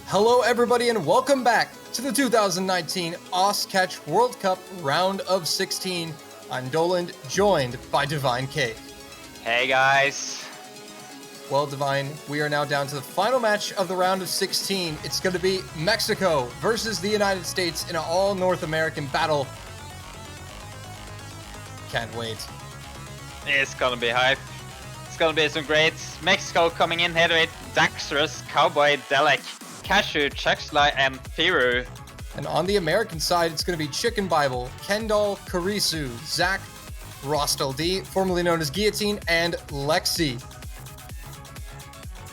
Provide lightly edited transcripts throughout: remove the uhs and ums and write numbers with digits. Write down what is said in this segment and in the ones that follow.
Hello, everybody, and welcome back to the 2019 Oshkatch World Cup Round of 16. I'm Doland, joined by Divine K. Hey guys. Well, Divine, we are now down to the final match of the round of 16. It's going to be Mexico versus the United States in an all-North American battle. Can't wait. It's gonna be hype. It's gonna be some great. Mexico coming in here with Daxterus, Cowboy, Delek, Cashew, Chuxla, and Firu. And on the American side, it's going to be Chicken Bible, Kendall, Karisu, Zach, Rostel D, formerly known as Guillotine, and Lexi.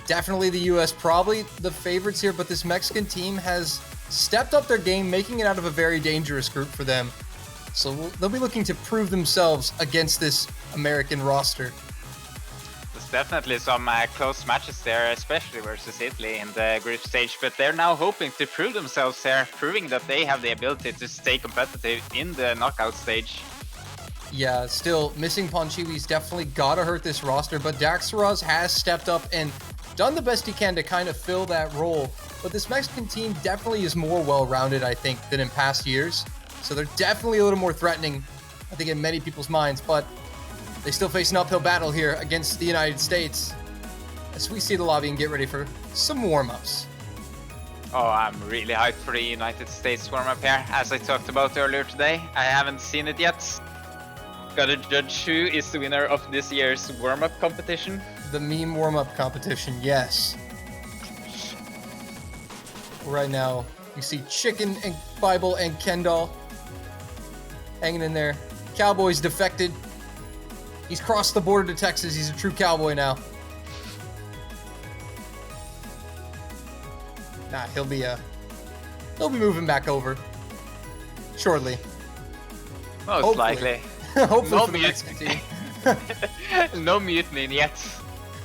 Definitely the US, probably the favorites here, but this Mexican team has stepped up their game, making it out of a very dangerous group for them. So they'll be looking to prove themselves against this American roster. There's definitely some close matches there, especially versus Italy in the group stage, but they're now hoping to prove themselves here, proving that they have the ability to stay competitive in the knockout stage. Yeah, still, missing Ponchiwi's definitely gotta hurt this roster, but Daxteros has stepped up and done the best he can to kind of fill that role. But this Mexican team definitely is more well-rounded, I think, than in past years. So they're definitely a little more threatening, I think, in many people's minds, but they still face an uphill battle here against the United States as we see the lobby and get ready for some warm-ups. Oh, I'm really hyped for the United States warm-up here, as I talked about earlier today. I haven't seen it yet. Gotta judge who is the winner of this year's warm-up competition. The meme warm-up competition, yes. Right now, we see Chicken and Bible and Kendall hanging in there. Cowboy's defected. He's crossed the border to Texas. He's a true cowboy now. Nah, he'll be moving back over shortly. Most Hopefully. likely. Hopefully No for the Mexican team. No mutiny yet.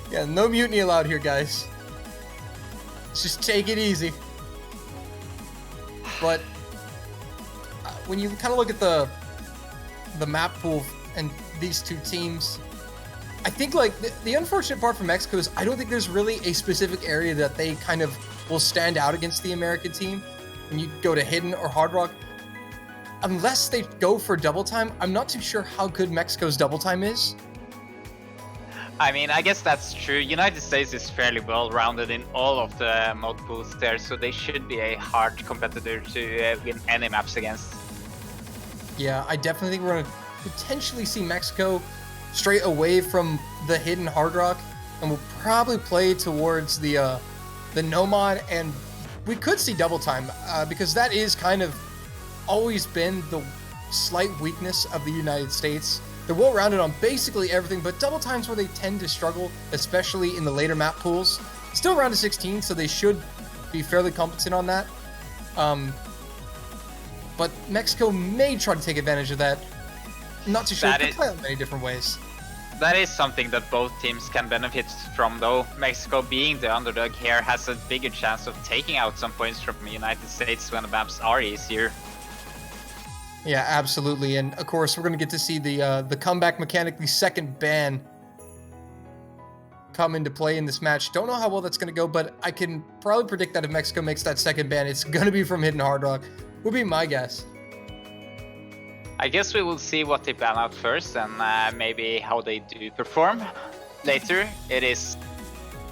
Yeah, no mutiny allowed here, guys. Let's just take it easy. But when you kind of look at the map pool and these two teams, I think like the unfortunate part for Mexico is I don't think there's really a specific area that they kind of will stand out against the American team. When you go to Hidden or Hard Rock, unless they go for double time, I'm not too sure how good Mexico's double time is. I mean, I guess that's true. United States is fairly well-rounded in all of the mod pools there, so they should be a hard competitor to win any maps against. Yeah, I definitely think we're going to potentially see Mexico straight away from the Hidden Hard Rock, and we'll probably play towards the Nomad, and we could see double time, because that is kind of always been the slight weakness of the United States. They're well-rounded on basically everything, but double time's where they tend to struggle, especially in the later map pools. Still round of 16, so they should be fairly competent on that. But Mexico may try to take advantage of that. Not too sure. They play in many different ways. That is something that both teams can benefit from, though. Mexico, being the underdog here, has a bigger chance of taking out some points from the United States when the maps are easier. Yeah, absolutely. And of course, we're going to get to see the comeback mechanic, the second ban, come into play in this match. Don't know how well that's going to go, but I can probably predict that if Mexico makes that second ban, it's going to be from Hidden Hard Rock. Would be my guess. I guess we will see what they ban out first and maybe how they do perform later. It is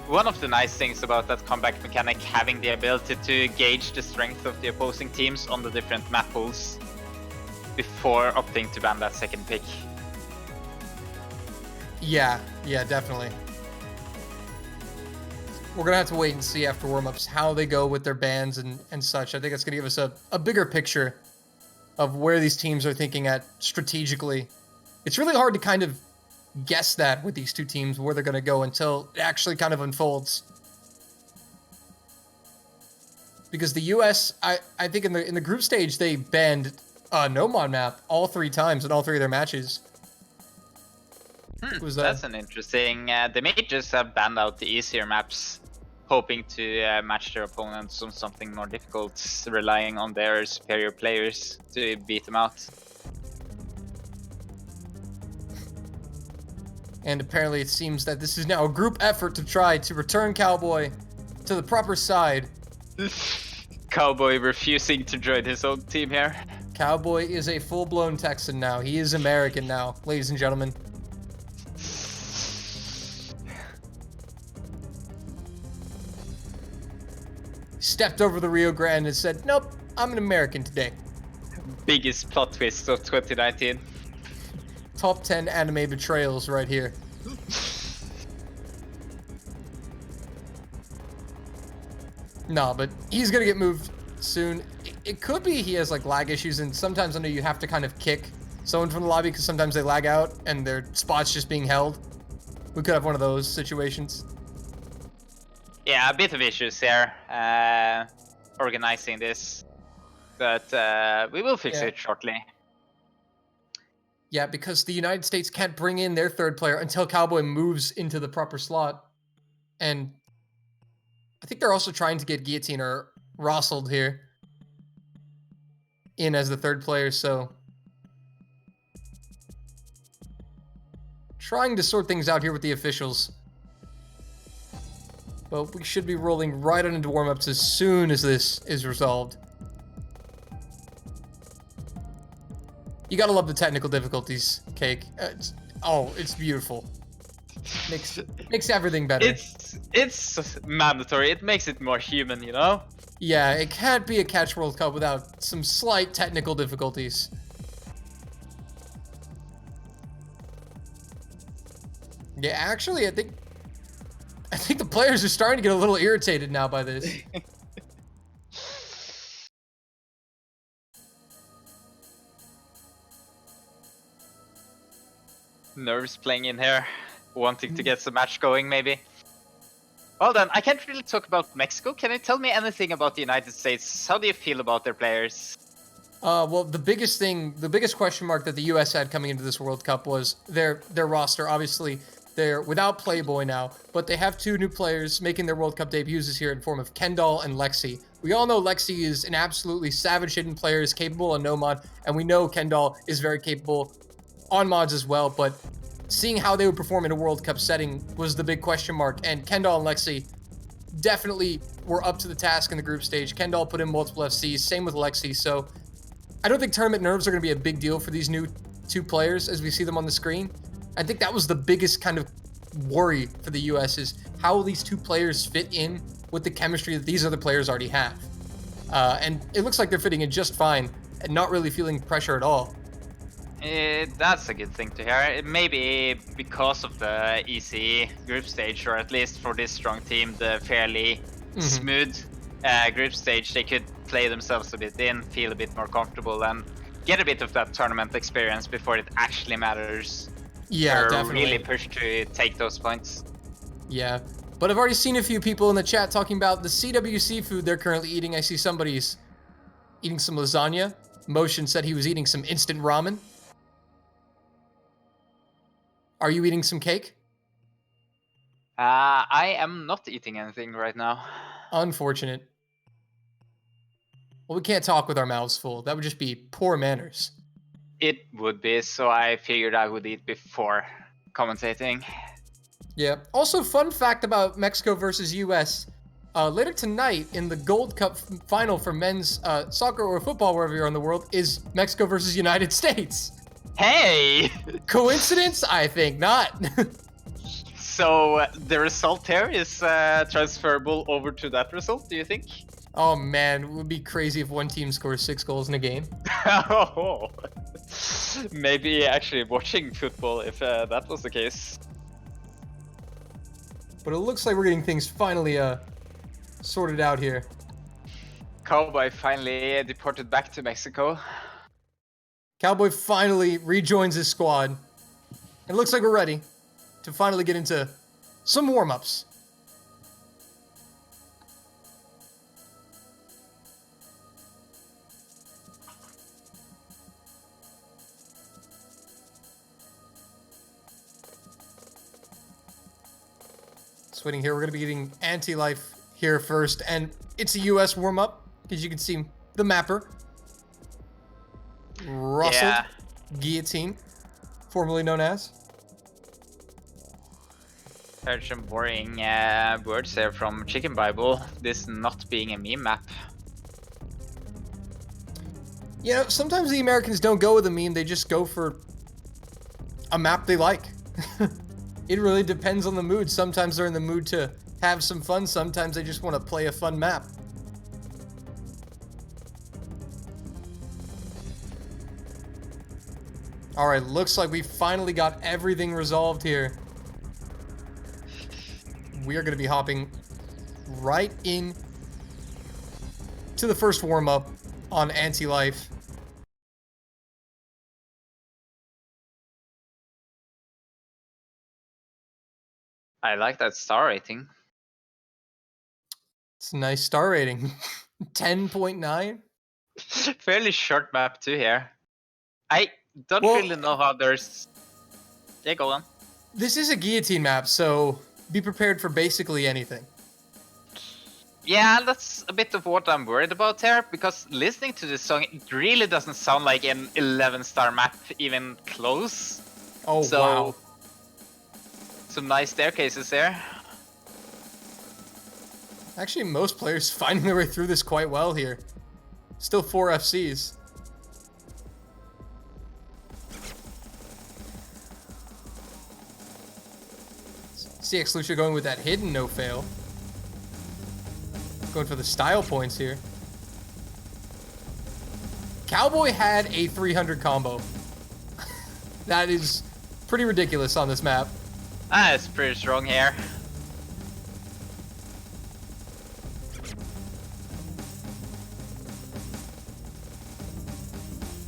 one of the nice things about that comeback mechanic, having the ability to gauge the strength of the opposing teams on the different map pools before opting to ban that second pick. Yeah, definitely. We're going to have to wait and see after warm-ups how they go with their bans and such. I think it's going to give us a bigger picture of where these teams are thinking at strategically. It's really hard to kind of guess that with these two teams, where they're going to go until it actually kind of unfolds. Because the US, I think in the group stage, they banned Nomad map all 3 times in all 3 of their matches. That's an interesting... they may just have banned out the easier maps, hoping to match their opponents on something more difficult, relying on their superior players to beat them out. And apparently it seems that this is now a group effort to try to return Cowboy to the proper side Cowboy refusing to join his own team here. Cowboy is a full-blown Texan now. He is American now, ladies and gentlemen. Stepped over the Rio Grande and said, nope, I'm an American today. Biggest plot twist of 2019. Top 10 anime betrayals right here. No, but he's gonna get moved soon. It could be he has like lag issues, and sometimes I know you have to kind of kick someone from the lobby because sometimes they lag out and their spot's just being held. We could have one of those situations. Yeah, a bit of issues here organizing this, but we will fix it shortly. Yeah, because the United States can't bring in their third player until Cowboy moves into the proper slot. And I think they're also trying to get Guillotine or Rossold here in as the third player, so trying to sort things out here with the officials. But we should be rolling right on into warm-ups as soon as this is resolved. You gotta love the technical difficulties, Cake. It's beautiful. Makes everything better. It's mandatory. It makes it more human, you know? Yeah, it can't be a Catch World Cup without some slight technical difficulties. Yeah, actually, I think the players are starting to get a little irritated now by this. Nerves playing in here, wanting to get some match going maybe. Well then, I can't really talk about Mexico. Can you tell me anything about the United States? How do you feel about their players? Well, the biggest question mark that the U.S. had coming into this World Cup was their roster. Obviously, they're without Playboy now, but they have two new players making their World Cup debuts this year in form of Kendall and Lexi. We all know Lexi is an absolutely savage hidden player, is capable on no mod, and we know Kendall is very capable on mods as well, but seeing how they would perform in a World Cup setting was the big question mark, and Kendall and Lexi definitely were up to the task in the group stage. Kendall put in multiple FCs, same with Lexi, so I don't think tournament nerves are going to be a big deal for these new two players as we see them on the screen. I think that was the biggest kind of worry for the US is how will these two players fit in with the chemistry that these other players already have. And it looks like they're fitting in just fine and not really feeling pressure at all. That's a good thing to hear. Maybe because of the easy group stage, or at least for this strong team, the fairly smooth group stage, they could play themselves a bit in, feel a bit more comfortable, and get a bit of that tournament experience before it actually matters. Yeah, or definitely. Really push to take those points. Yeah, but I've already seen a few people in the chat talking about the CWC food they're currently eating. I see somebody's eating some lasagna. Motion said he was eating some instant ramen. Are you eating some cake? I am not eating anything right now. Unfortunate. Well, we can't talk with our mouths full. That would just be poor manners. It would be, so I figured I would eat before commentating. Yeah. Also, fun fact about Mexico versus US. Later tonight in the Gold Cup final for men's soccer or football, wherever you're in the world, is Mexico versus United States. Hey! Coincidence? I think not. So the result here is transferable over to that result, do you think? Oh man, it would be crazy if one team scores 6 goals in a game. Oh, maybe actually watching football if that was the case. But it looks like we're getting things finally sorted out here. Cowboy finally deported back to Mexico. Cowboy finally rejoins his squad. It looks like we're ready to finally get into some warm-ups. Switching here, we're going to be getting Anti-Life here first, and it's a US warm-up, as you can see the mapper. Russell Guillotine, formerly known as. Heard some boring words there from Chicken Bible. This not being a meme map. You know, sometimes the Americans don't go with a meme, they just go for a map they like. It really depends on the mood. Sometimes they're in the mood to have some fun, sometimes they just want to play a fun map. Alright, looks like we finally got everything resolved here. We are going to be hopping right in to the first warm-up on Anti-Life. I like that star rating. It's a nice star rating. 10.9. Fairly short map too here. I don't Well, really know how there's... Yeah, go on. This is a guillotine map, so be prepared for basically anything. Yeah, that's a bit of what I'm worried about here, because listening to this song, it really doesn't sound like an 11-star map, even close. Oh, So, wow. some nice staircases there. Actually, most players finding their way through this quite well here. Still 4 FCs. CX Lucia going with that hidden no fail. Going for the style points here. Cowboy had a 300 combo. That is pretty ridiculous on this map. It's pretty strong here.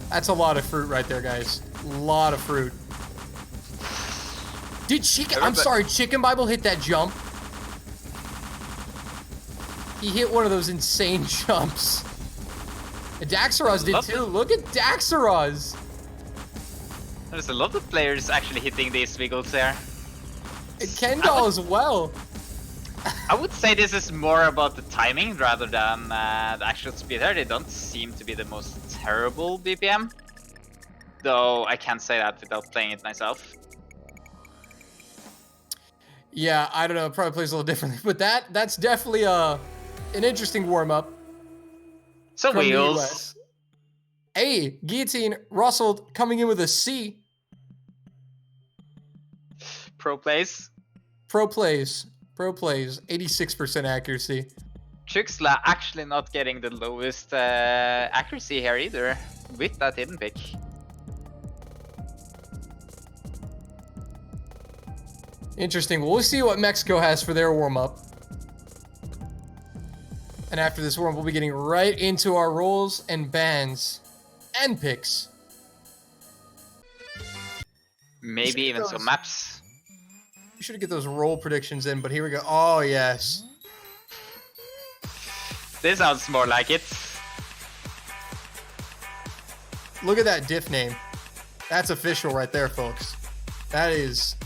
That's a lot of fruit right there, guys. A lot of fruit. Did Chicken... I'm sorry, Chicken Bible hit that jump. He hit one of those insane jumps. And Daxaraz did too. Look at Daxaraz. There's a lot of players actually hitting these wiggles there. And Kendall as well. I would say this is more about the timing rather than the actual speed here. They don't seem to be the most terrible BPM. Though I can't say that without playing it myself. Yeah, I don't know. It probably plays a little differently. But that's definitely an interesting warm-up. So from the wheels. US. Hey, Guillotine, Russell coming in with a C. Pro plays. Pro plays. 86% accuracy. Chuxla actually not getting the lowest accuracy here either with that hidden pick. Interesting. Well, we'll see what Mexico has for their warm-up. And after this warm-up, we'll be getting right into our rolls and bans and picks. Maybe even some maps. We should get those roll predictions in, but here we go. Oh, yes. This sounds more like it. Look at that diff name. That's official right there, folks. That is...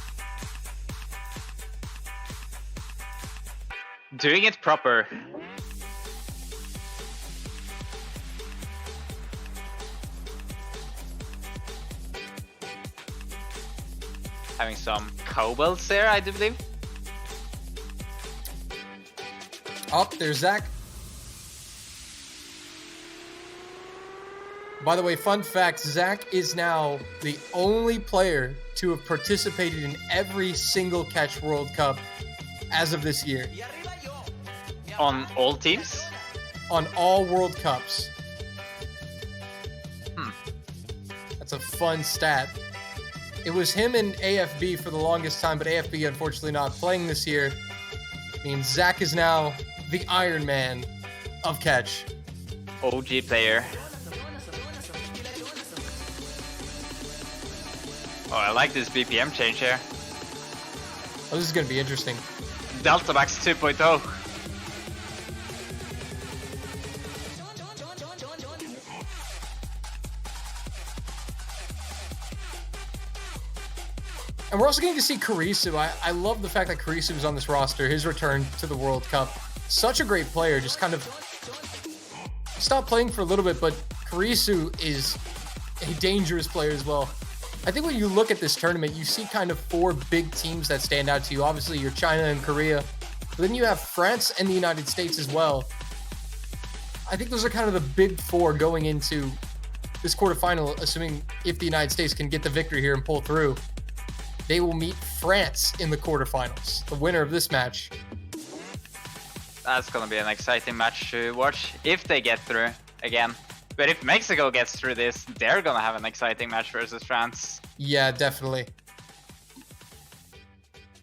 Doing it proper. Having some cowbells there, I do believe. Oh, there's Zach. By the way, fun fact, Zach is now the only player to have participated in every single Catch World Cup as of this year. On all teams? On all World Cups. That's a fun stat. It was him and AFB for the longest time, but AFB unfortunately not playing this year. Means Zach is now the Iron Man of Catch. OG player. Oh, I like this BPM change here. Oh, this is going to be interesting. Delta Max 2.0. And we're also getting to see Karisu. I love the fact that Karisu is on this roster. His return to the World Cup. Such a great player. Just kind of stopped playing for a little bit, but Karisu is a dangerous player as well. I think when you look at this tournament, you see kind of 4 big teams that stand out to you. Obviously, you're China and Korea, but then you have France and the United States as well. I think those are kind of the big 4 going into this quarterfinal, assuming if the United States can get the victory here and pull through. They will meet France in the quarterfinals, the winner of this match. That's gonna be an exciting match to watch if they get through again. But if Mexico gets through this, they're gonna have an exciting match versus France. Yeah, definitely.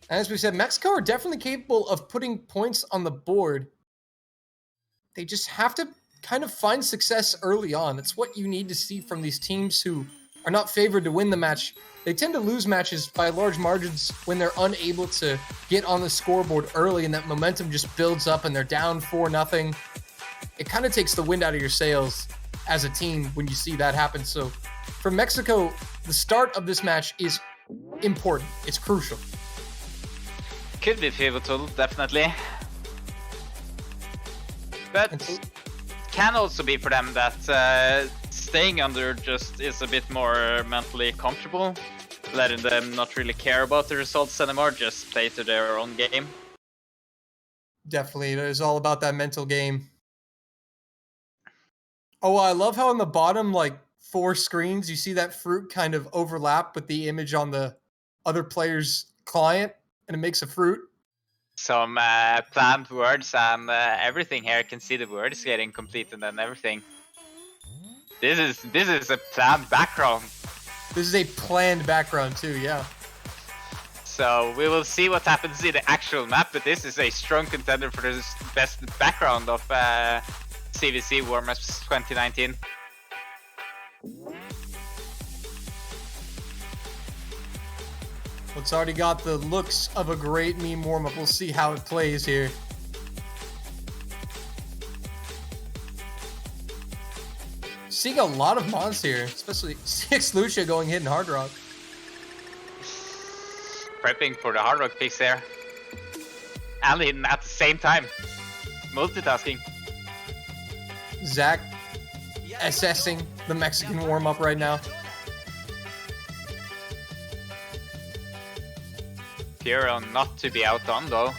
As we said, Mexico are definitely capable of putting points on the board. They just have to kind of find success early on. That's what you need to see from these teams who are not favored to win the match. They tend to lose matches by large margins when they're unable to get on the scoreboard early and that momentum just builds up and they're down 4-0. It kind of takes the wind out of your sails as a team when you see that happen. So for Mexico, the start of this match is important. It's crucial. Could be pivotal, definitely. But can also be for them that staying under just is a bit more mentally comfortable, letting them not really care about the results anymore, just play to their own game. Definitely, it is all about that mental game. Oh, I love how on the bottom, like 4 screens, you see that fruit kind of overlap with the image on the other player's client, and it makes a fruit. Some planned words and everything here. I can see the words getting completed and everything. This is a planned background. This is a planned background too, yeah. So we will see what happens in the actual map, but this is a strong contender for the best background of CVC Warm-Ups 2019. It's already got the looks of a great meme warm-up. We'll see how it plays here. Seeing a lot of mons here, especially 6 Lucia going hidden Hard Rock. Prepping for the Hard Rock picks there. And hidden at the same time. Multitasking. Zach assessing the Mexican warm-up right now. Piero not to be outdone though.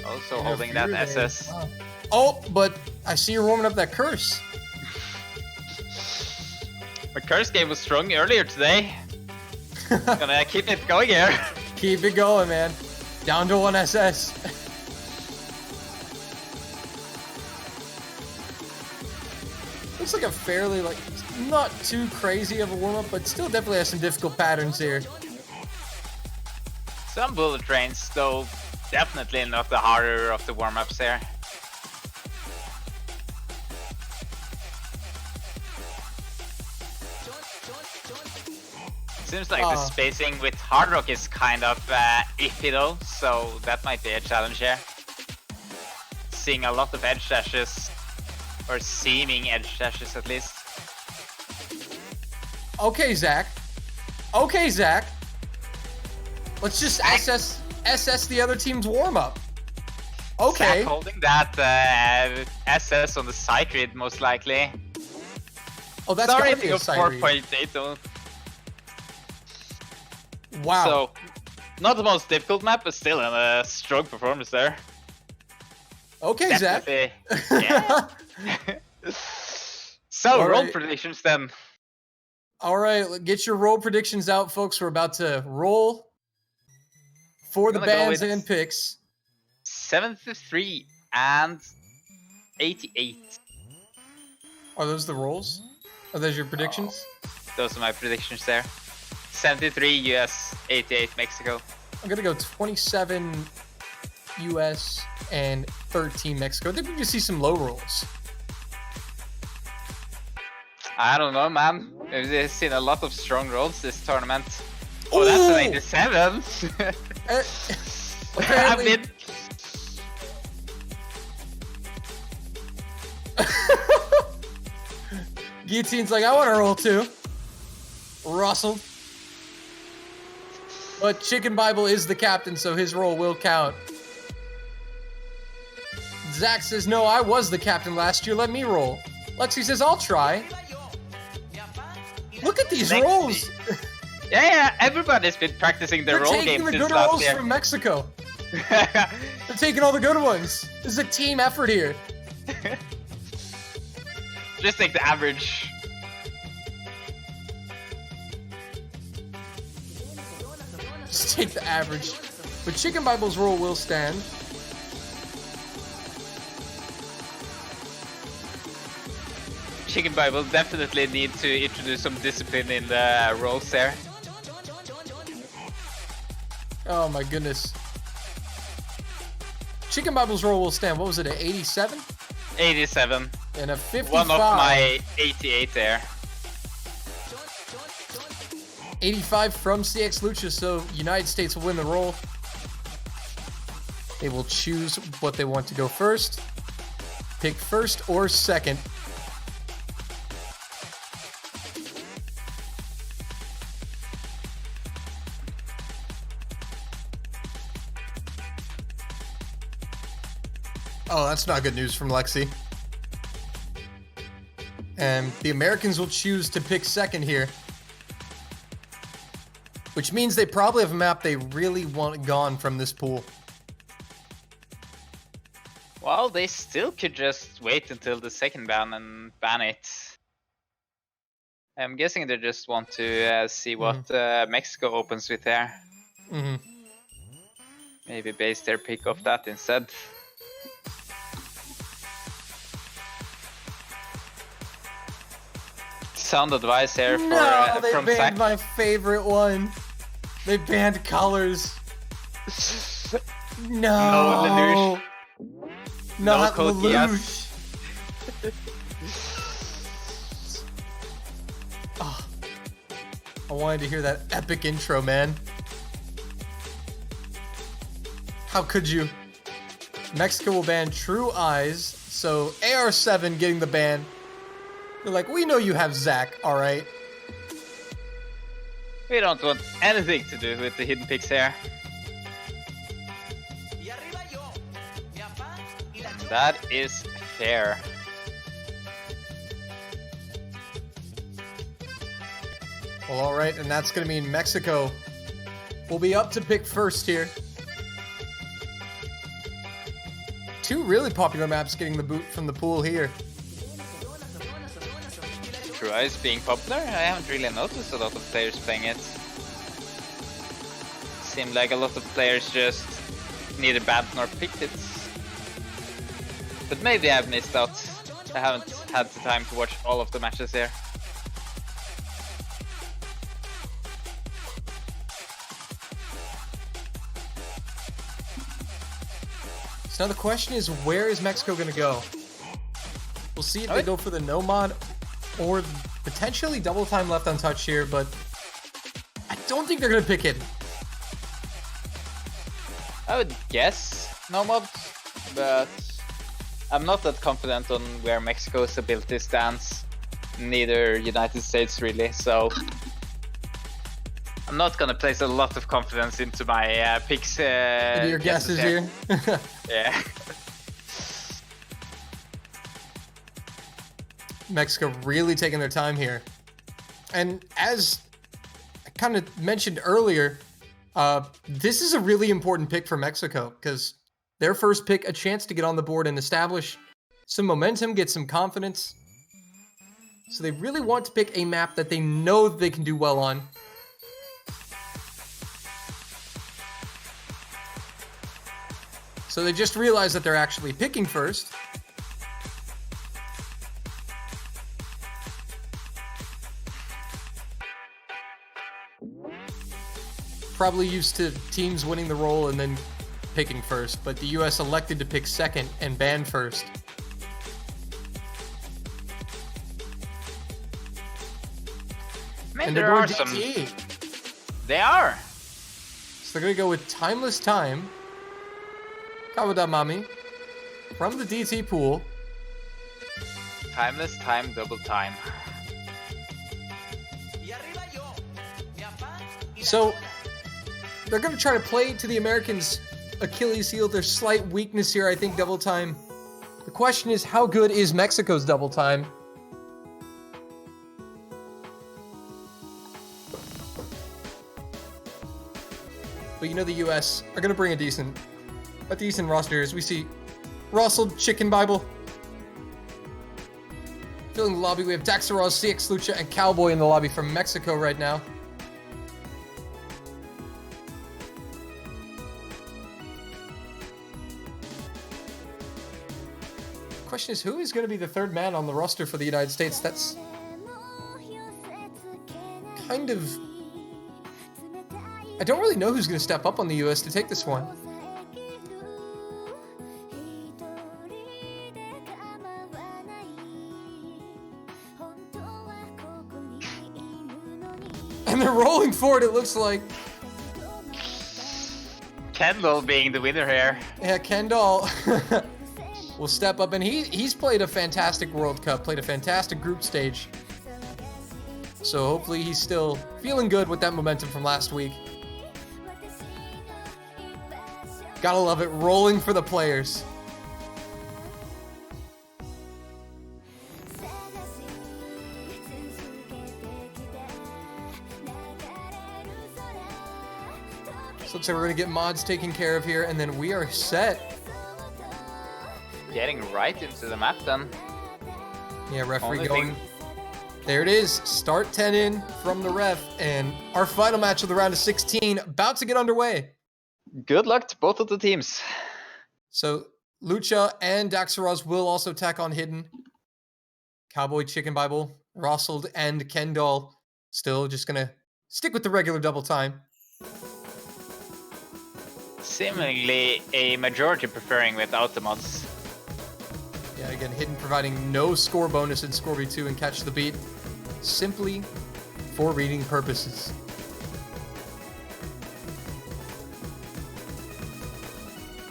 Also holding that SS. Wow. Oh, but I see you're warming up that curse. My curse game was strong earlier today. Gonna keep it going here. Keep it going, man. Down to 1 SS. Looks like a fairly, like, not too crazy of a warm-up, but still definitely has some difficult patterns here. Some bullet trains, though definitely not the harder of the warm-ups here. Seems like the spacing with Hard Rock is kind of iffy though, so that might be a challenge here. Seeing a lot of edge dashes, or seeming edge dashes at least. Okay, Zach. Okay, Zach. Let's just SS the other team's warm-up. Okay. Zach holding that SS on the side read most likely. Oh, that's gotta be a side read. 4.8 though. Wow. So, not the most difficult map, but still a strong performance there. Okay, definitely. Zach. Yeah. So, all roll right. predictions then. All right, get your roll predictions out, folks. We're about to roll for the bans and picks. 73 and 88. Are those the rolls? Are those your predictions? Those are my predictions there. 73 US, 88 Mexico. I'm gonna go 27 US and 13 Mexico. I think we can see some low rolls. I don't know, man. We've seen a lot of strong rolls this tournament. Oh, that's an 87. Apparently. Guillotine's like, I want to roll too. Russell. But Chicken Bible is the captain, so his roll will count. Zach says, no, I was the captain last year. Let me roll. Lexi says, I'll try. Look at these rolls. Yeah, everybody's been practicing their They're roll taking game the since good last rolls year. from Mexico. They're taking all the good ones. This is a team effort here. Just take the average. Just take the average. But Chicken Bible's roll will stand. Chicken Bible definitely need to introduce some discipline in the rolls there. Oh my goodness. Chicken Bible's roll will stand. What was it, an 87? 87. And a 55. One of my 88 there. 85 from CX Lucha, so United States will win the roll. They will choose what they want to go first. Pick first or second. Oh, that's not good news from Lexi. And the Americans will choose to pick second here. Which means they probably have a map they really want gone from this pool. Well, they still could just wait until the second ban and ban it. I'm guessing they just want to see what Mexico opens with there. Mm-hmm. Maybe base their pick off that instead. Sound advice here for, No, they from banned Zach. my favorite one. They banned colors. No. No Not code Lelouch. Oh, I wanted to hear that epic intro, man. How could you? Mexico will ban True Eyes, so AR7 getting the ban. They're like, we know you have Zach, alright? We don't want anything to do with the hidden picks here. That is fair. Well, alright, and that's gonna mean Mexico will be up to pick first here. Two really popular maps getting the boot from the pool here. True Eyes being popular? I haven't really noticed a lot of players playing it. Seemed like a lot of players just neither banned nor picked it. But maybe I've missed out. I haven't had the time to watch all of the matches here. So now the question is, where is Mexico gonna go? We'll see if they go for the no mod or potentially double time left untouched here, but I don't think they're gonna pick hidden. I would guess no mod, but I'm not that confident on where Mexico's ability stands. Neither United States really, so I'm not gonna place a lot of confidence into my picks. Into your guesses here. Yeah. Mexico really taking their time here. And as I kind of mentioned earlier, this is a really important pick for Mexico because their first pick, a chance to get on the board and establish some momentum, get some confidence. So they really want to pick a map that they know they can do well on. So they just realized that they're actually picking first. Probably used to teams winning the roll and then picking first, but the US elected to pick second and ban first. Man, And there they're are going some. DTE. They are. So they're gonna go with Timeless Time. Kawada Mami from the DT pool. Timeless time, double time. So they're gonna try to play to the Americans' Achilles heel, their slight weakness here, I think, double time. The question is, how good is Mexico's double time? but you know the US are going to bring a decent roster as we see Russell, Chicken Bible. Filling the lobby, we have Daxaros, CX Lucha, and Cowboy in the lobby from Mexico right now. Question is, who is going to be the third man on the roster for the United States? That's kind of... I don't really know who's going to step up on the US to take this one. And they're rolling forward, it looks like. Kendall being the winner here. Yeah, Kendall will step up, and he's played a fantastic World Cup, played a fantastic group stage. So hopefully he's still feeling good with that momentum from last week. Gotta love it, rolling for the players. So looks like we're gonna get mods taken care of here, and then we are set. Getting right into the map then. Yeah, referee Only going. thing- There it is. Start 10 in from the ref, and our final match of the round of 16 about to get underway. Good luck to both of the teams. So Lucha and Daxaros will also tack on Hidden. Cowboy, Chicken Bible, Rosald, and Kendall still just gonna stick with the regular double time. Seemingly a majority preferring without the mods. Yeah, again, Hidden providing no score bonus in Score V2 and Catch the Beat, simply for reading purposes.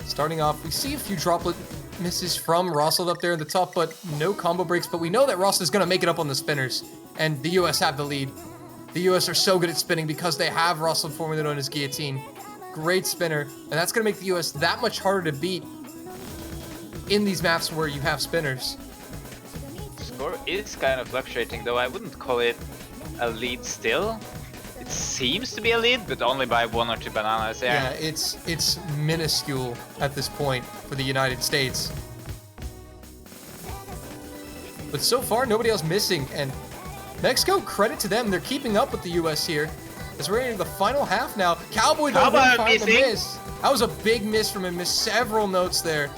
Starting off, we see a few droplet misses from Rosald up there in the top, but no combo breaks. But we know that Rosald is going to make it up on the spinners, and the US have the lead. The US are so good at spinning because they have Rosald, formerly known as Guillotine. Great spinner, and that's going to make the US that much harder to beat in these maps where you have spinners. Score is kind of fluctuating, though I wouldn't call it a lead still. It seems to be a lead, but only by 1 or 2 bananas here. Yeah, it's minuscule at this point for the United States. But so far, nobody else missing, and Mexico, credit to them, they're keeping up with the US here. As we're into the final half now. Cowboy though, Cowboy wouldn't find the missing. miss. That was a big miss from him, missed several notes there.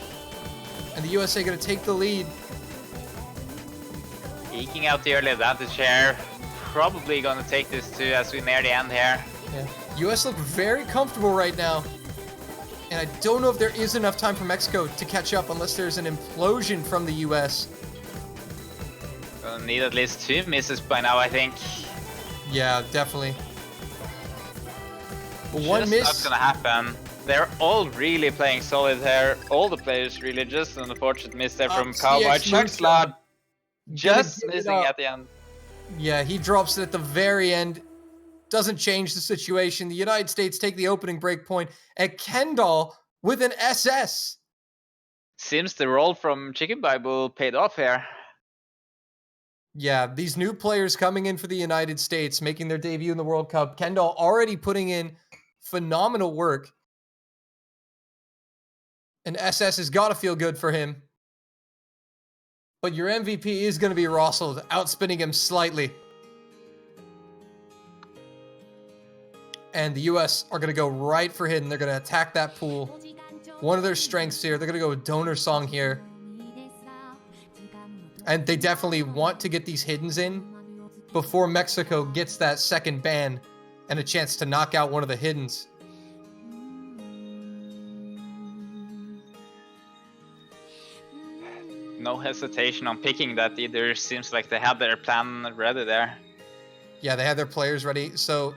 And the USA gonna take the lead. Eking out the early advantage here. Probably gonna take this too as we near the end here. Yeah. US look very comfortable right now. And I don't know if there is enough time for Mexico to catch up unless there's an implosion from the US. Gonna need at least 2 misses by now, I think. Yeah, definitely. But one Just miss. not gonna happen. They're all really playing solid here. All the players really, just an unfortunate miss there from Cowboy. CX Chuck Lucha. Slot just Gonna give it missing up. at the end. Yeah, he drops it at the very end. Doesn't change the situation. The United States take the opening break point at Kendall with an SS. Seems the roll from Chicken Bible paid off here. Yeah, these new players coming in for the United States, making their debut in the World Cup. Kendall already putting in phenomenal work. And SS has got to feel good for him. But your MVP is going to be Rosald, outspinning him slightly. And the US are going to go right for Hidden. They're going to attack that pool. One of their strengths here. They're going to go with Donor Song here. And they definitely want to get these Hiddens in before Mexico gets that second ban and a chance to knock out one of the Hiddens. No hesitation on picking that either. Seems like they have their plan ready there. Yeah, they have their players ready. So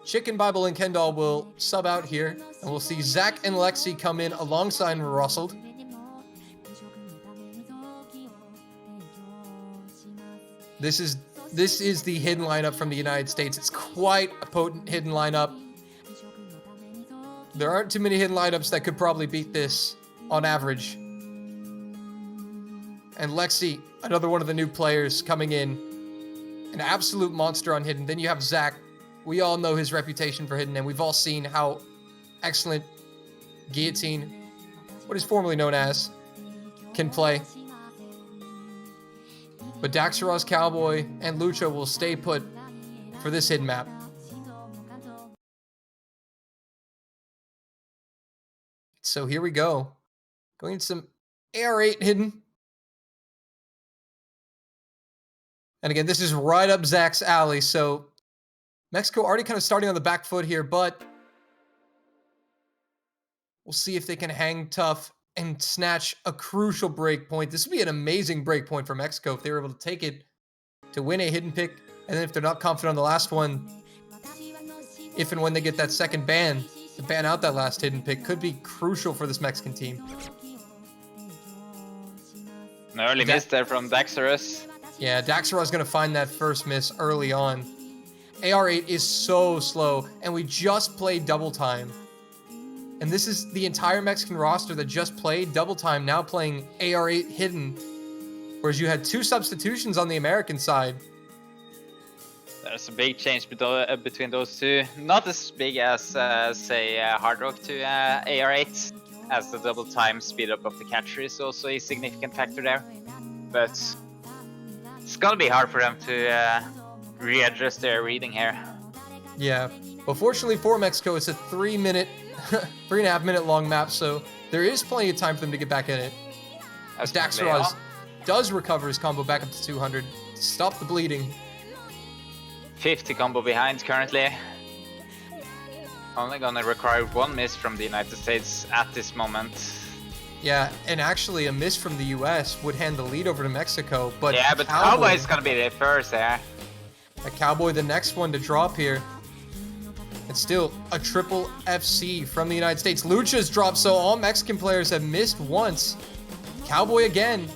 Chicken Bible and Kendall will sub out here. And we'll see Zach and Lexi come in alongside Rosald. This is the Hidden lineup from the United States. It's quite a potent Hidden lineup. There aren't too many Hidden lineups that could probably beat this on average. And Lexi, another one of the new players coming in. An absolute monster on Hidden. Then you have Zach. We all know his reputation for Hidden, and we've all seen how excellent guillotine, what is formerly known as, can play. But Daxaros, Cowboy, and Lucha will stay put for this hidden map. So here we go. Going into some AR8 hidden. And again, this is right up Zach's alley. So Mexico already kind of starting on the back foot here, but we'll see if they can hang tough and snatch a crucial break point. This would be an amazing break point for Mexico if they were able to take it to win a hidden pick. And then if they're not confident on the last one, if and when they get that second ban, to ban out that last hidden pick could be crucial for this Mexican team. An early miss there from Daxaros. Yeah, Daxaros is going to find that first miss early on. AR8 is so slow, and we just played double time. And this is the entire Mexican roster that just played double time, now playing AR8 hidden. Whereas you had 2 substitutions on the American side. There's a big change between those two. Not as big as, say, Hard Rock to AR8, as the double time speed up of the catcher is also a significant factor there. But it's gonna be hard for them to readjust their reading here. Yeah, but fortunately for Mexico, it's a 3.5 minute long map, so there is plenty of time for them to get back in it. As Daxaros does recover his combo back up to 200, stop the bleeding. 50 combo behind currently. Only gonna require 1 miss from the United States at this moment. Yeah, and actually a miss from the US would hand the lead over to Mexico, but yeah, but Cowboy's gonna be there first there. A Cowboy, the next one to drop here. It's still a triple FC from the United States. Lucha's dropped, so all Mexican players have missed once. Cowboy again.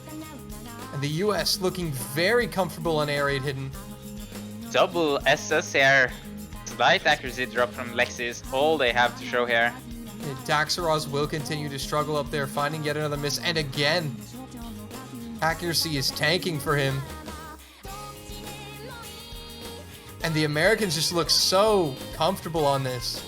And the US looking very comfortable on AR8 hidden. Double SS here. Slight accuracy drop from Lexi is all they have to show here. Daxaros will continue to struggle up there, finding yet another miss. And again, accuracy is tanking for him. And the Americans just look so comfortable on this.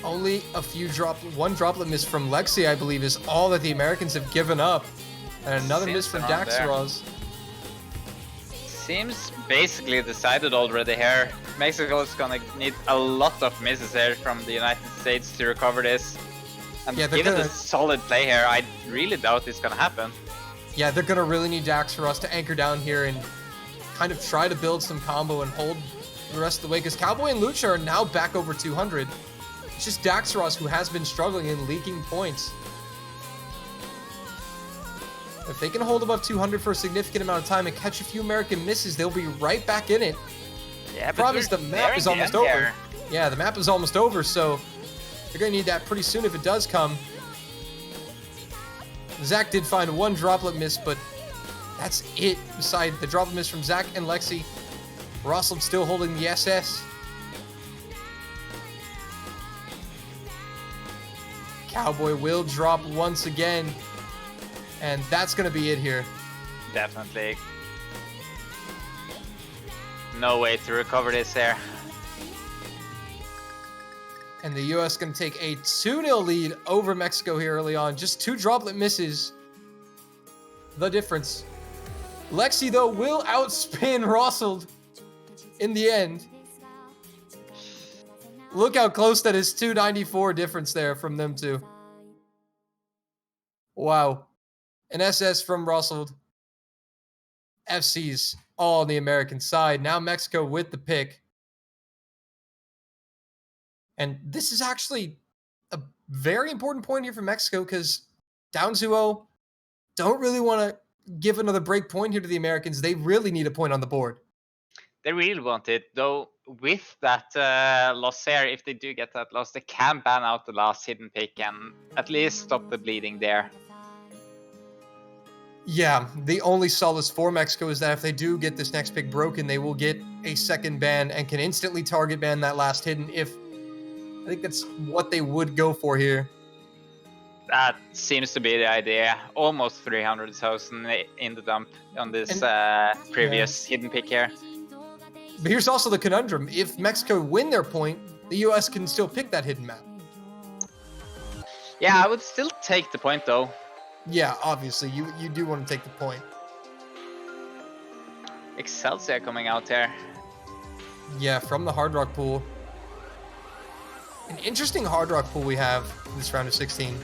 Only a few one droplet miss from Lexi, I believe, is all that the Americans have given up. And another miss from Daxaros. Seems basically decided already here. Mexico is gonna need a lot of misses here from the United States to recover this. And yeah, given the solid play here, I really doubt it's gonna happen. Yeah, they're gonna really need Daxaros to anchor down here and kind of try to build some combo and hold the rest of the way, because Cowboy and Lucha are now back over 200. It's just Daxaros who has been struggling and leaking points. If they can hold above 200 for a significant amount of time and catch a few American misses, they'll be right back in it. Yeah, the problem is the map is almost over. Yeah, the map is almost over, so they're going to need that pretty soon if it does come. Zach did find 1 droplet miss, but that's it. Beside the droplet miss from Zach and Lexi, Rosseld still holding the SS. Cowboy will drop once again. And that's going to be it here. Definitely. No way to recover this here. And the US going to take a 2-0 lead over Mexico here early on. Just 2 droplet misses. The difference. Lexi, though, will outspin Rosseld in the end. Look how close that is. 294 difference there from them two. Wow. An SS from Rosseld. FC's all on the American side. Now Mexico with the pick. And this is actually a very important point here for Mexico, because down 2-0, don't really want to give another break point here to the Americans. They really need a point on the board. They really want it, though. With that loss here, if they do get that loss, they can ban out the last hidden pick and at least stop the bleeding there. Yeah, the only solace for Mexico is that if they do get this next pick broken, they will get a second ban and can instantly target ban that last hidden. I think that's what they would go for here. That seems to be the idea. Almost 300,000 in the dump on this previous hidden pick here. But here's also the conundrum. If Mexico win their point, the US can still pick that hidden map. Yeah, I would still take the point though. Yeah, obviously, you do want to take the point. Excelsior coming out there. Yeah, from the Hard Rock pool. An interesting Hard Rock pool we have in this round of 16.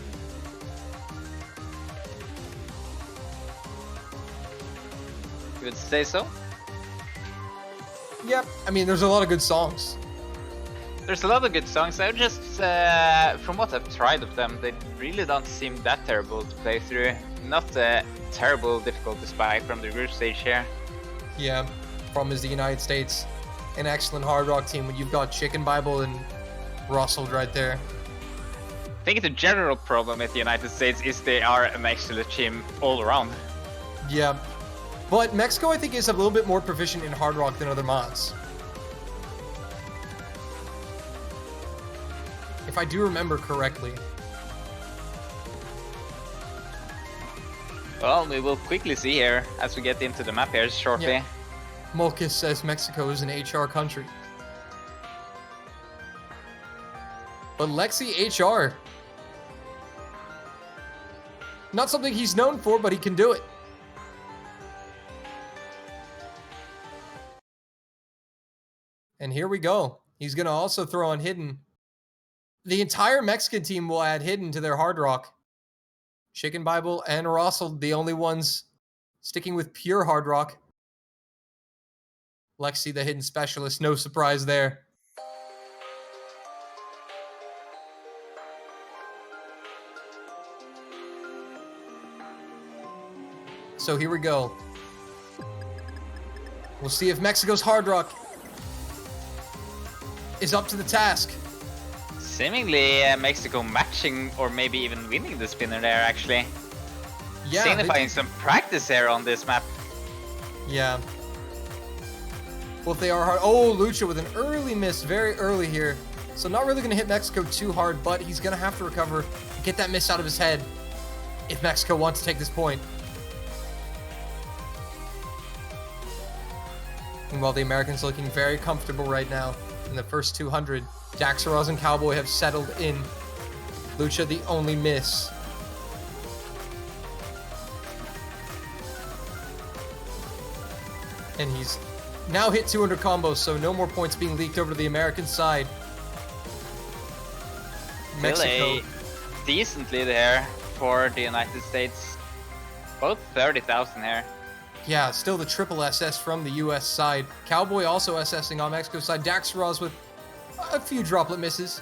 You would say so? Yep, I mean, there's a lot of good songs. There's a lot of good songs. I just, from what I've tried of them, they really don't seem that terrible to play through. Not a terrible difficulty spike from the group stage here. Yeah, problem is the United States, an excellent Hard Rock team when you've got Chicken Bible and Russell right there. I think the general problem with the United States is they are an excellent team all around. Yeah, but Mexico, I think, is a little bit more proficient in Hard Rock than other mods. If I do remember correctly. Well, we will quickly see here as we get into the map here shortly. Yeah. Molkis says Mexico is an HR country. But Lexi HR. Not something he's known for, but he can do it. And here we go. He's going to also throw on Hidden. The entire Mexican team will add Hidden to their Hard Rock. Chicken Bible and Russell, the only ones sticking with pure Hard Rock. Lexi, the Hidden specialist, no surprise there. So here we go. We'll see if Mexico's Hard Rock is up to the task. Seemingly Mexico matching or maybe even winning the spinner there actually. Yeah, signifying some practice here on this map. Yeah. Well, if they are hard. Oh, Lucha with an early miss, very early here. So not really going to hit Mexico too hard, but he's going to have to recover, get that miss out of his head if Mexico wants to take this point. And while the Americans are looking very comfortable right now in the first 200, Daxaraz and Cowboy have settled in. Lucha the only miss. And he's now hit 200 combos, so no more points being leaked over to the American side. Mexico. Decently there for the United States. Both 30,000 here. Yeah, still the triple SS from the US side. Cowboy also SSing on Mexico's side. Daxaraz with a few droplet misses.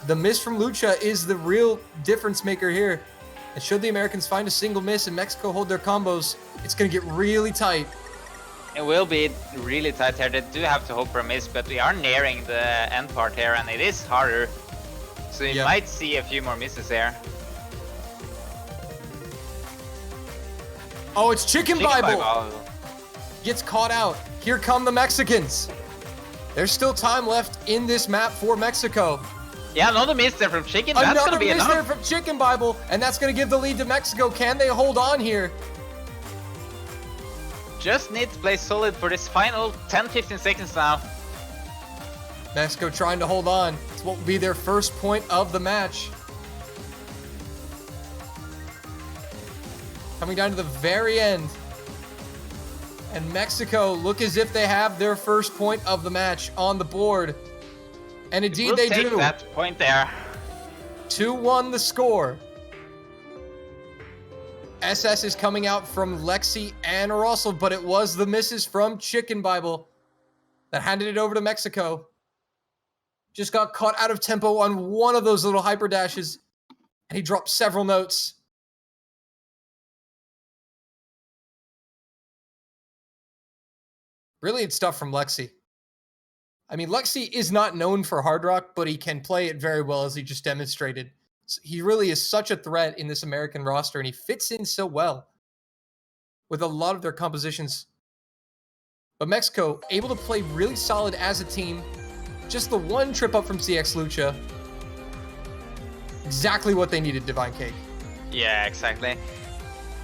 The miss from Lucha is the real difference maker here. And should the Americans find a single miss and Mexico hold their combos, it's going to get really tight. It will be really tight here. They do have to hope for a miss, but we are nearing the end part here and it is harder. So you might see a few more misses here. Oh, it's Chicken Bible. Gets caught out. Here come the Mexicans. There's still time left in this map for Mexico. Yeah, another miss there from Chicken. That's going to be enough. Another miss there from Chicken Bible, and that's going to give the lead to Mexico. Can they hold on here? Just need to play solid for this final 10-15 seconds now. Mexico trying to hold on. It's what will be their first point of the match. Coming down to the very end. And Mexico look as if they have their first point of the match on the board. And indeed they do. Take that point there. 2-1 the score. SS is coming out from Lexi and Russell, but it was the misses from Chicken Bible that handed it over to Mexico. Just got caught out of tempo on one of those little hyper dashes, and he dropped several notes. Brilliant stuff from Lexi. I mean, Lexi is not known for hard rock, but he can play it very well, as he just demonstrated. He really is such a threat in this American roster, and he fits in so well with a lot of their compositions. But Mexico, able to play really solid as a team. Just the one trip up from CX Lucha. Exactly what they needed, Divine Cake. Yeah, exactly.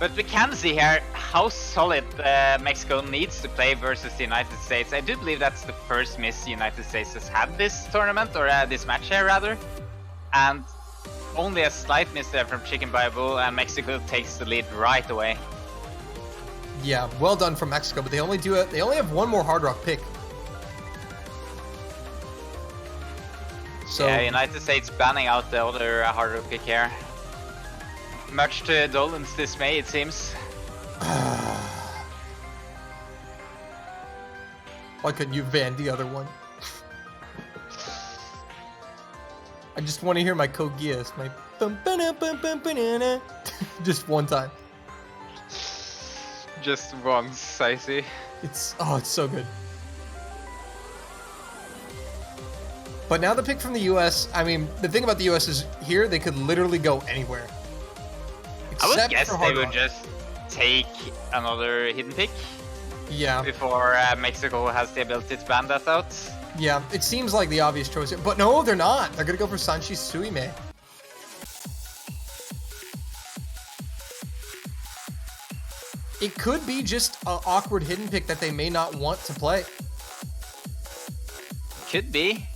But we can see here how solid Mexico needs to play versus the United States. I do believe that's the first miss the United States has had this tournament, or this match here rather. And only a slight miss there from Chicken Bible, and Mexico takes the lead right away. Yeah, well done from Mexico, but they only have one more Hard Rock pick. So yeah, United States banning out the other Hard Rock pick here. Much to Dolan's dismay, it seems. Why couldn't you ban the other one? I just want to hear my Code Geass, my bum-ba-da-bum-bum-ba-da-da. Just one time. Just once, I see. It's so good. But now the pick from the US, I mean, the thing about the US is here they could literally go anywhere. I would Except guess for they Hard would Rock. just take another hidden pick Yeah, before Mexico has the ability to ban that out. yeah, it seems like the obvious choice here. But no, they're not. They're gonna go for Sanshi Suime. It could be just an awkward hidden pick that they may not want to play. Could be.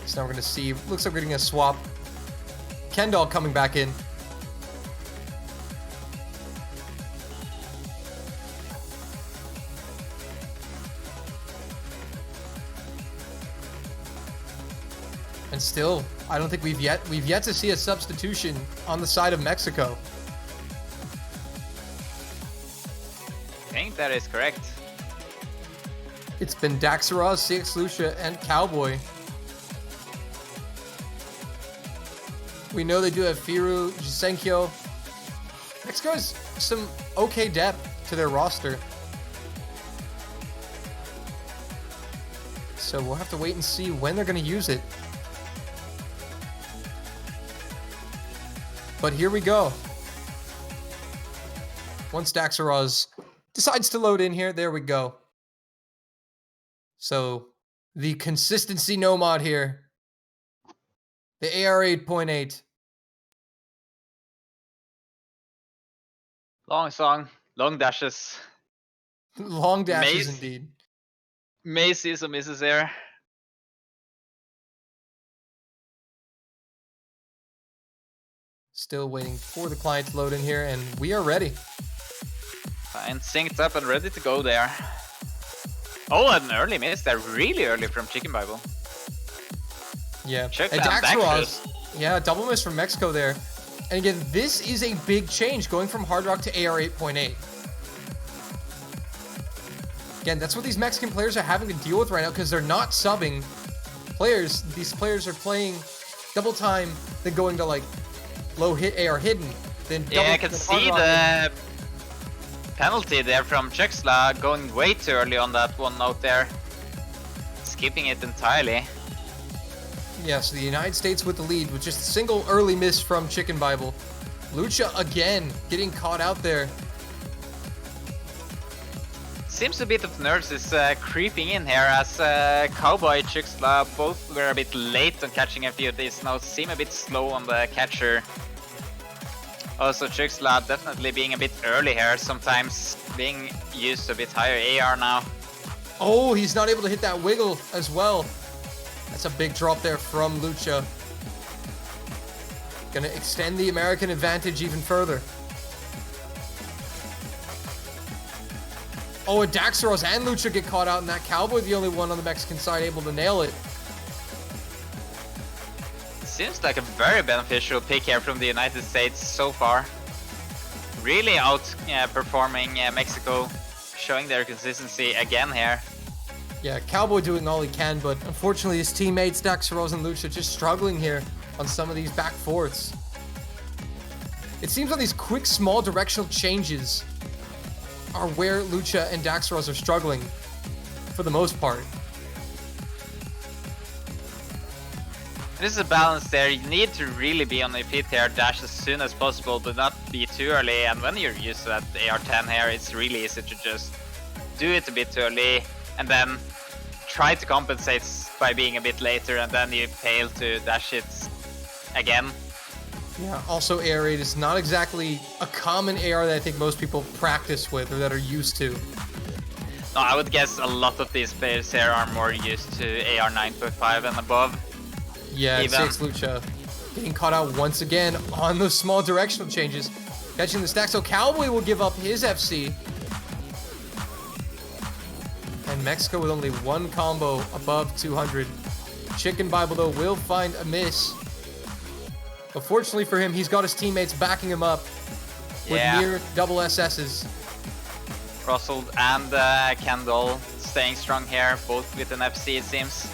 So now we're gonna see. Looks like we're getting a swap. Kendall coming back in. And still, I don't think we've yet to see a substitution on the side of Mexico. I think that is correct. It's been Daxaraz, CX Lucia, and Cowboy. We know they do have Firu, Jisenkyo. Mexico has some okay depth to their roster. So we'll have to wait and see when they're going to use it. But here we go. Once Daxaraz decides to load in here, there we go. So the consistency Nomad here. The AR 8.8. Long song, long dashes. Long dashes Maze. indeed. May see some misses there. Still waiting for the client to load in here, and we are ready. And synced up and ready to go there. Oh, an early miss there, really early from Chicken Bible. Yeah. Check And that Daxaraz. Yeah, double miss from Mexico there. And again, this is a big change going from Hard Rock to AR 8.8. Again, that's what these Mexican players are having to deal with right now because they're not subbing players. These players are playing double time, then going to like low hit AR hidden, then double. Yeah, I can see the penalty there from Chexla going way too early on that one note there. Skipping it entirely. Yeah, so the United States with the lead with just a single early miss from Chicken Bible. Lucha again getting caught out there. Seems a bit of nerves is creeping in here as Cowboy and Chixla both were a bit late on catching a few of these now seem a bit slow on the catcher. Also Chixla definitely being a bit early here, sometimes being used to a bit higher AR now. Oh, he's not able to hit that wiggle as well. That's a big drop there from Lucha. Gonna extend the American advantage even further. Oh, and Daxaros and Lucha get caught out, and that Cowboy the only one on the Mexican side able to nail it. Seems like a very beneficial pick here from the United States so far. Really outperforming Mexico, showing their consistency again here. Yeah, Cowboy doing all he can, but unfortunately his teammates Daxaros and Lucha just struggling here on some of these back fourths. It seems on these quick, small directional changes are where Lucha and Daxaros are struggling for the most part. This is a balance there. You need to really be on the feet here, dash as soon as possible, but not be too early. And when you're used to that AR10 here, it's really easy to just do it a bit too early and then try to compensate by being a bit later, and then you fail to dash it again. Yeah, also AR8 is not exactly a common AR that I think most people practice with or that are used to. No, I would guess a lot of these players here are more used to AR 9.5 and above. Yeah, Six Lucha getting caught out once again on those small directional changes. Catching the stack, so Cowboy will give up his FC. And Mexico with only one combo above 200. Chicken Bible, though, will find a miss. But fortunately for him, he's got his teammates backing him up with near double SS's. Russell and Kendall staying strong here, both with an FC it seems.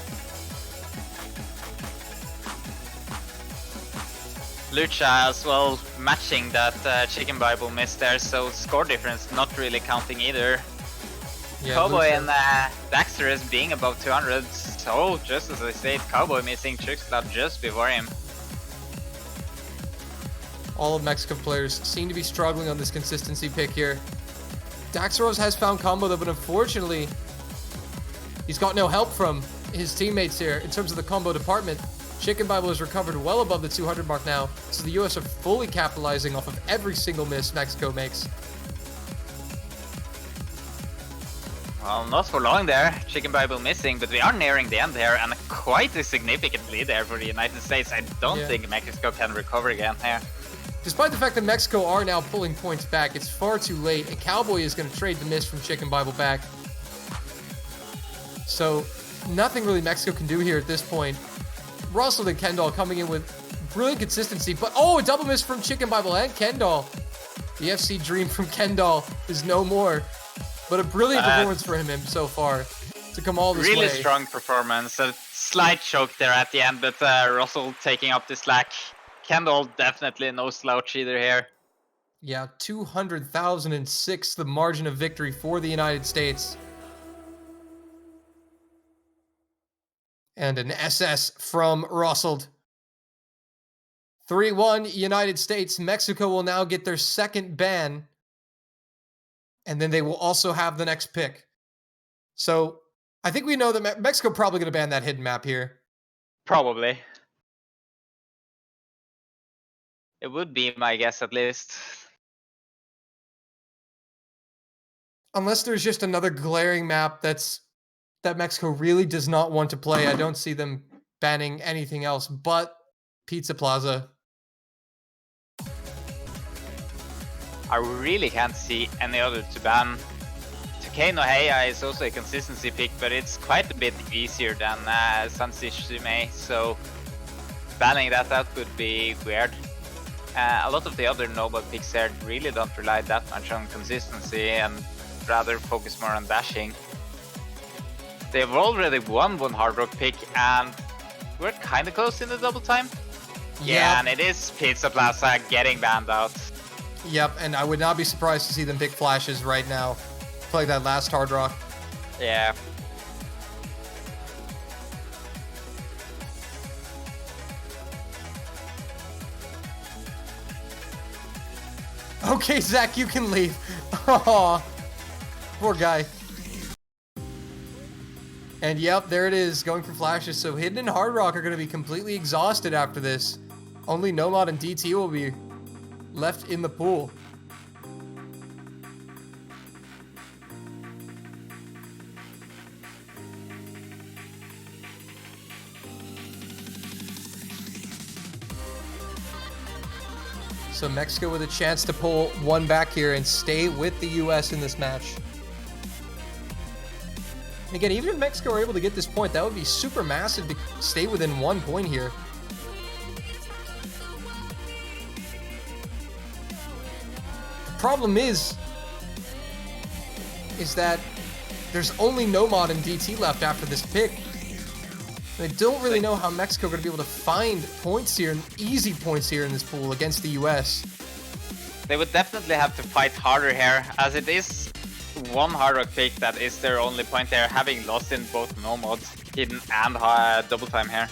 Lucha as well matching that Chicken Bible miss there, so score difference not really counting either. Yeah, Cowboy Lucha and Daxter is being above 200, so just as I said, Cowboy missing Trickslot just before him. All of Mexican players seem to be struggling on this consistency pick here. Daxteros has found combo though, but unfortunately, he's got no help from his teammates here in terms of the combo department. Chicken Bible has recovered well above the 200 mark now, so the US are fully capitalizing off of every single miss Mexico makes. Well, not for long there. Chicken Bible missing, but we are nearing the end here, and quite a significant lead there for the United States. I don't think Mexico can recover again here. Despite the fact that Mexico are now pulling points back, it's far too late, and Cowboy is going to trade the miss from Chicken Bible back. So, nothing really Mexico can do here at this point. Russell and Kendall coming in with brilliant consistency, but a double miss from Chicken Bible and Kendall. The FC dream from Kendall is no more, but a brilliant performance for him so far to come all this way. Really strong performance, a slight choke there at the end, but Russell taking up the slack. Kendall definitely no slouch either here. Yeah, 200,006 the margin of victory for the United States. And an SS from Russell. 3-1 United States. Mexico will now get their second ban. And then they will also have the next pick. So I think we know that Mexico probably going to ban that hidden map here. Probably. It would be my guess at least. Unless there's just another glaring map that Mexico really does not want to play. I don't see them banning anything else but Pizza Plaza. I really can't see any other to ban. Takei no Heia is also a consistency pick, but it's quite a bit easier than Sansi Sume, so banning that out would be weird. A lot of the other Nobel picks there really don't rely that much on consistency and rather focus more on dashing. They've already won one Hard Rock pick and we're kind of close in the double time. Yeah, and it is Pizza Plaza getting banned out. Yep, and I would not be surprised to see them pick Flashes right now. Play that last Hard Rock. Yeah. Okay, Zach, you can leave. Oh, poor guy. And yep, there it is, going for Flashes. So Hidden and Hard Rock are going to be completely exhausted after this. Only Nomad and DT will be left in the pool. So Mexico with a chance to pull one back here and stay with the US in this match. And again, even if Mexico are able to get this point, that would be super massive to stay within 1 point here. The problem is that there's only Nomad and DT left after this pick. I don't really know how Mexico are going to be able to find points here, easy points here in this pool against the US. They would definitely have to fight harder here, as it is one Hard Rock pick that is their only point there, having lost in both Nomads, Hidden and Double Time here.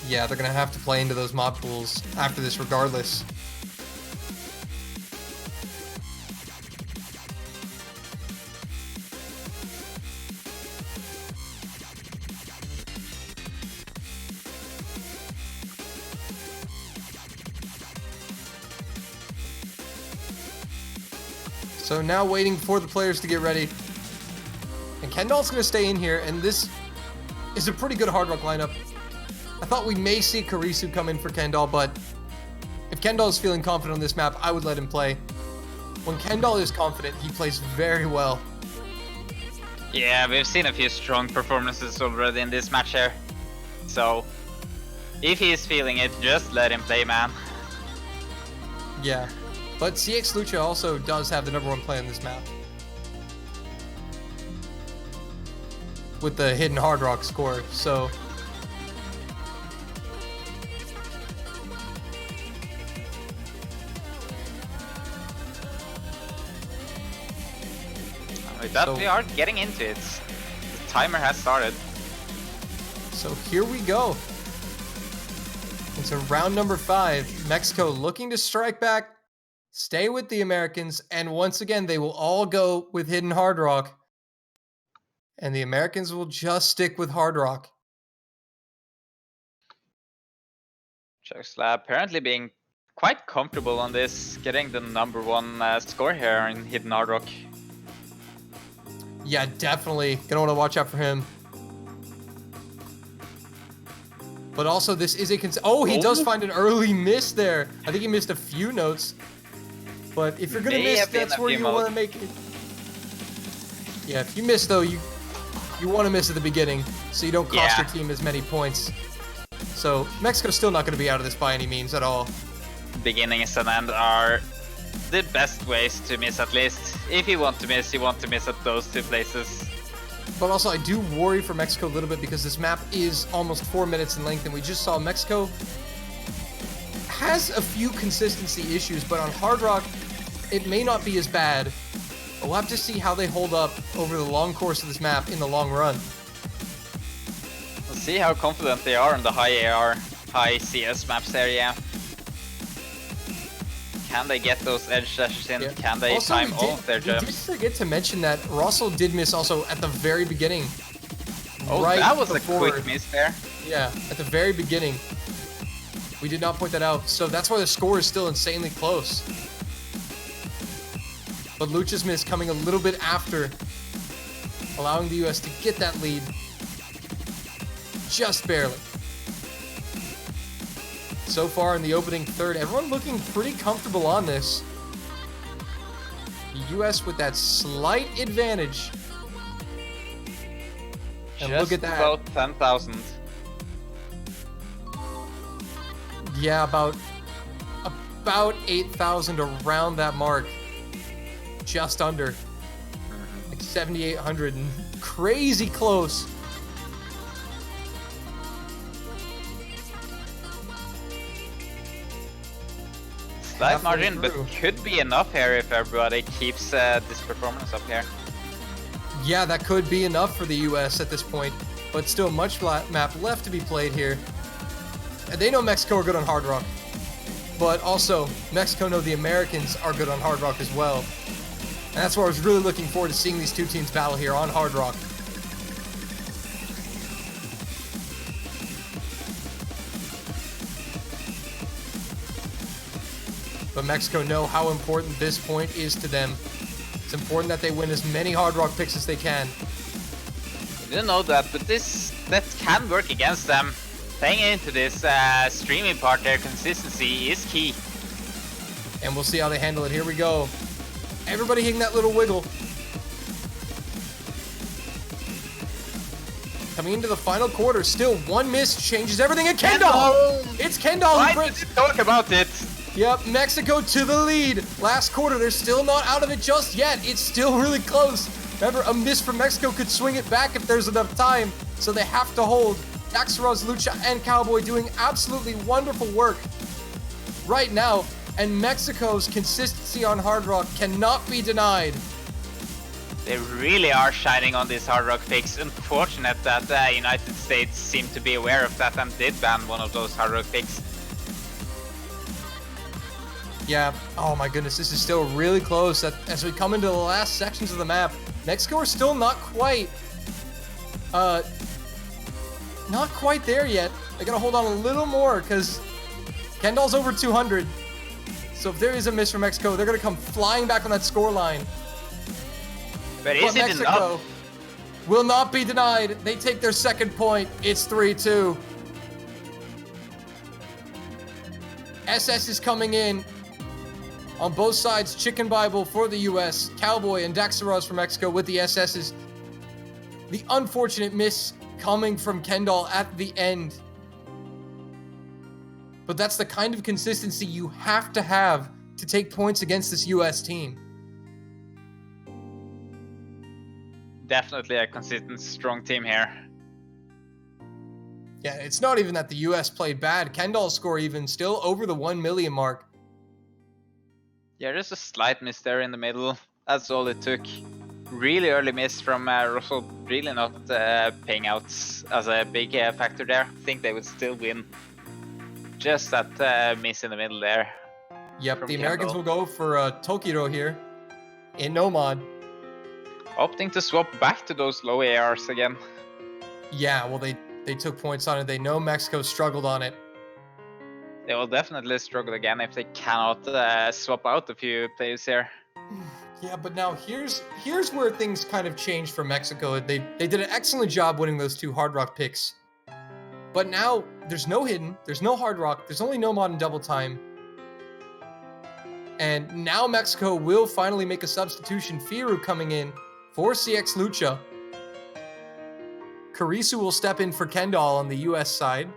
Yeah, they're going to have to play into those mob pools after this regardless. So now waiting for the players to get ready. And Kendall's going to stay in here, and this is a pretty good Hard Rock lineup. I thought we may see Karisu come in for Kendall, but if Kendall is feeling confident on this map, I would let him play. When Kendall is confident, he plays very well. Yeah, we've seen a few strong performances already in this match here. So, if he's feeling it, just let him play, man. Yeah, but CX Lucha also does have the #1 play on this map. With the hidden Hard Rock score, so... With that, we are getting into it. The timer has started. So here we go. It's a round number 5. Mexico looking to strike back, stay with the Americans, and once again, they will all go with hidden Hard Rock. And the Americans will just stick with Hard Rock. Chuxla apparently being quite comfortable on this, getting the #1 score here in hidden Hard Rock. Yeah, definitely. Gonna want to watch out for him. But also, this is a... he does find an early miss there. I think he missed a few notes. But if you're gonna miss, that's where you want to make it. Yeah, if you miss, though, you want to miss at the beginning, so you don't cost your team as many points. So, Mexico's still not going to be out of this by any means at all. Beginnings and end are the best ways to miss, at least. If you want to miss, you want to miss at those two places. But also, I do worry for Mexico a little bit because this map is almost 4 minutes in length, and we just saw Mexico has a few consistency issues, but on Hard Rock, it may not be as bad. But we'll have to see how they hold up over the long course of this map in the long run. We'll see how confident they are on the high AR, high CS maps area. Can they get those edge dashes in? Yeah. Can they also, time all of their jumps? We did forget to mention that Russell did miss also at the very beginning. Oh, right, that was a quick miss there. Yeah, at the very beginning. We did not point that out, so that's why the score is still insanely close. But Lucha's miss coming a little bit after, allowing the US to get that lead. Just barely. So far in the opening third, everyone looking pretty comfortable on this. The US with that slight advantage. And just look at that. About 10,000. Yeah, about 8,000 around that mark. Just under. Like 7,800. Crazy close. Slight margin, but could be enough here if everybody keeps this performance up here. Yeah, that could be enough for the US at this point, but still much map left to be played here. And they know Mexico are good on Hard Rock, but also Mexico know the Americans are good on Hard Rock as well. And that's why I was really looking forward to seeing these two teams battle here on Hard Rock. But Mexico know how important this point is to them. It's important that they win as many Hard Rock picks as they can. I didn't know that, but that can work against them. Playing into this streaming part, their consistency is key. And we'll see how they handle it. Here we go. Everybody hitting that little wiggle. Coming into the final quarter, still one miss changes everything. And Kendall! It's Kendall who breaks. Talk about it. Yep, Mexico to the lead. Last quarter, they're still not out of it just yet. It's still really close. Remember, a miss from Mexico could swing it back if there's enough time, so they have to hold. Daxaraz, Lucha, and Cowboy doing absolutely wonderful work right now, and Mexico's consistency on Hard Rock cannot be denied. They really are shining on these Hard Rock picks. Unfortunate that the United States seemed to be aware of that and did ban one of those Hard Rock picks. Yeah, oh my goodness, this is still really close. As we come into the last sections of the map, Mexico are still not quite there yet. They gotta hold on a little more because Kendall's over 200. So if there is a miss from Mexico, they're gonna come flying back on that score line. But is it Mexico enough? will not be denied. They take their second point. It's 3-2. SS is coming in. On both sides, Chicken Bible for the US, Cowboy and Daxaros for Mexico with the SS's. The unfortunate miss coming from Kendall at the end. But that's the kind of consistency you have to take points against this US team. Definitely a consistent, strong team here. Yeah, it's not even that the US played bad. Kendall's score even still over the 1 million mark. Yeah, there's a slight miss there in the middle. That's all it took. Really early miss from Russell, really not paying out as a big factor there. I think they would still win. Just that miss in the middle there. Yep, the Americans will go for Tokiro here in Nomad. Opting to swap back to those low ARs again. Yeah, well, they took points on it. They know Mexico struggled on it. They will definitely struggle again if they cannot swap out a few players here. Yeah, but now here's where things kind of changed for Mexico. They did an excellent job winning those 2 Hard Rock picks. But now there's no Hidden, there's no Hard Rock, there's only Nomad and Double Time. And now Mexico will finally make a substitution. Firu coming in for CX Lucha. Karisu will step in for Kendall on the US side.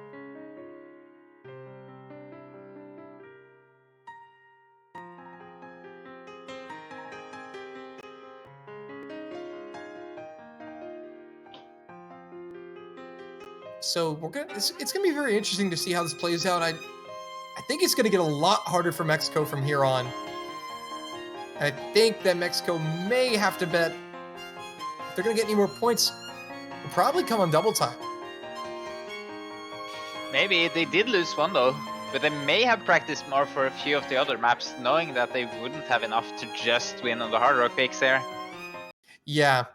So it's gonna be very interesting to see how this plays out. I think it's gonna get a lot harder for Mexico from here on. I think that Mexico may have to bet if they're gonna get any more points, will probably come on Double Time. Maybe they did lose one though, but they may have practiced more for a few of the other maps, knowing that they wouldn't have enough to just win on the Hard Rock picks there. Yeah.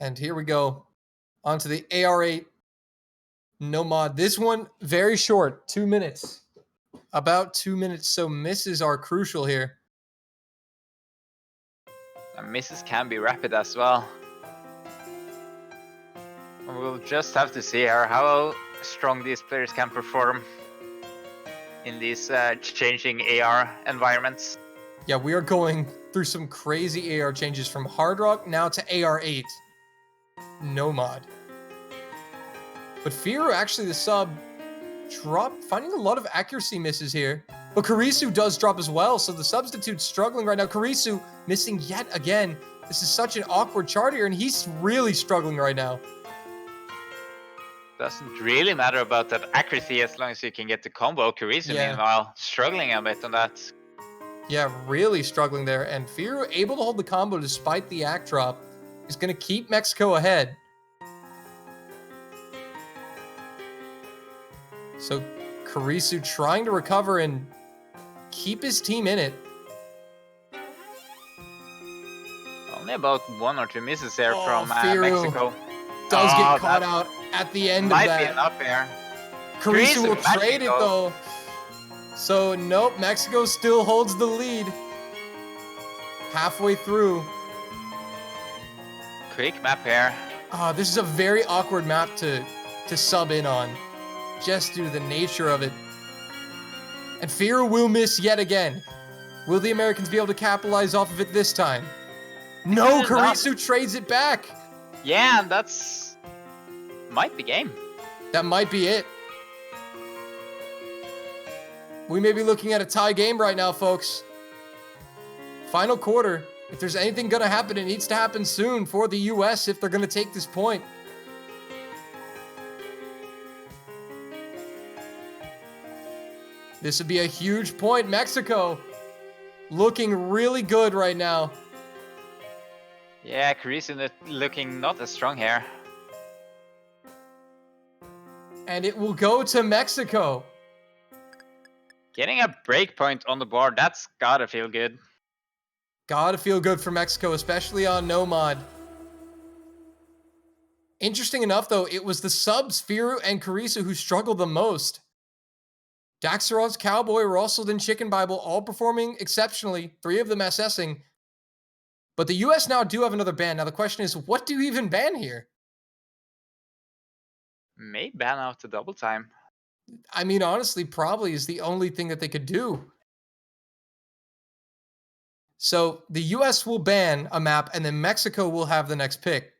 And here we go. Onto the AR8 Nomad. This one, very short, 2 minutes. About 2 minutes, so misses are crucial here. And misses can be rapid as well. We'll just have to see how strong these players can perform in these changing AR environments. Yeah, we are going through some crazy AR changes from Hard Rock now to AR8 Nomad. But Firu, actually the sub, finding a lot of accuracy misses here. But Karisu does drop as well, so the substitute's struggling right now. Karisu missing yet again. This is such an awkward chart here, and he's really struggling right now. Doesn't really matter about that accuracy as long as you can get the combo. Karisu, meanwhile, struggling a bit on that. Yeah, really struggling there. And Firu able to hold the combo despite the act drop is going to keep Mexico ahead. So Karisu trying to recover and keep his team in it. Only about 1 or 2 misses there from Mexico. Does get caught out at the end of that. Might be enough here. Karisu will trade it though. So nope, Mexico still holds the lead. Halfway through. Quick map here. This is a very awkward map to sub in on, just due to the nature of it. And Firu will miss yet again. Will the Americans be able to capitalize off of it this time? No, Karisu trades it back. Yeah, and might be game. That might be it. We may be looking at a tie game right now, folks. Final quarter. If there's anything going to happen, it needs to happen soon for the US if they're going to take this point. This would be a huge point. Mexico looking really good right now. Yeah, Carissa looking not as strong here. And it will go to Mexico. Getting a breakpoint on the board, that's gotta feel good. Gotta feel good for Mexico, especially on Nomad. Interesting enough, though, it was the subs, Firu and Carissa, who struggled the most. Daxarov's Cowboy, Russell, and Chicken Bible all performing exceptionally, 3 of them SSing. But the US now do have another ban. Now the question is, what do you even ban here? May ban out the double time. I mean, honestly, probably is the only thing that they could do. So the US will ban a map, and then Mexico will have the next pick.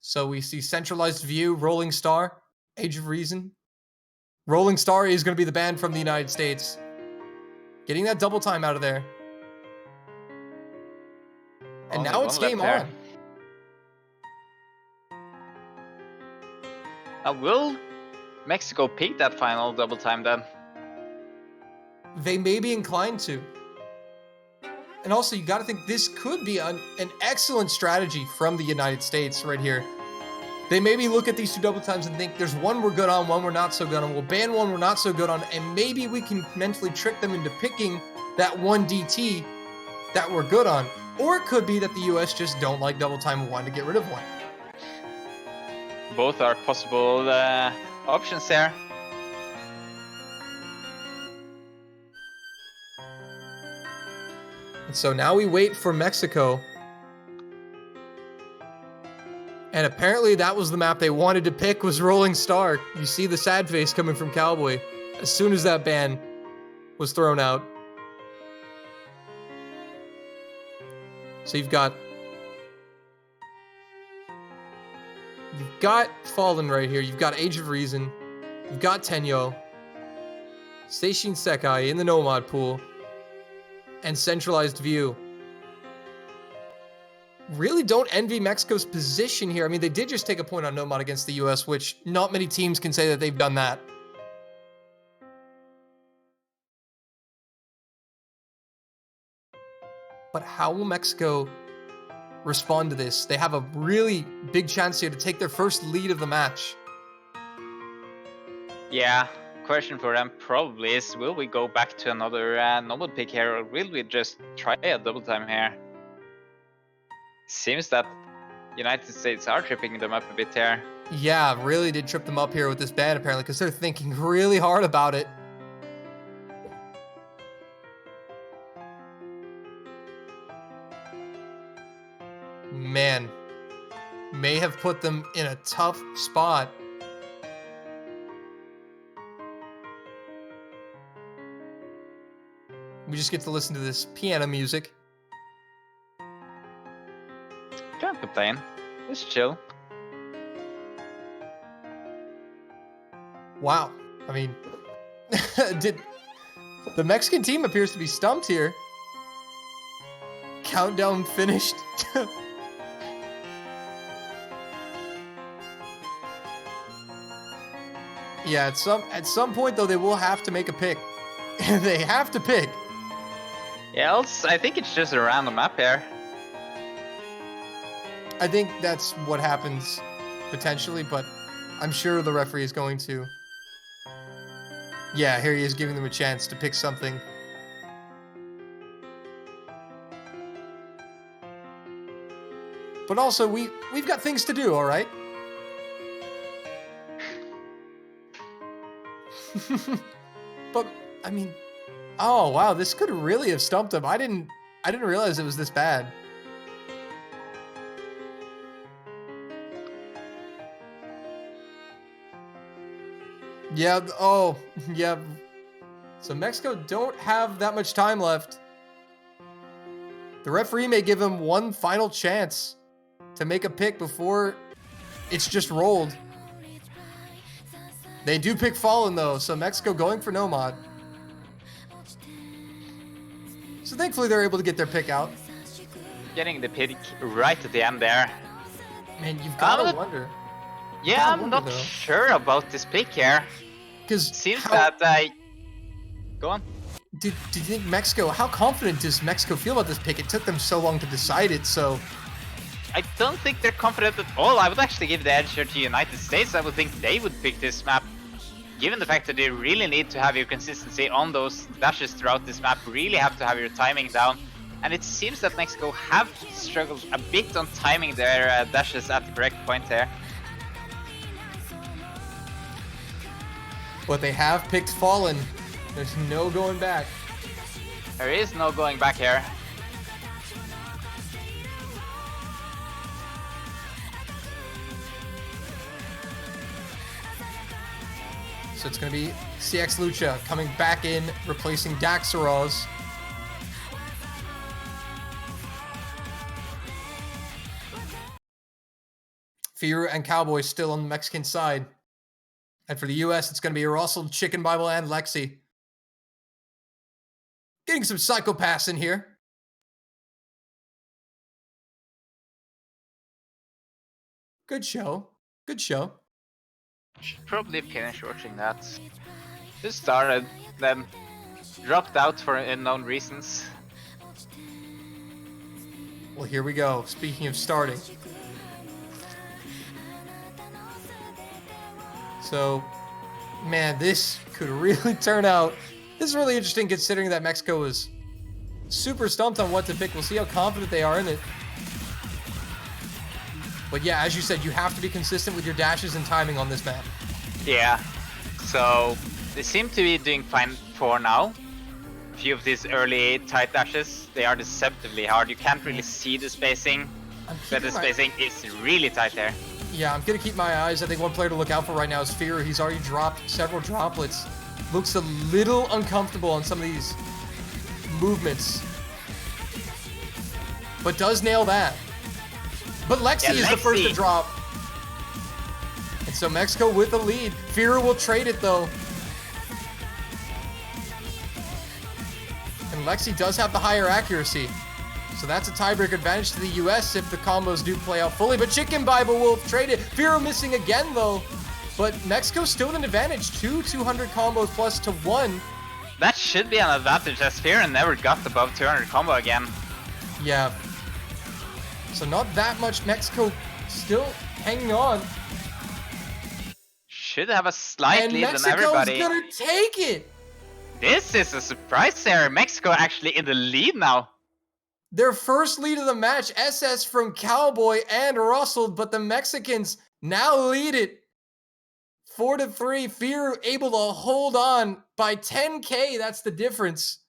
So we see Centralized View, Rolling Star, Age of Reason. Rolling Star is going to be the ban from the United States. Getting that double time out of there. And Only now it's one game left on. Will Mexico pick that final double time then? They may be inclined to. And also, you got to think this could be an excellent strategy from the United States right here. They maybe look at these 2 double times and think there's one we're good on, one we're not so good on. We'll ban one we're not so good on, and maybe we can mentally trick them into picking that one DT that we're good on. Or it could be that the US just don't like double time and want to get rid of one. Both are possible options there. And so now we wait for Mexico. And apparently that was the map they wanted to pick, was Rolling Star. You see the sad face coming from Cowboy as soon as that ban was thrown out. So you've got Fallen right here. You've got Age of Reason. You've got Tenyo. Seishin Sekai in the Nomad pool. And Centralized View. Really don't envy Mexico's position here. I mean, they did just take a point on Nomad against the US, which not many teams can say that they've done that. But how will Mexico respond to this? They have a really big chance here to take their first lead of the match. Yeah, question for them probably is, will we go back to another Nomad pick here, or will we just try a double time here? Seems that United States are tripping them up a bit here. Yeah, really did trip them up here with this ban apparently, because they're thinking really hard about it. Man, may have put them in a tough spot. We just get to listen to this piano music. Can't complain. It's chill. Wow. I mean, the Mexican team appears to be stumped here. Countdown finished. Yeah, at some point though, they will have to make a pick. They have to pick. Yeah, else I think it's just a random map here. I think that's what happens potentially, but I'm sure the referee is going to. Yeah, here he is giving them a chance to pick something. But also, we've got things to do, all right? But I mean, oh wow, this could really have stumped him. I didn't realize it was this bad. Yeah, oh, yeah. So Mexico don't have that much time left. The referee may give him one final chance to make a pick before it's just rolled. They do pick Fallen though, so Mexico going for Nomad. So thankfully they're able to get their pick out. Getting the pick right at the end there. Man, you've got to wonder. Yeah, I'm not sure about this pick here. Because seems that Go on. do you think Mexico, how confident does Mexico feel about this pick? It took them so long to decide it, so... I don't think they're confident at all. I would actually give the edge here to United States. I would think they would pick this map, given the fact that they really need to have your consistency on those dashes throughout this map, really have to have your timing down. And it seems that Mexico have struggled a bit on timing their dashes at the correct point here. But they have picked Fallen. There's no going back. There is no going back here. So it's going to be CX Lucha coming back in, replacing Daxaros. Firu and Cowboy still on the Mexican side. And for the US, it's going to be Russell, Chicken Bible, and Lexi. Getting some psychopaths in here. Good show. Good show. Should probably finish watching that. Just started, then dropped out for unknown reasons. Well, here we go. Speaking of starting. So, man, this could really turn out. This is really interesting considering that Mexico was super stumped on what to pick. We'll see how confident they are in it. But yeah, as you said, you have to be consistent with your dashes and timing on this map. Yeah, so they seem to be doing fine for now. A few of these early tight dashes, they are deceptively hard. You can't really see the spacing, but the spacing is really tight there. Yeah, I'm going to keep my eyes. I think one player to look out for right now is Fear. He's already dropped several droplets. Looks a little uncomfortable on some of these movements. But does nail that. But Lexi is the first to drop. And so Mexico with the lead. Fear will trade it though. And Lexi does have the higher accuracy. So that's a tiebreaker advantage to the US if the combos do play out fully. But Chicken Bible will trade it. Firo missing again though. But Mexico still with an advantage. 200 combos plus to 1. That should be an advantage as Firo never got above 200 combo again. Yeah. So not that much. Mexico still hanging on. Should have a slight lead and than everybody. Mexico's gonna take it. This is a surprise there. Mexico actually in the lead now. Their first lead of the match, SS from Cowboy and Russell, but the Mexicans now lead it 4-3. Fear able to hold on by 10K. That's the difference.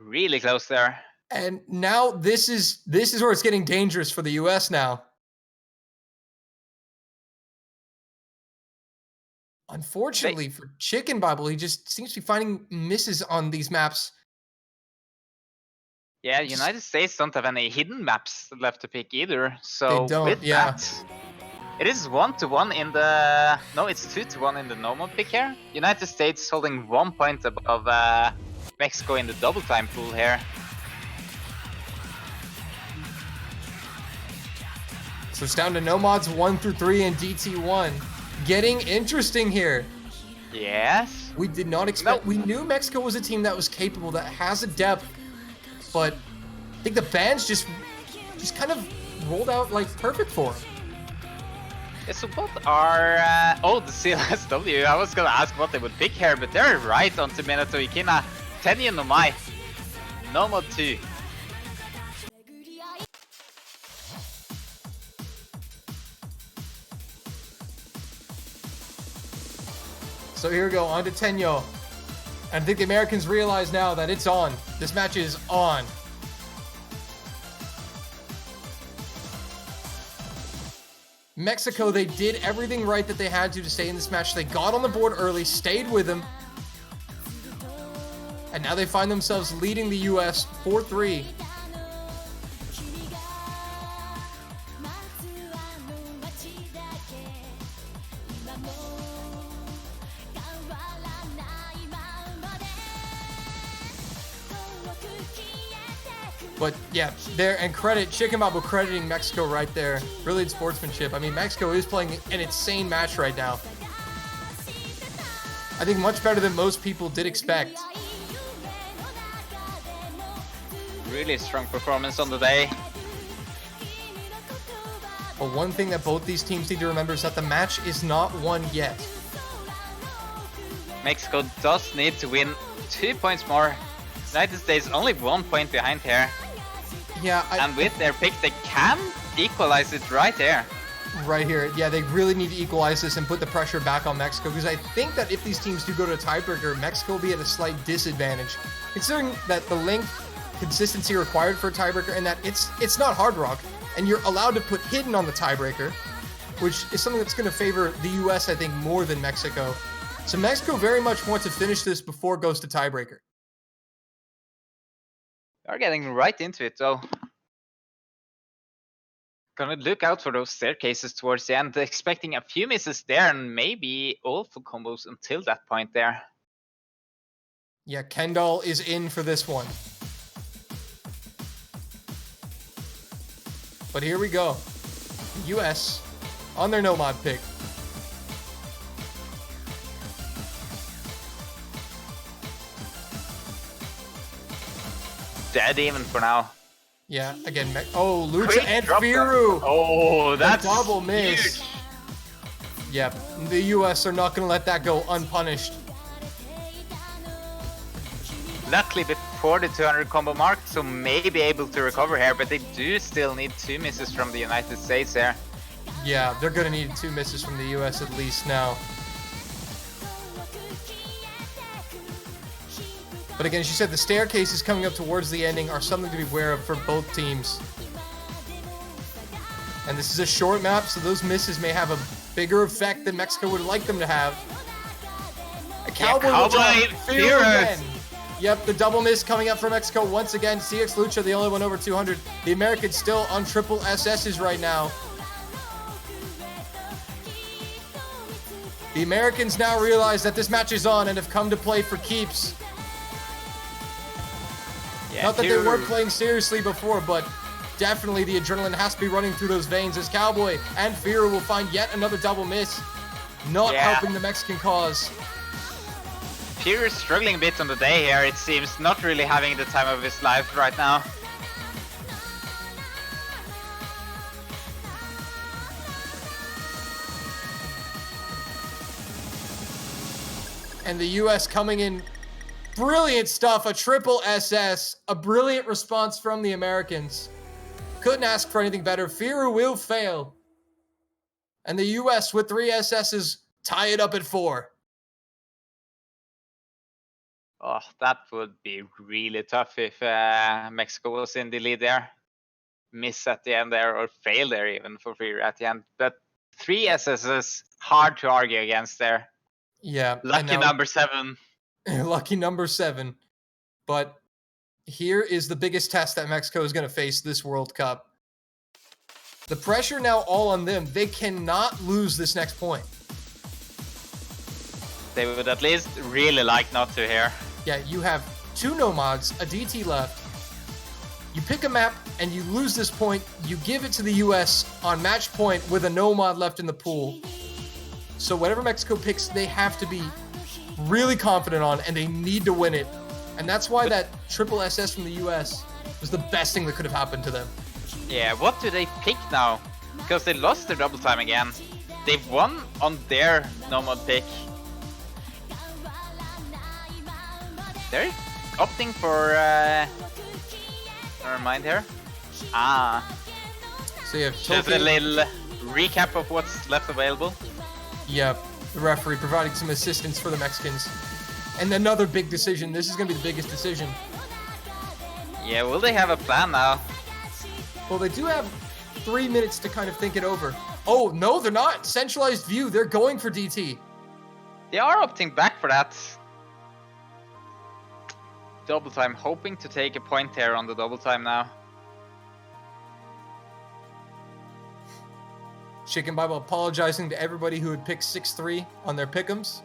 Really close there. And now this is where it's getting dangerous for the US now. Unfortunately for Chicken Bible, he just seems to be finding misses on these maps. Yeah, United States don't have any hidden maps left to pick either. So They don't, with yeah. that, it is 1-1 in the... No, it's 2-1 in the normal pick here. United States holding 1 point above Mexico in the double time pool here. So it's down to Nomads 1-3 and DT1. Getting interesting here. Yes. We did not expect... Nope. We knew Mexico was a team that was capable, that has a depth. But I think the bands just kind of rolled out like perfect for him. Yeah, so what are... oh, the CLSW. I was gonna ask what they would pick here, but they're right onto Minato Ikina. Tenyi no Mai. Nomad 2. So here we go, on to Tenyo. And I think the Americans realize now that it's on. This match is on. Mexico, they did everything right that they had to stay in this match. They got on the board early, stayed with them. And now they find themselves leading the US 4-3. But yeah, there, and credit, Chicken Bible crediting Mexico right there. Brilliant sportsmanship. I mean, Mexico is playing an insane match right now. I think much better than most people did expect. Really strong performance on the day. But one thing that both these teams need to remember is that the match is not won yet. Mexico does need to win 2 points more. United States only 1 point behind here. Yeah, and with their pick, they can equalize it right there. Right here. Yeah, they really need to equalize this and put the pressure back on Mexico, because I think that if these teams do go to a tiebreaker, Mexico will be at a slight disadvantage, considering that the length, consistency required for a tiebreaker, and that it's not Hard Rock, and you're allowed to put Hidden on the tiebreaker, which is something that's going to favor the U.S., I think, more than Mexico. So Mexico very much wants to finish this before it goes to tiebreaker. Are getting right into it, though. Gonna look out for those staircases towards the end, expecting a few misses there and maybe all full combos until that point there. Yeah, Kendall is in for this one. But here we go. US on their Nomad pick. Dead even for now. Yeah, again, oh, Lucha Quick and drop Firu. Oh, that's a double miss. huge. Yep, the US are not going to let that go unpunished. Luckily before the 200 combo mark, so may be able to recover here, but they do still need 2 misses from the United States there. Yeah, they're going to need 2 misses from the US at least now. But again, she said the staircases coming up towards the ending are something to be aware of for both teams. And this is a short map, so those misses may have a bigger effect than Mexico would like them to have. A Cowboy will drop Firu again. Yep, the double miss coming up for Mexico once again. CX Lucha, the only one over 200. The Americans still on triple SSs right now. The Americans now realize that this match is on and have come to play for keeps. Yeah, not that they weren't playing seriously before, but definitely the adrenaline has to be running through those veins as Cowboy and Firu will find yet another double miss. Not helping the Mexican cause. Firu is struggling a bit on the day here, it seems. Not really having the time of his life right now. And the US coming in. Brilliant stuff, a triple SS, a brilliant response from the Americans. Couldn't ask for anything better. Firu will fail. And the US with 3 SSs tie it up at 4. Oh, that would be really tough if Mexico was in the lead there. Miss at the end there, or fail there even for Firu at the end. But 3 SSs, hard to argue against there. Yeah. Lucky number 7. Lucky number 7. But here is the biggest test that Mexico is going to face this World Cup. The pressure now all on them. They cannot lose this next point. They would at least really like not to here. Yeah, you have 2 Nomads, a DT left. You pick a map and you lose this point. You give it to the US on match point with a Nomad left in the pool. So whatever Mexico picks, they have to be really confident on, and they need to win it. And that's why that triple SS from the US was the best thing that could have happened to them. Yeah, what do they pick now? Because they lost their double time again. They've won on their Nomad pick. They're opting for never mind here. So you have just a little recap of what's left available. Yep, the referee providing some assistance for the Mexicans. And another big decision. This is going to be the biggest decision. Yeah, will they have a plan now? Well, they do have 3 minutes to kind of think it over. Oh, no, they're not. Centralized view. They're going for DT. They are opting back for that. Double time, hoping to take a point here on the double time now. Chicken Bible apologizing to everybody who had picked 6-3 on their pick'ems.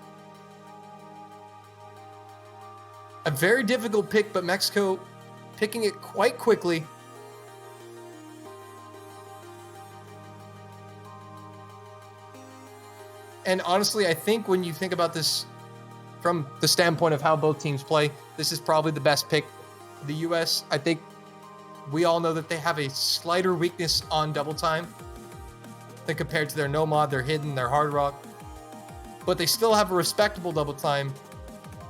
A very difficult pick, but Mexico picking it quite quickly. And honestly, I think when you think about this from the standpoint of how both teams play, this is probably the best pick. The US, I think we all know that they have a slighter weakness on double time than compared to their Nomad, their Hidden, their Hard Rock. But they still have a respectable double time.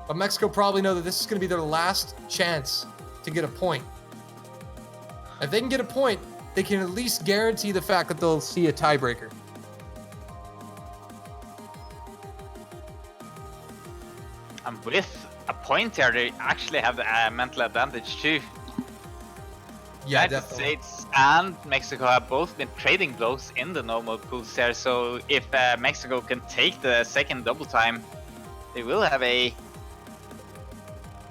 But Mexico probably know that this is going to be their last chance to get a point. If they can get a point, they can at least guarantee the fact that they'll see a tiebreaker. And with a point here, they actually have a mental advantage too. Yeah, United definitely. States and Mexico have both been trading blows in the normal pools here, so if Mexico can take the second double time, they will have a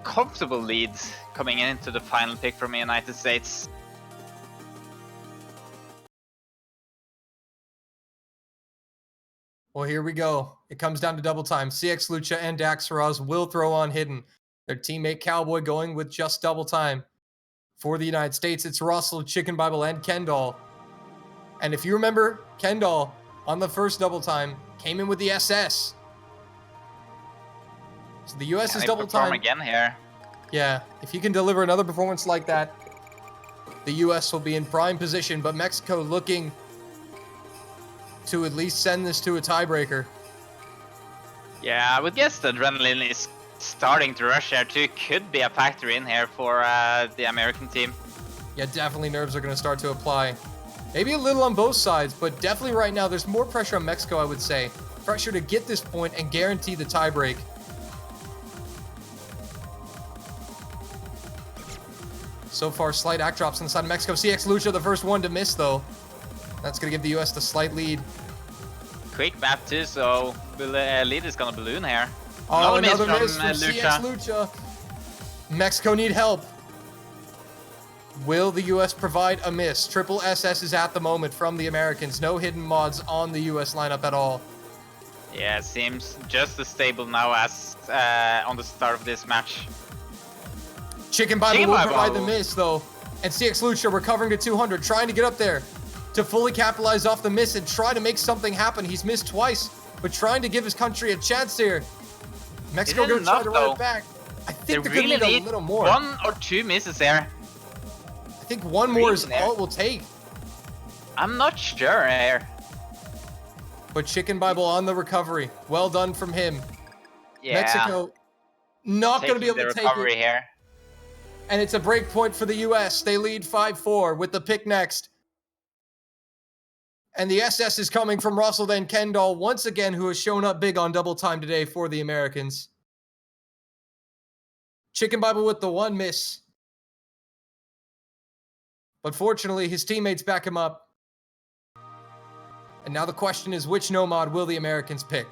comfortable lead coming into the final pick from the United States. Well, here we go. It comes down to double time. CX Lucha and Dax Faraz will throw on Hidden. Their teammate Cowboy going with just double time. For the United States, it's Russell, Chicken Bible, and Kendall. And if you remember, Kendall on the first double time came in with the SS. So the US is double time again here. Yeah, if he can deliver another performance like that, the US will be in prime position. But Mexico looking to at least send this to a tiebreaker. Yeah, I would guess the adrenaline is starting to rush here too. Could be a factor in here for the American team. Yeah, definitely nerves are going to start to apply. Maybe a little on both sides, but definitely right now there's more pressure on Mexico, I would say. Pressure to get this point and guarantee the tiebreak. So far, slight act drops on the side of Mexico. CX Lucha, the first one to miss, though. That's going to give the US the slight lead. Quick map too, so lead is going to balloon here. Oh, another miss from from CX Lucha. Mexico need help. Will the US provide a miss? Triple SS is at the moment from the Americans. No hidden mods on the US lineup at all. Yeah, it seems just as stable now as on the start of this match. Chicken Bible will provide the miss, though. And CX Lucha recovering to 200, trying to get up there to fully capitalize off the miss and try to make something happen. He's missed twice, but trying to give his country a chance here. Mexico going to try to run it back. I think they're going to need a little more. 1 or 2 misses there. I think one more is all it will take. I'm not sure here. But Chicken Bible on the recovery. Well done from him. Yeah. Mexico not going to be able to take it. Here. And it's a break point for the US. They lead 5-4 with the pick next. And the SS is coming from Russell Van Kendall once again, who has shown up big on double time today for the Americans. Chicken Bible with the one miss. But fortunately, his teammates back him up. And now the question is, which Nomad will the Americans pick?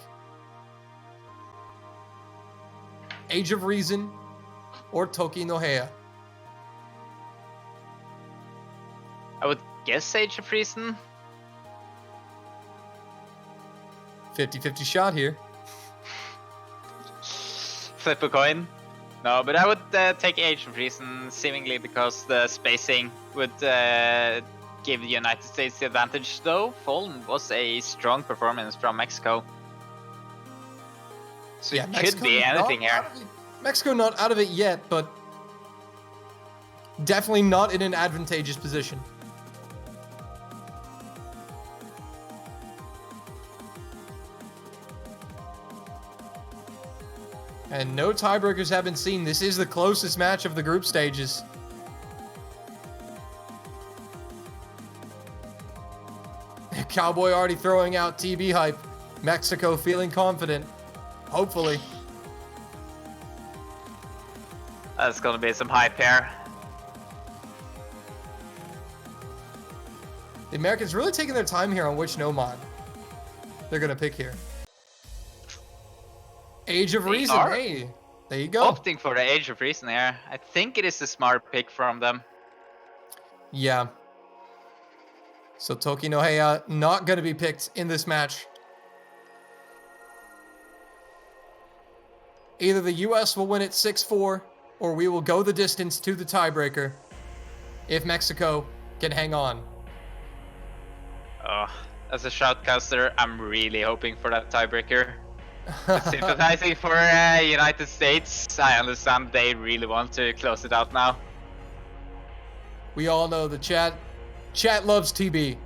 Age of Reason or Toki no Heya? I would guess Age of Reason. 50-50 shot here. Flip a coin. No, but I would take Age of Reason, seemingly because the spacing would give the United States the advantage, though Fallen was a strong performance from Mexico. So yeah, it could be anything here. Mexico not out of it yet, but definitely not in an advantageous position. And no tiebreakers have been seen. This is the closest match of the group stages. Cowboy already throwing out TB hype. Mexico feeling confident. Hopefully. That's going to be some hype here. The Americans really taking their time here on which Nomad they're going to pick here. Age of Reason, hey, there you go. Opting for the Age of Reason here. I think it is a smart pick from them. Yeah. So Toki no Heya not going to be picked in this match. Either the US will win it 6-4, or we will go the distance to the tiebreaker if Mexico can hang on. Oh, as a shoutcaster, I'm really hoping for that tiebreaker. But sympathizing for United States, I understand they really want to close it out now. We all know the chat loves TB.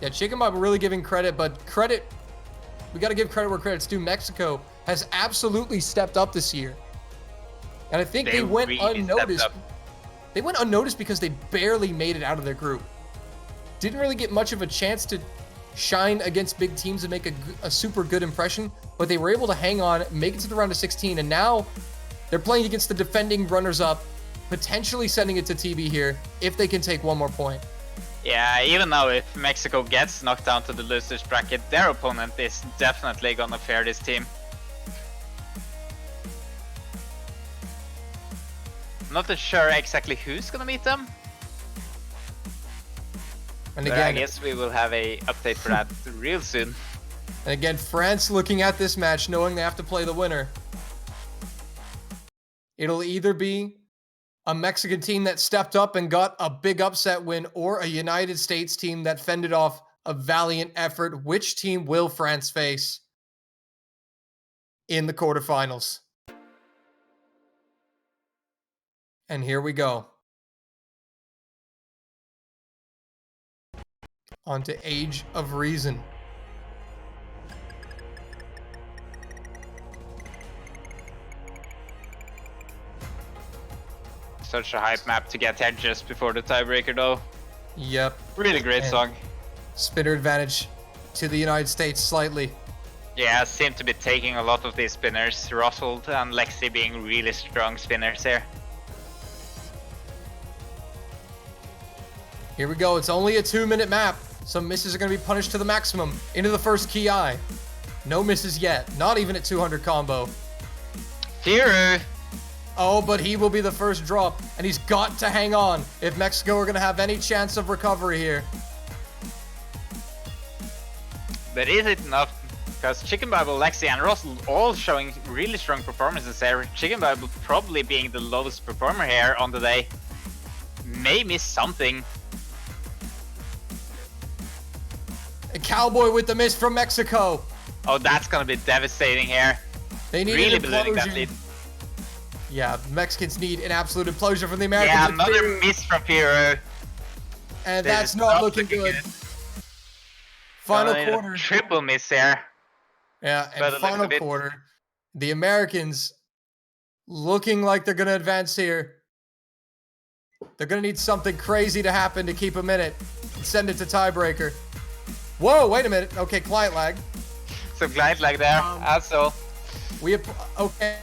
Yeah, Chicken Bob really giving credit, but we got to give credit where credit's due. Mexico has absolutely stepped up this year. And I think they went really unnoticed. They went unnoticed because they barely made it out of their group. Didn't really get much of a chance to shine against big teams and make a super good impression, but they were able to hang on, make it to the round of 16, and now they're playing against the defending runners-up, potentially sending it to TB here if they can take one more point. Yeah, even now if Mexico gets knocked down to the losers bracket, their opponent is definitely gonna fear this team. Not sure exactly who's gonna meet them. And But again, I guess we will have a update for that real soon. And again, France looking at this match, knowing they have to play the winner. It'll either be a Mexican team that stepped up and got a big upset win, or a United States team that fended off a valiant effort. Which team will France face in the quarterfinals? And here we go. On to Age of Reason. Such a hype map to get here just before the tiebreaker though. Yep. Really great And song. spinner advantage to the United States slightly. Yeah, seem to be taking a lot of these spinners. Rosald and Lexi being really strong spinners here. Here we go. It's only a 2-minute map. Some misses are going to be punished to the maximum. Into the first Ki. No misses yet. Not even at 200 combo. Firu! Oh, but he will be the first drop. And he's got to hang on if Mexico are going to have any chance of recovery here. But is it enough? Because Chicken Bible, Lexi and Russell all showing really strong performances here. Chicken Bible probably being the lowest performer here on the day. May miss something. A Cowboy with the miss from Mexico. Oh, that's gonna be devastating here. They need Really an believing that implosion. lead. Yeah, Mexicans need an absolute implosion from the Americans. Yeah, and another Firu. miss from Firu. And This that's is not looking good. Final Gonna need a quarter. triple miss here. Yeah, By and the looks final of it. quarter. The Americans looking like they're going to advance here. They're going to need something crazy to happen to keep them in it and send it to tiebreaker. Whoa, wait a minute. Okay, client lag. Some client lag there. Also, We have, okay.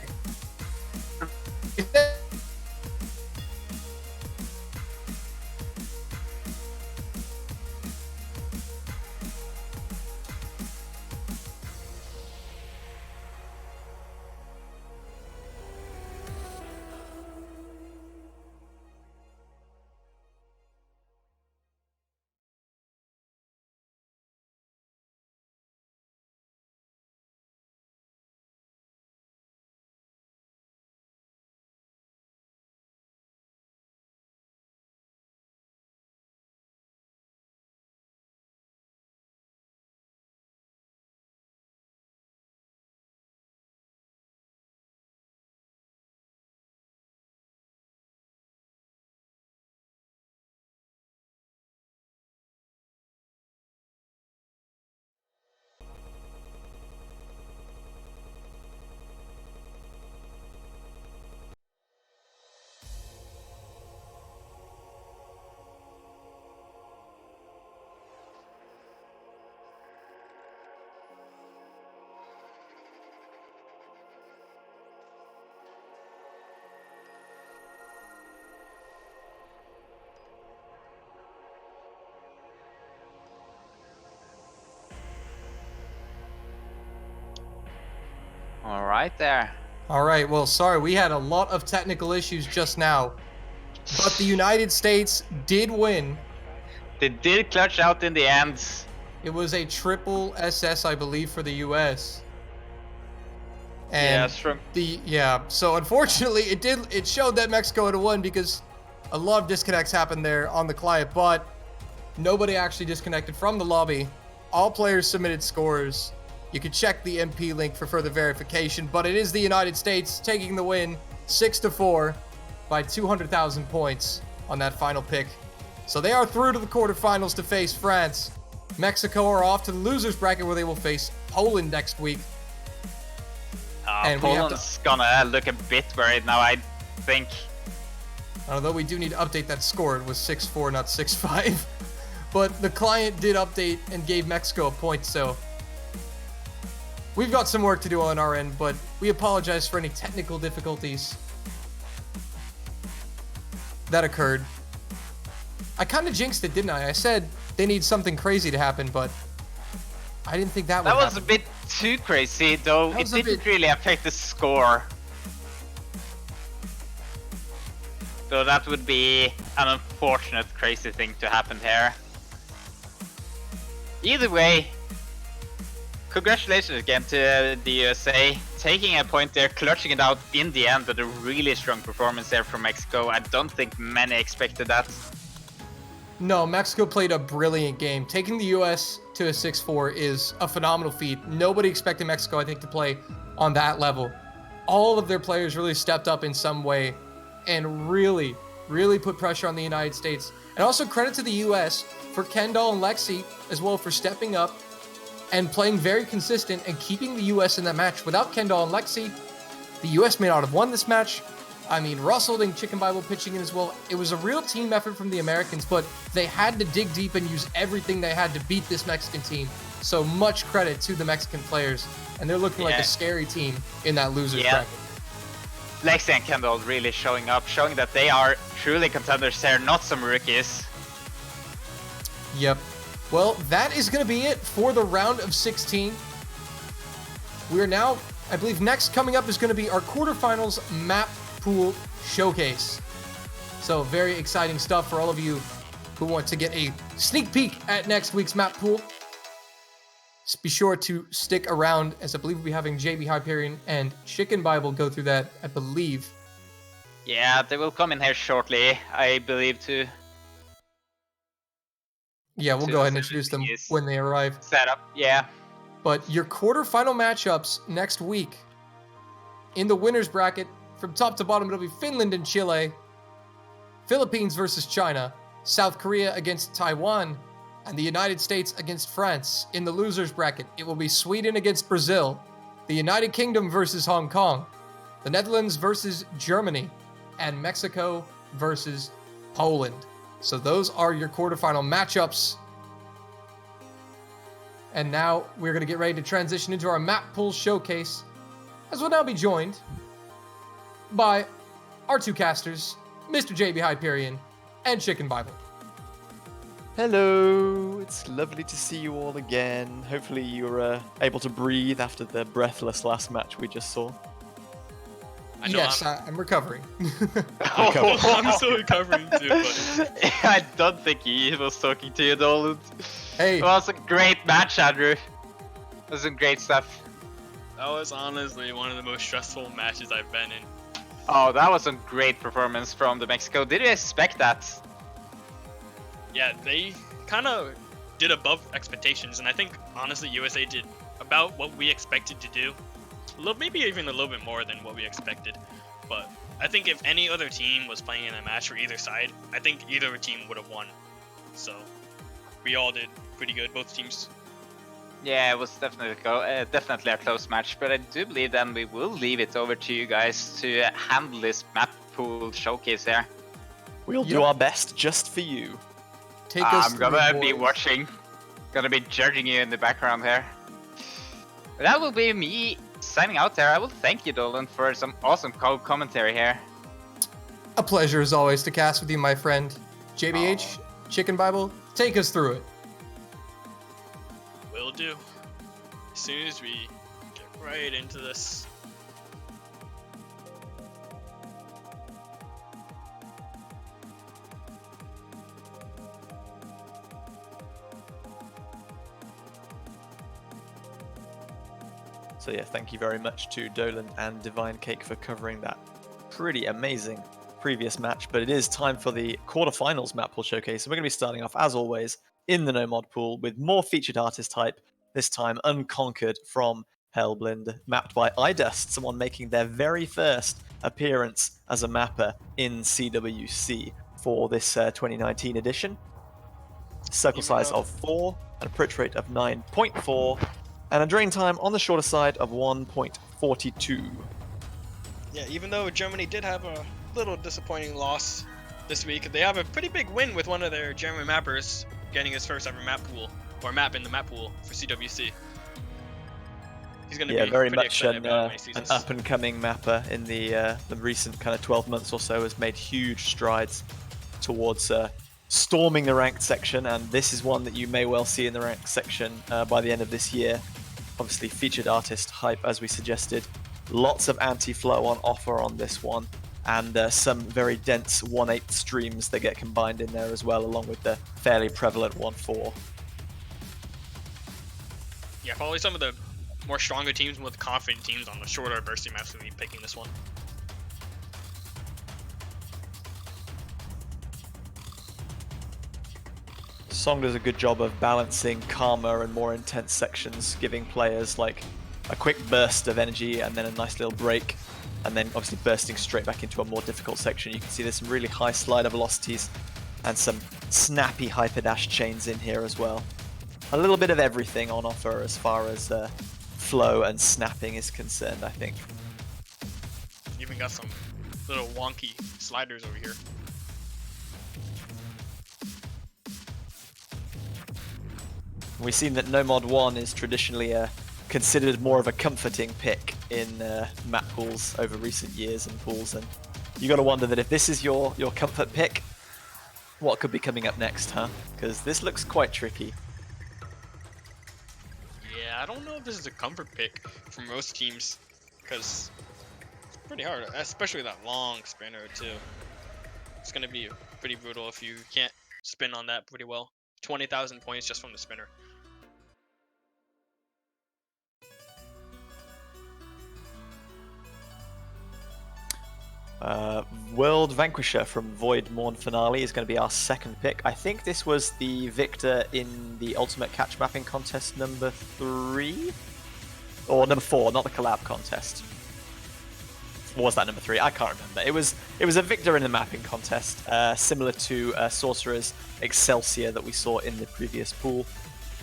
all right there. All right, well, sorry, we had a lot of technical issues just now. But the United States did win. They did clutch out in the end. It was a triple SS, I believe, for the US. Yeah, And strong. so unfortunately it showed that Mexico had won because a lot of disconnects happened there on the client, but Nobody actually disconnected from the lobby. All players submitted scores. You can check the MP link for further verification, but it is the United States taking the win 6-4 by 200,000 points on that final pick. So they are through to the quarterfinals to face France. Mexico are off to the losers bracket where they will face Poland next week. And Poland's gonna look a bit worried now, I think. Although we do need to update that score. It was 6-4, not 6-5. But the client did update and gave Mexico a point, so we've got some work to do on our end, but we apologize for any technical difficulties that occurred. I kind of jinxed it, didn't I? I said they need something crazy to happen, but I didn't think that would happen. That was a bit too crazy, though. It didn't really affect the score. So that would be an unfortunate crazy thing to happen here. Either way, congratulations again to the USA. Taking a point there, clutching it out in the end, but a really strong performance there from Mexico. I don't think many expected that. No, Mexico played a brilliant game. Taking the US to a 6-4 is a phenomenal feat. Nobody expected Mexico, I think, to play on that level. All of their players really stepped up in some way and really put pressure on the United States. And also credit to the US for Kendall and Lexi as well for stepping up and playing very consistent and keeping the US in that match. Without Kendall and Lexi, the US may not have won this match. I mean, Russell and Chicken Bible pitching in as well. It was a real team effort from the Americans, but they had to dig deep and use everything they had to beat this Mexican team. So much credit to the Mexican players. And they're looking like a scary team in that losers bracket. Lexi and Kendall really showing up, showing that they are truly contenders here, not some rookies. Yep. Well, that is going to be it for the round of 16. We are now, I believe, next coming up is going to be our quarterfinals map pool showcase. So very exciting stuff for all of you who want to get a sneak peek at next week's map pool. Just be sure to stick around, as I believe we'll be having JB Hyperion and Chicken Bible go through that, I believe. Yeah, they will come in here shortly, I believe, to... Yeah, we'll go ahead and introduce them when they arrive. Setup, yeah. But your quarterfinal matchups next week in the winners bracket, from top to bottom, it'll be Finland and Chile, Philippines versus China, South Korea against Taiwan, and the United States against France. In the losers bracket, it will be Sweden against Brazil, the United Kingdom versus Hong Kong, the Netherlands versus Germany, and Mexico versus Poland. So those are your quarterfinal matchups. And now we're going to get ready to transition into our map pool showcase, as we'll now be joined by our two casters, Mr. JB Hyperion and Chicken Bible. Hello, it's lovely to see you all again. Hopefully you're able to breathe after the breathless last match we just saw. Yes, I'm recovering. I'm still recovering too, but... I don't think he was talking to you, Dolan. Hey. It was a great match, Andrew. It was some great stuff. That was honestly one of the most stressful matches I've been in. Oh, that was a great performance from the Mexico. Did you expect that? Yeah, they kind of did above expectations, and I think honestly USA did about what we expected to do. Maybe even a little bit more than what we expected. But I think if any other team was playing in a match for either side, I think either team would have won. So we all did pretty good, both teams. Yeah, it was definitely a close match, but I do believe then we will leave it over to you guys to handle this map pool showcase here. We'll do our best just for you. Take us I'm gonna be watching, gonna be judging you in the background here. That will be me signing out there. I will thank you, Dolan, for some awesome commentary here. A pleasure as always to cast with you, my friend. JBH, Chicken Bible, take us through it. Will do. As soon as we get right into this. So yeah, thank you very much to Dolan and Divine Cake for covering that pretty amazing previous match, but it is time for the quarterfinals map pool showcase. And we're going to be starting off, as always, in the No Mod pool with more featured artist type, this time Unconquered from Hellblind, mapped by iDust, someone making their very first appearance as a mapper in CWC for this 2019 edition. Circle size of 4, and a approach rate of 9.4, and a drain time on the shorter side of 1.42. Yeah, even though Germany did have a little disappointing loss this week, they have a pretty big win with one of their German mappers getting his first ever map pool, or map in the map pool for CWC. He's going to be very pretty much excited about an many seasons. up-and-coming mapper in the recent kind of 12 months or so, has made huge strides towards storming the ranked section, and this is one that you may well see in the ranked section by the end of this year. Obviously featured artist hype, as we suggested. Lots of anti-flow on offer on this one, and some very dense 1/8 streams that get combined in there as well, along with the fairly prevalent 1/4. Yeah, probably some of the more stronger teams with confident teams on the shorter bursty maps will be picking this one. Song does a good job of balancing calmer and more intense sections, giving players like a quick burst of energy and then a nice little break, and then obviously bursting straight back into a more difficult section. You can see there's some really high slider velocities and some snappy hyperdash chains in here as well. A little bit of everything on offer as far as flow and snapping is concerned, I think. Even got some little wonky sliders over here. We've seen that No Mod 1 is traditionally considered more of a comforting pick in map pools over recent years and pools, and you got to wonder that if this is your comfort pick, what could be coming up next, huh? Because this looks quite tricky. Yeah, I don't know if this is a comfort pick for most teams, because it's pretty hard, especially that long spinner too. It's going to be pretty brutal if you can't spin on that pretty well. 20,000 points just from the spinner. World Vanquisher from Void Morn Finale is going to be our second pick. I think this was the victor in the Ultimate Catch Mapping Contest number 3? Or number 4, not the collab contest. Or was that number 3? I can't remember. It was a victor in the mapping contest, similar to Sorcerer's Excelsior that we saw in the previous pool.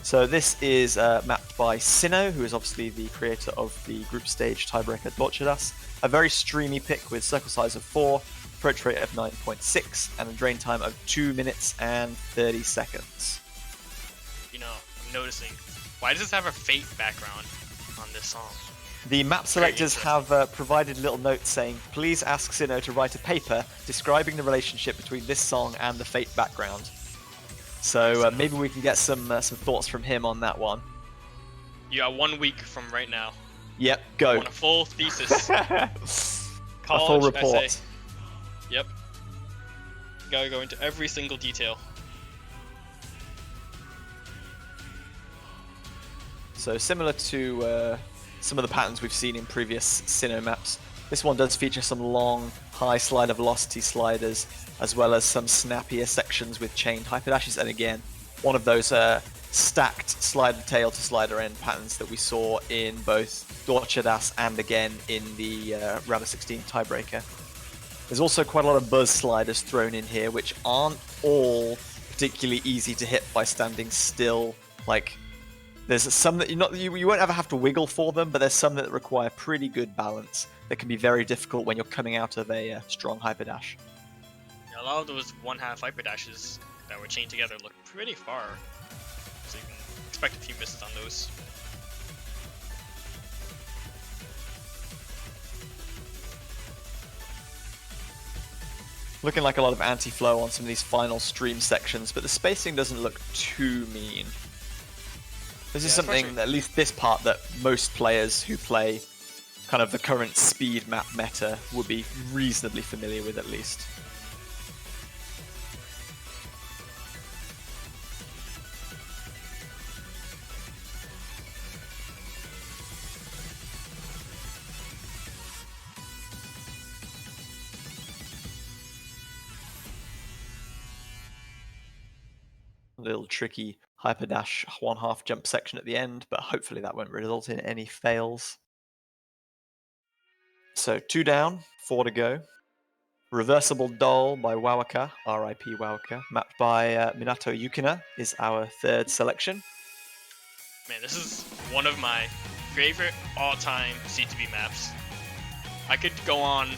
So this is mapped by Sinnoh, who is obviously the creator of the group stage tiebreaker Torturas. A very streamy pick with circle size of 4, approach rate of 9.6, and a drain time of 2 minutes and 30 seconds. You know, I'm noticing, why does this have a Fate background on this song? The map selectors have provided little notes saying, please ask Sinnoh to write a paper describing the relationship between this song and the Fate background. So maybe we can get some thoughts from him on that one. You got 1 week from right now. Yep, go. On a full thesis. A College full report. essay. Yep. Gotta go into every single detail. So similar to some of the patterns we've seen in previous Sinnoh maps, this one does feature some long, high slider velocity sliders, as well as some snappier sections with chained hyperdashes, and again, one of those stacked slider tail to slider end patterns that we saw in both Torturas and again in the round of 16 tiebreaker. There's also quite a lot of buzz sliders thrown in here, which aren't all particularly easy to hit by standing still. Like, there's some that you won't ever have to wiggle for them, but there's some that require pretty good balance that can be very difficult when you're coming out of a strong hyperdash. Yeah, a lot of those 1/2 hyperdashes that were chained together look pretty far, so you can expect a few misses on those. Looking like a lot of anti-flow on some of these final stream sections, but the spacing doesn't look too mean. This is something, at least this part, that most players who play kind of the current speed map meta would be reasonably familiar with, at least. little tricky hyper dash 1/2 jump section at the end, but hopefully that won't result in any fails. So 2 down, 4 to go. Reversible Doll by Wowaka, RIP Wowaka, mapped by Minato Yukina is our third selection. Man, this is one of my favorite all-time C2B maps. I could go on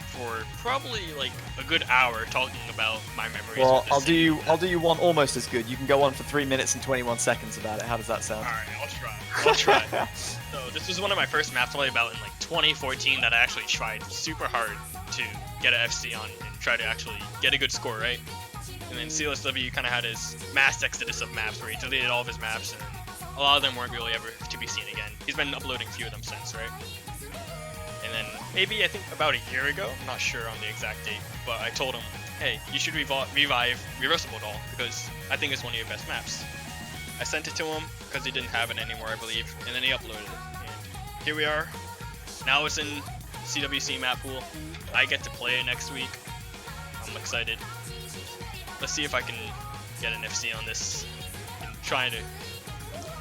for probably like a good hour talking about my memories. Well, with this I'll do you one almost as good. You can go on for 3 minutes and 21 seconds about it. How does that sound? Alright, I'll try. So this was one of my first maps to play about in like 2014 that I actually tried super hard to get an FC on and try to actually get a good score, right? And then CLSW kind of had his mass exodus of maps where he deleted all of his maps, and a lot of them weren't really ever to be seen again. He's been uploading a few of them since, right? And then maybe I think about a year ago, I'm not sure on the exact date, but I told him, hey, you should revive Reversible Doll because I think it's one of your best maps. I sent it to him because he didn't have it anymore, I believe, and then he uploaded it. And here we are. Now it's in CWC map pool. I get to play it next week. I'm excited. Let's see if I can get an FC on this and try to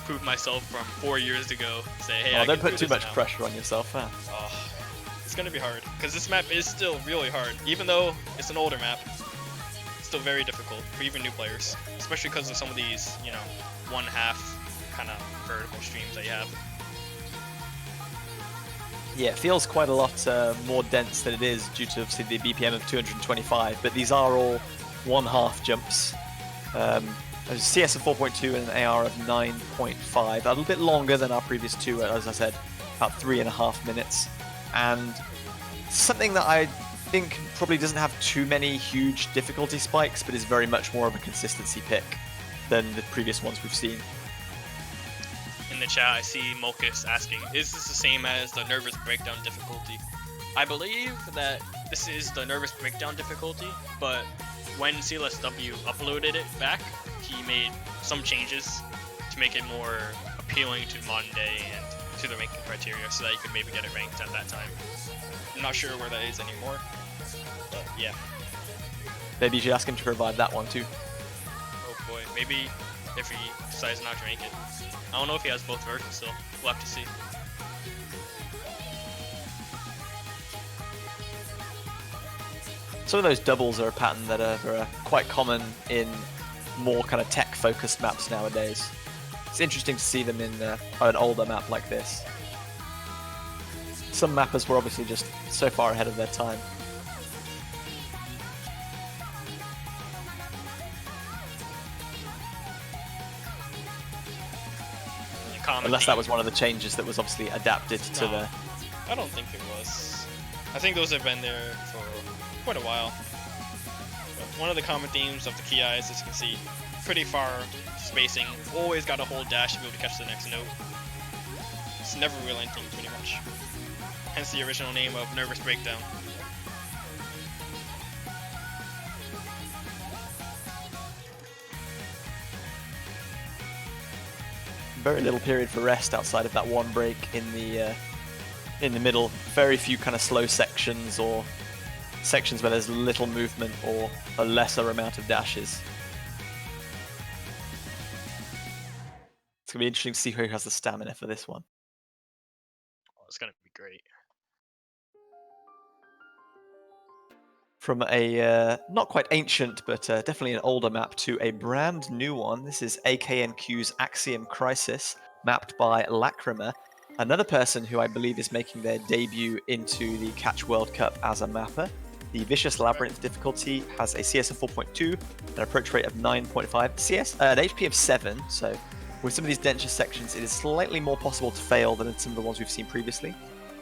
prove myself from 4 years ago. Say, hey, I don't can put do too this much now. pressure on yourself, huh? Oh, it's gonna be hard because this map is still really hard, even though it's an older map. It's still very difficult for even new players, especially because of some of these, 1/2 kind of vertical streams that you have. Yeah, it feels quite a lot more dense than it is due to obviously the BPM of 225, but these are all 1/2 jumps. A CS of 4.2 and an AR of 9.5, a little bit longer than our previous two, as I said, about 3.5 minutes. And something that I think probably doesn't have too many huge difficulty spikes, but is very much more of a consistency pick than the previous ones we've seen. In the chat, I see Mokus asking, is this the same as the Nervous Breakdown difficulty? I believe that this is the Nervous Breakdown difficulty, but when CLSW uploaded it back, he made some changes to make it more appealing to modern day and to the ranking criteria so that you could maybe get it ranked at that time. I'm not sure where that is anymore, but yeah. Maybe you should ask him to provide that one too. Oh boy, maybe if he decides not to rank it. I don't know if he has both versions still. We'll have to see. Some of those doubles are a pattern that are quite common in more kind of tech-focused maps nowadays. It's interesting to see them in an older map like this. Some mappers were obviously just so far ahead of their time. Unless that was one of the changes that was obviously adapted to the... I don't think it was. I think those have been there for quite a while. But one of the common themes of the key eyes, as you can see, pretty far spacing. Always got to hold dash to be able to catch the next note. It's never relenting, pretty much. Hence the original name of Nervous Breakdown. Very little period for rest outside of that one break in the middle. Very few kind of slow sections or sections where there's little movement or a lesser amount of dashes. It's gonna be interesting to see who has the stamina for this one. Oh, it's gonna be great. From a not quite ancient, but definitely an older map to a brand new one. This is AKNQ's Axiom Crisis, mapped by Lacrima, another person who I believe is making their debut into the Catch World Cup as a mapper. The Vicious Labyrinth difficulty has a CS of 4.2, an approach rate of 9.5, CS, an HP of 7, so with some of these denser sections it is slightly more possible to fail than in some of the ones we've seen previously,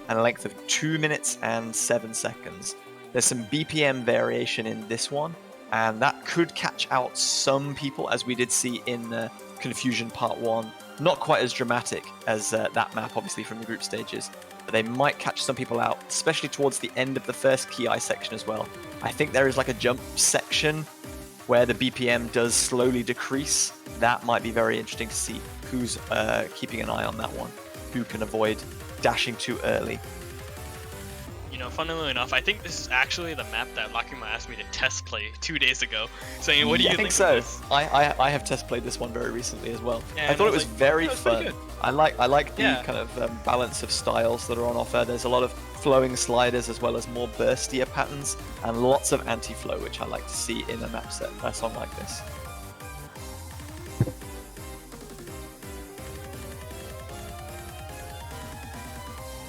and a length of 2 minutes and 7 seconds. There's some BPM variation in this one, and that could catch out some people, as we did see in Confusion Part 1. Not quite as dramatic as that map, obviously, from the group stages, but they might catch some people out, especially towards the end of the first Key Eye section as well. I think there is like a jump section where the BPM does slowly decrease. That might be very interesting to see who's keeping an eye on that one, who can avoid dashing too early. funnily enough, I think this is actually the map that Lakuma asked me to test play 2 days ago. Saying, what do you I think think so. of this? I have test played this one very recently as well. Yeah, I and thought I it was was like, very "Oh, it's pretty fun. good." I like the Yeah. kind of balance of styles that are on offer. There's a lot of flowing sliders as well as more burstier patterns and lots of anti-flow, which I like to see in a map set, a song like this.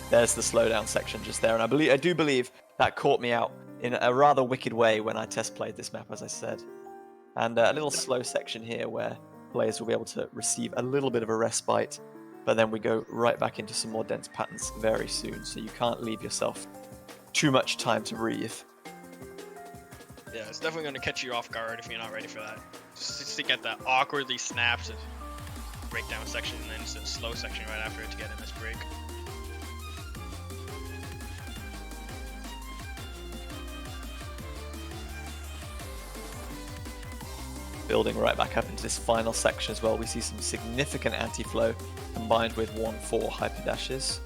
There's the slowdown section just there, and I do believe that caught me out in a rather wicked way when I test played this map, as I said. And a little slow section here where players will be able to receive a little bit of a respite, but then we go right back into some more dense patterns very soon, so you can't leave yourself too much time to breathe. Yeah, it's definitely going to catch you off guard if you're not ready for that. Just to get that awkwardly snapped breakdown section and then just a slow section right after it to get in this break. Building right back up into this final section as well, we see some significant anti-flow combined with 1-4 hyper dashes.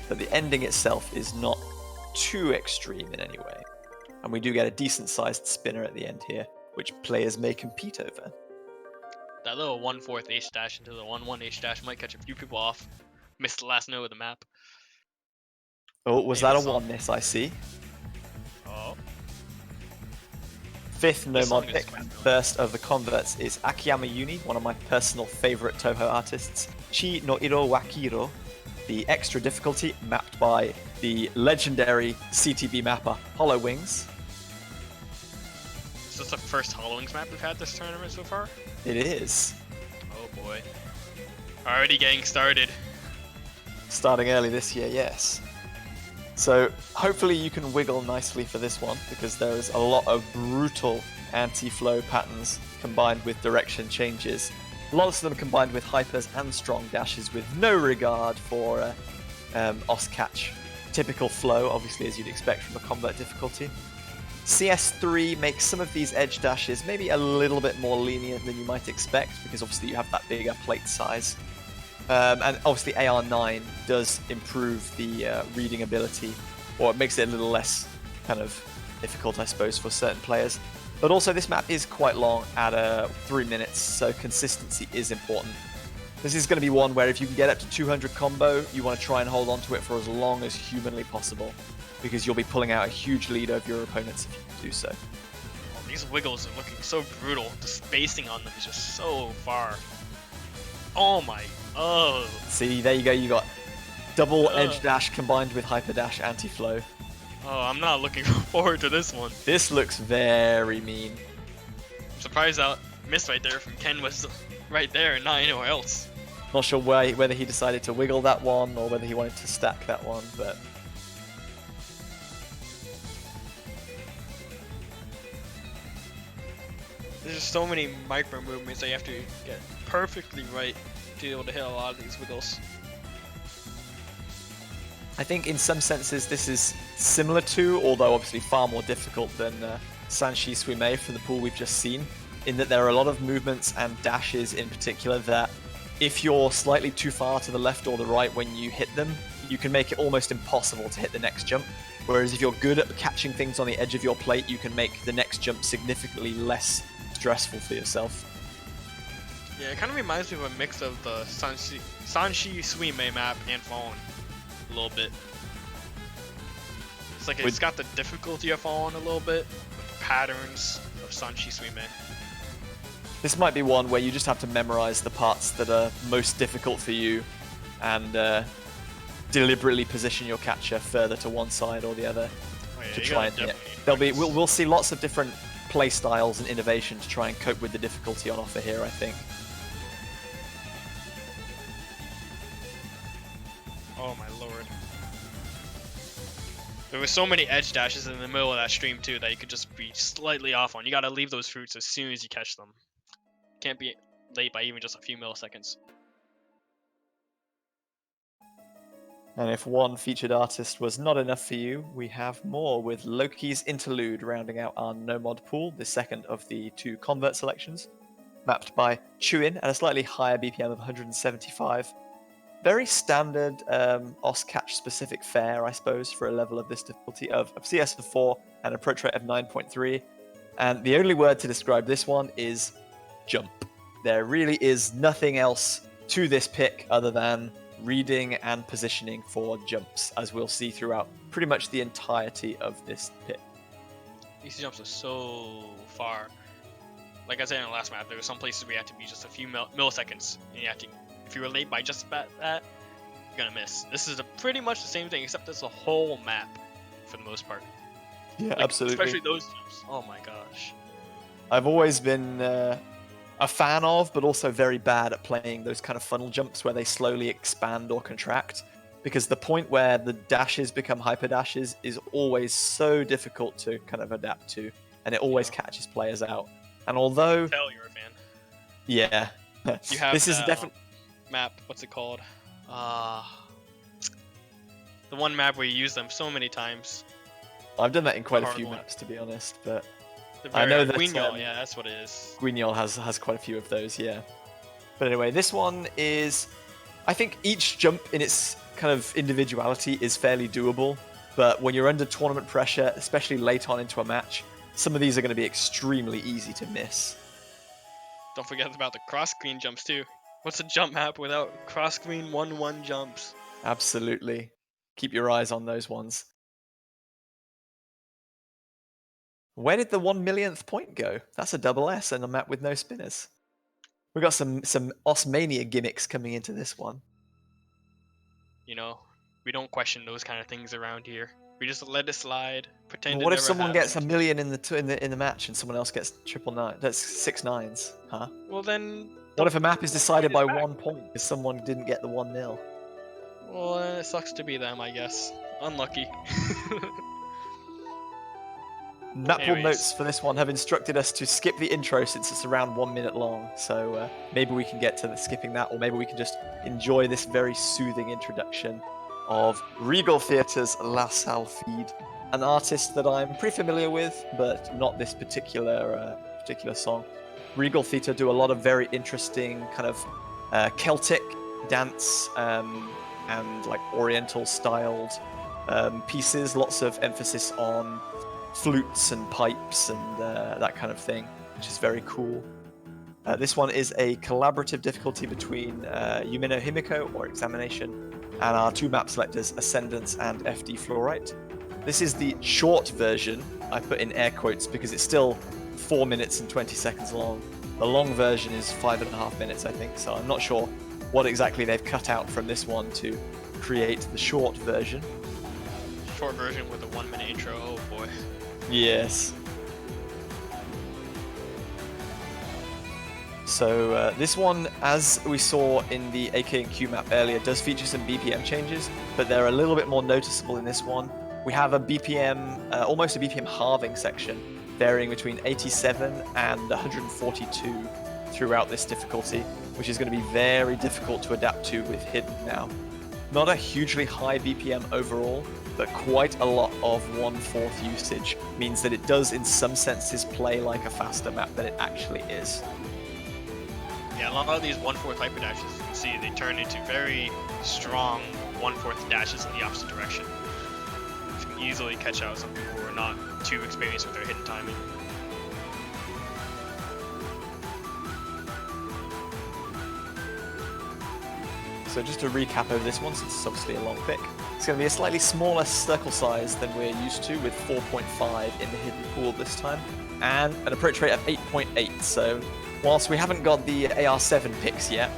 But the ending itself is not too extreme in any way. And we do get a decent sized spinner at the end here, which players may compete over. That little 1/4 H dash into the 1/1 H dash might catch a few people off. Missed the last note of the map. Oh, was Maybe that a the song. 1 miss, I see? Oh. Fifth This no mod song is pick, quite familiar. first of the converts, is Akiyama Uni, one of my personal favorite Toho artists. Chi no Iro Wakiro, the extra difficulty mapped by the legendary CTB mapper Hollow Wings. Is this the first Hollowings map we've had this tournament so far? It is. Oh boy. Already getting started. Starting early this year, yes. So hopefully you can wiggle nicely for this one, because there is a lot of brutal anti-flow patterns combined with direction changes. Lots of them combined with hypers and strong dashes with no regard for OS catch. Typical flow, obviously, as you'd expect from a combat difficulty. CS3 makes some of these edge dashes maybe a little bit more lenient than you might expect, because obviously you have that bigger plate size. And obviously AR9 does improve the reading ability, or it makes it a little less kind of difficult, I suppose, for certain players. But also this map is quite long at 3 minutes, so consistency is important. This is going to be one where if you can get up to 200 combo, you want to try and hold on to it for as long as humanly possible, because you'll be pulling out a huge lead over your opponents if you can do so. Oh, these wiggles are looking so brutal. The spacing on them is just so far. Oh my. Oh. See, there you go, you got double edge dash combined with hyper dash anti-flow. Oh, I'm not looking forward to this one. This looks very mean. I'm surprised that miss right there from Ken was right there and not anywhere else. Not sure whether he decided to wiggle that one or whether he wanted to stack that one, but There's just so many micro movements that you have to get perfectly right to be able to hit a lot of these wiggles. I think in some senses this is similar to, although obviously far more difficult than Sanshi Suimei from the pool we've just seen, in that there are a lot of movements and dashes in particular that if you're slightly too far to the left or the right when you hit them, you can make it almost impossible to hit the next jump. Whereas if you're good at catching things on the edge of your plate, you can make the next jump significantly less stressful for yourself. Yeah, it kind of reminds me of a mix of the Sanshi Suimei map and Fallen. A little bit. It's like it's got the difficulty of Fallen a little bit, with the patterns of Sanshi Suimei. This might be one where you just have to memorize the parts that are most difficult for you and deliberately position your catcher further to one side or the other Oh, yeah, to you try gotta and definitely we'll see lots of different play styles and innovation to try and cope with the difficulty on offer here, I think. Oh my lord. There were so many edge dashes in the middle of that stream too that you could just be slightly off on. You gotta leave those fruits as soon as you catch them. Can't be late by even just a few milliseconds. And if one featured artist was not enough for you, we have more with Loki's Interlude rounding out our no mod pool, the second of the two convert selections, mapped by Chuin at a slightly higher BPM of 175. very standard OS catch specific fare, I suppose, for a level of this difficulty of CS of 4 and approach rate of 9.3. And the only word to describe this one is jump. There really is nothing else to this pick other than reading and positioning for jumps, as we'll see throughout pretty much the entirety of this pick. These jumps are so far. Like I said in the last map, there were some places where you had to be just a few milliseconds, and you have to, if you were late by just about that, you're gonna miss. This is pretty much the same thing, except it's a whole map for the most part. Yeah, Like, absolutely. Especially those jumps. Oh my gosh. I've always been a fan of, but also very bad at playing those kind of funnel jumps where they slowly expand or contract, because the point where the dashes become hyper dashes is always so difficult to kind of adapt to, and it always catches players out. And although, Tell you're a fan. yeah, You have this is definitely map. What's it called? The one map where you use them so many times. I've done that in quite a hard few one. maps, to be honest, but The I know very- that, Guignol, yeah, that's what it is. Guignol has quite a few of those, yeah. But anyway, this one is, I think each jump in its kind of individuality is fairly doable, but when you're under tournament pressure, especially late on into a match, some of these are going to be extremely easy to miss. Don't forget about the cross screen jumps too. What's a jump map without cross screen 1-1 jumps? Absolutely. Keep your eyes on those ones. Where did the 1 millionth point go? That's a double S and a map with no spinners. We got some Osmania gimmicks coming into this one. You know, we don't question those kind of things around here. We just let it slide. Pretend. But what it if never someone gets a happened. million in the match and someone else gets 999? That's 6 9s, huh? Well then. What if a map is decided by it back. 1 point because someone didn't get the 1-0? Well, it sucks to be them, I guess. Unlucky. Map pool Anyways. notes for this one have instructed us to skip the intro since it's around 1 minute long, so maybe we can get to skipping that, or maybe we can just enjoy this very soothing introduction of Regal Theatre's La Salle Feed, an artist that I'm pretty familiar with, but not this particular song. Regal Theatre do a lot of very interesting kind of Celtic dance and like Oriental styled pieces, lots of emphasis on flutes and pipes and that kind of thing, which is very cool. This one is a collaborative difficulty between Yumino Himiko, or Examination, and our 2 map selectors, Ascendance and FD Fluorite. This is the short version, I put in air quotes because it's still 4 minutes and 20 seconds long. The long version is 5.5 minutes, I think, so I'm not sure what exactly they've cut out from this one to create the short version. Short version with a 1 minute intro. Oh boy. Yes. So this one, as we saw in the AK and Q map earlier, does feature some BPM changes, but they're a little bit more noticeable in this one. We have a BPM, almost a BPM halving section, varying between 87 and 142 throughout this difficulty, which is going to be very difficult to adapt to with Hidden now. Not a hugely high BPM overall, but quite a lot of 1/4 usage means that it does in some senses play like a faster map than it actually is. Yeah, a lot of these 1/4 hyper dashes, you can see they turn into very strong 1/4 dashes in the opposite direction, which can easily catch out some people who are not too experienced with their hidden timing. So just to recap over this one, since it's obviously a long pick, it's going to be a slightly smaller circle size than we're used to, with 4.5 in the hidden pool this time, and an approach rate of 8.8. So whilst we haven't got the AR7 picks yet,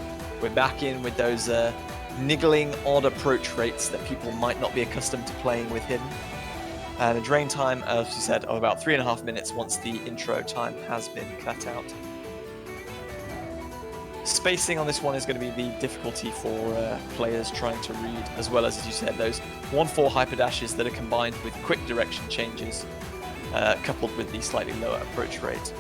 we're back in with those niggling odd approach rates that people might not be accustomed to playing with hidden. And a drain time, as we said, of about 3.5 minutes once the intro time has been cut out. Spacing on this one is going to be the difficulty for players trying to read, as well as you said, those 1/4 hyper dashes that are combined with quick direction changes, coupled with the slightly lower approach rate.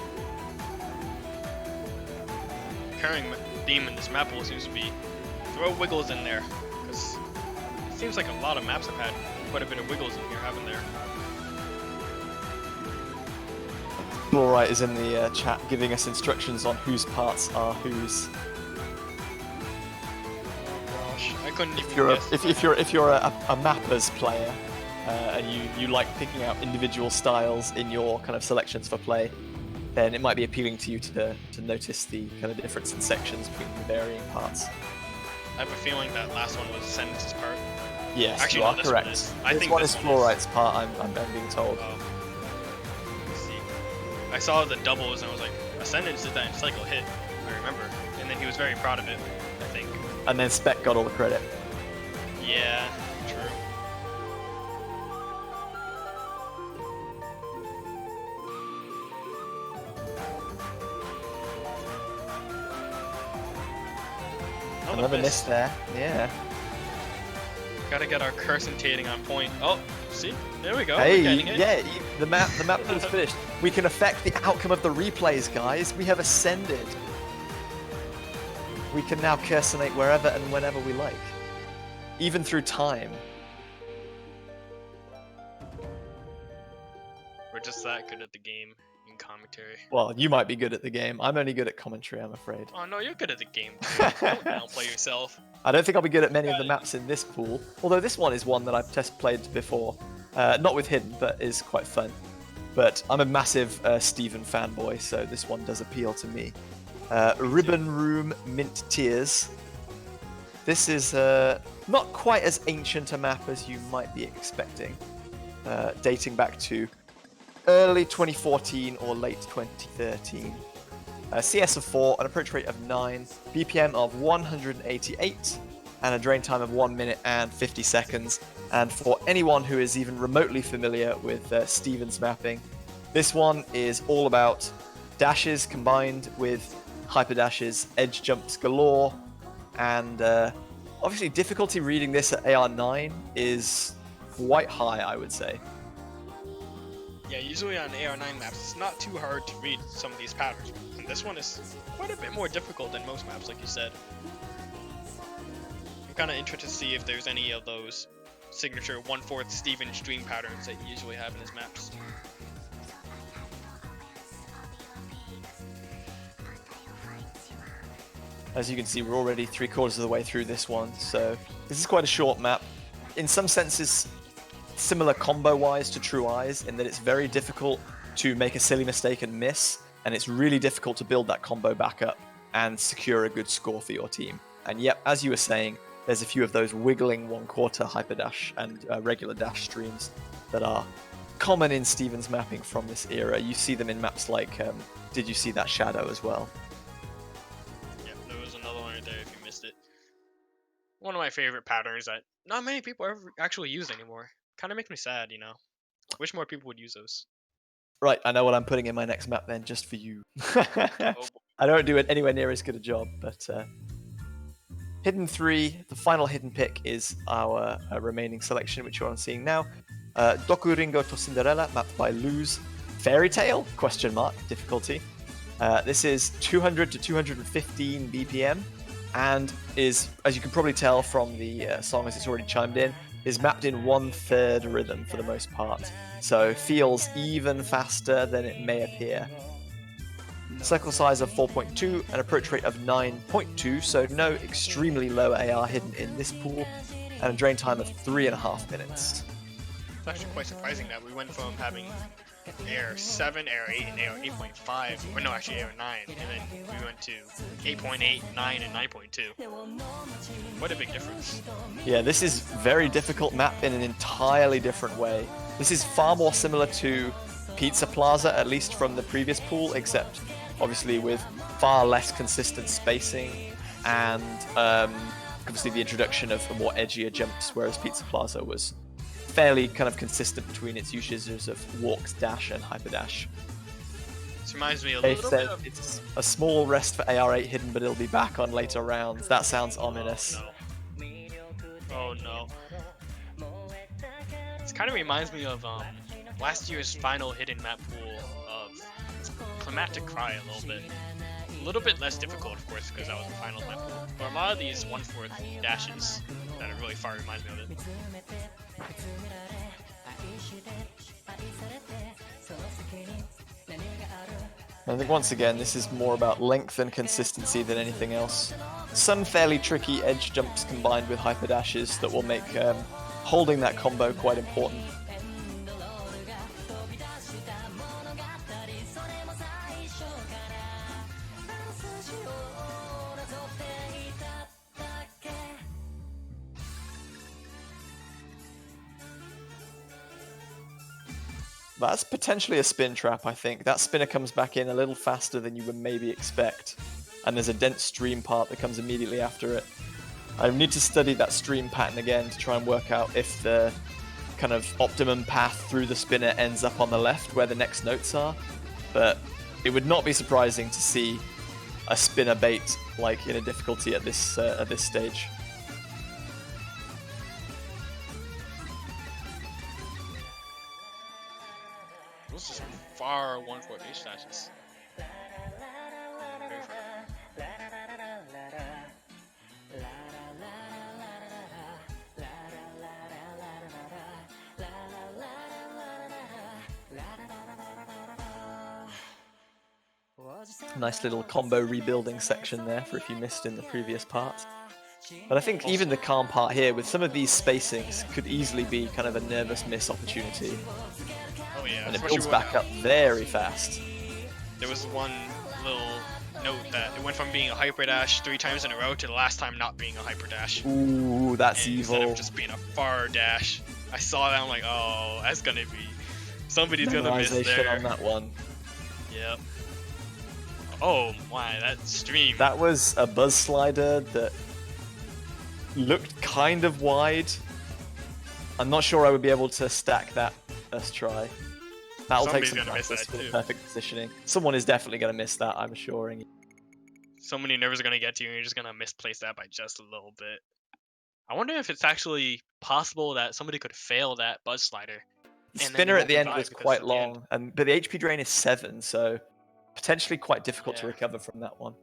Recurring theme in this map pool seems to be throw wiggles in there, because it seems like a lot of maps have had quite a bit of wiggles in here, haven't there? Fluorite is in the chat giving us instructions on whose parts are whose. Oh gosh, I couldn't even If you're guess. if you're a mappers player, and you like picking out individual styles in your kind of selections for play, then it might be appealing to you to notice the kind of difference in sections between the varying parts. I have a feeling that last one was Sentence's part. Yes, Actually, you no, are this one correct. is. I This think one this is one is. Fluorite's part. I'm being told. Let's see. I saw the doubles and I was like, Ascendance did that in Cycle Hit, I remember. And then he was very proud of it, I think. And then Spec got all the credit. Yeah, true. Another miss there. Yeah. Gotta get our Cursentating on point. Oh, see? There we go. Hey, We're getting it. yeah, the map pool's finished. We can affect the outcome of the replays, guys. We have ascended. We can now cursinate wherever and whenever we like, even through time. We're just that good at the game in commentary. Well, you might be good at the game. I'm only good at commentary, I'm afraid. Oh no, you're good at the game too. Don't downplay yourself. I don't think I'll be good at many of the maps in this pool, although this one is one that I've test played before. Not with Hidden, but is quite fun. But I'm a massive Steven fanboy, so this one does appeal to me. Ribbon Room Mint Tears. This is not quite as ancient a map as you might be expecting, dating back to early 2014 or late 2013. CS of 4, an approach rate of 9, BPM of 188, and a drain time of 1 minute and 50 seconds. And for anyone who is even remotely familiar with Steven's mapping, this one is all about dashes combined with hyper dashes, edge jumps galore, and obviously difficulty reading this at AR9 is quite high, I would say. Yeah, usually on AR9 maps, it's not too hard to read some of these patterns. And this one is quite a bit more difficult than most maps, like you said. I'm kind of interested to see if there's any of those signature 1/4 Steven stream patterns that you usually have in his maps. As you can see, we're already 3/4 of the way through this one, so this is quite a short map. In some senses, similar combo-wise to True Eyes, in that it's very difficult to make a silly mistake and miss, and it's really difficult to build that combo back up and secure a good score for your team. And yep, as you were saying, there's a few of those wiggling 1/4 hyper dash and regular dash streams that are common in Steven's mapping from this era. You see them in maps like Did You See That Shadow as well? Yeah, there was another one right there if you missed it. One of my favorite patterns that not many people ever actually use anymore. Kind of makes me sad, you know. Wish more people would use those. Right, I know what I'm putting in my next map then, just for you. Oh, boy. I don't do it anywhere near as good a job, but Hidden 3, the final hidden pick is our remaining selection, which you're on seeing now. Doku Ringo to Cinderella, mapped by Luz. Fairy Tale? Question mark, difficulty. This is 200 to 215 BPM, and is, as you can probably tell from the song as it's already chimed in, is mapped in 1/3 rhythm for the most part, so feels even faster than it may appear. Circle size of 4.2, an approach rate of 9.2, so no extremely low AR hidden in this pool, and a drain time of 3.5 minutes. It's actually quite surprising that we went from having AR 7, AR 8, and AR 8.5, or no, actually AR 9, and then we went to 8.8, 9, and 9.2. What a big difference. Yeah, this is very difficult map in an entirely different way. This is far more similar to Pizza Plaza, at least from the previous pool, except obviously with far less consistent spacing and obviously the introduction of more edgier jumps, whereas Pizza Plaza was fairly kind of consistent between its uses of walks, dash, and hyper dash. This reminds me a They little said bit of... it's a small rest for AR8 hidden, but it'll be back on later rounds. That sounds ominous. Oh no. This kind of reminds me of last year's final hidden map pool of Climatic Cry a little bit. A little bit less difficult, of course, because that was the final map pool. But a lot of these 1/4 dashes that are really far reminds me of it. I think once again, this is more about length and consistency than anything else. some fairly tricky edge jumps combined with hyper dashes that will make holding that combo quite important. That's potentially a spin trap, I think. That spinner comes back in a little faster than you would maybe expect. And there's a dense stream part that comes immediately after it. I need to study that stream pattern again to try and work out if the kind of optimum path through the spinner ends up on the left where the next notes are. But it would not be surprising to see a spinner bait like in a difficulty at this stage. Those are some far 1-4 H dashes. Very far. Nice little combo rebuilding section there for if you missed in the previous part. But I think even the calm part here with some of these spacings could easily be kind of a nervous miss opportunity. Oh yeah, And it especially builds when, back up very fast. There was one little note that it went from being a hyper dash 3 times in a row to the last time not being a hyper dash. Ooh, that's Instead evil. of just being a far dash. I saw that, I'm like, oh, that's gonna be... Somebody's gonna miss Memorization there. on that one. Yep. Oh my, that stream. That was a buzz slider that looked kind of wide. I'm not sure I would be able to stack that first try. That'll take Somebody's some gonna miss practice that for the too. perfect positioning. Someone is definitely going to miss that, I'm assuring. So many nerves are gonna get to you and you're just gonna misplace that by just a little bit. I wonder if it's actually possible that somebody could fail that buzz slider. The And then spinner you at the won't end revive was because quite it's at the end. long, but the HP drain is 7, so potentially quite difficult to Yeah. recover from that one.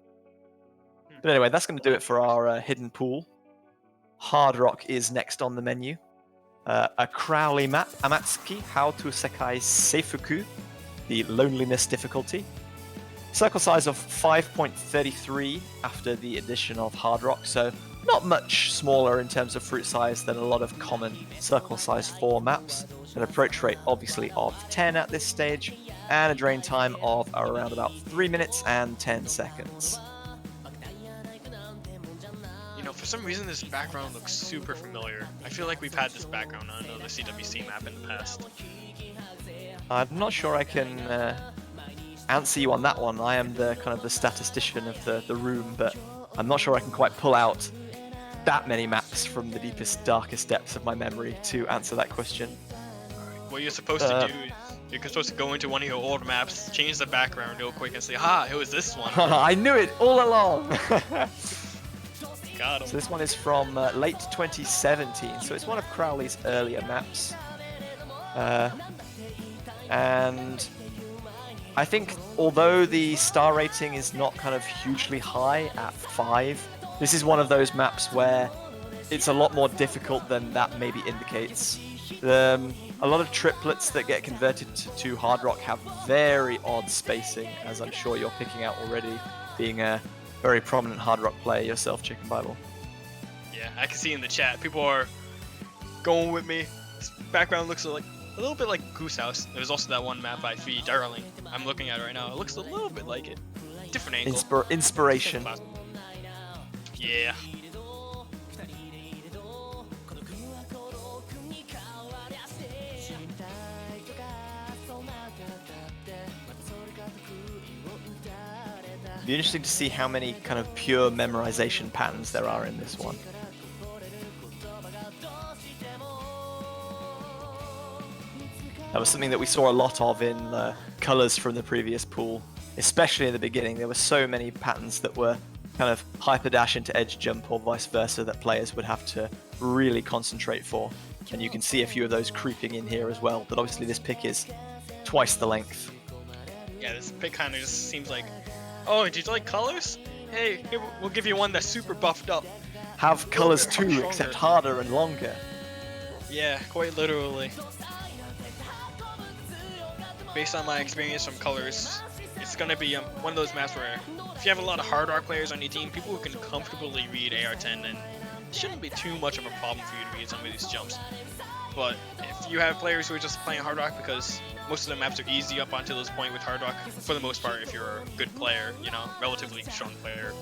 But anyway, that's going to do it for our hidden pool. Hard Rock is next on the menu. A Crowley map, Amatsuki, How to Sekai Seifuku, the Loneliness difficulty. Circle size of 5.33 after the addition of Hard Rock, so not much smaller in terms of fruit size than a lot of common circle size 4 maps. An approach rate obviously of 10 at this stage, and a drain time of around about 3 minutes and 10 seconds. You know, for some reason this background looks super familiar. I feel like we've had this background on another CWC map in the past. I'm not sure I can answer you on that one. I am the kind of the statistician of the room, but I'm not sure I can quite pull out that many maps from the deepest, darkest depths of my memory to answer that question. What you're supposed to do is you're supposed to go into one of your old maps, change the background real quick and say, ha, it was this one. I knew it all along! Got him. So this one is from late 2017, so it's one of Crowley's earlier maps. And I think although the star rating is not kind of hugely high at 5, this is one of those maps where it's a lot more difficult than that maybe indicates. A lot of triplets that get converted to Hard Rock have very odd spacing, as I'm sure you're picking out already, being a very prominent Hard Rock player yourself, Chicken Bible. Yeah, I can see in the chat, people are going with me. This background looks like a little bit like Goose House. There's also that one map by Fee Darling I'm looking at right now. It looks a little bit like it. Different angle. Inspiration. Yeah. Be interesting to see how many kind of pure memorization patterns there are in this one. That was something that we saw a lot of in colors from the previous pool, especially in the beginning. There were so many patterns that were kind of hyper dash into edge jump or vice versa that players would have to really concentrate for. And you can see a few of those creeping in here as well, but obviously this pick is twice the length. Yeah, this pick kind of just seems like, oh, did you like colors? Hey, here, we'll give you one that's super buffed up. Have colors bit too, stronger. except harder and longer. Yeah, quite literally. Based on my experience from colors, it's it's gonna be one of those maps where if you have a lot of Hard Rock players on your team, people who can comfortably read AR-10, then it shouldn't be too much of a problem for you to read some of these jumps. But if you have players who are just playing Hard Rock because most of the maps are easy up until this point with Hard Rock, for the most part, if you're a good player, you know, relatively strong player,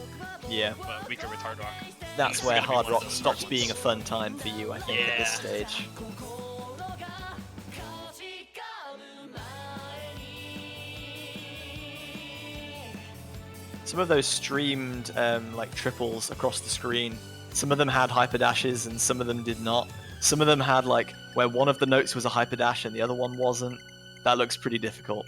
Yeah, but weaker with Hard Rock. that's This is where gonna be Hard one of Rock those stops hard being a ones. fun time for you, I think, at this Yeah. stage. Some of those streamed like triples across the screen, some of them had hyper dashes and some of them did not. Some of them had like where one of the notes was a hyper dash and the other one wasn't. That looks pretty difficult.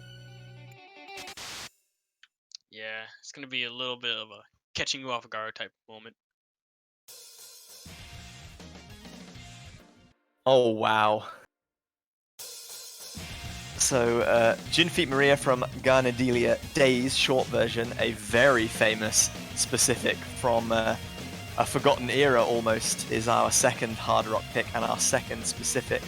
Yeah, it's gonna be a little bit of a catching you off guard type moment. Oh wow. So Jinfeet Maria from Garnadelia Days short version, a very famous specific from a forgotten era almost, is our second Hard Rock pick and our second specific.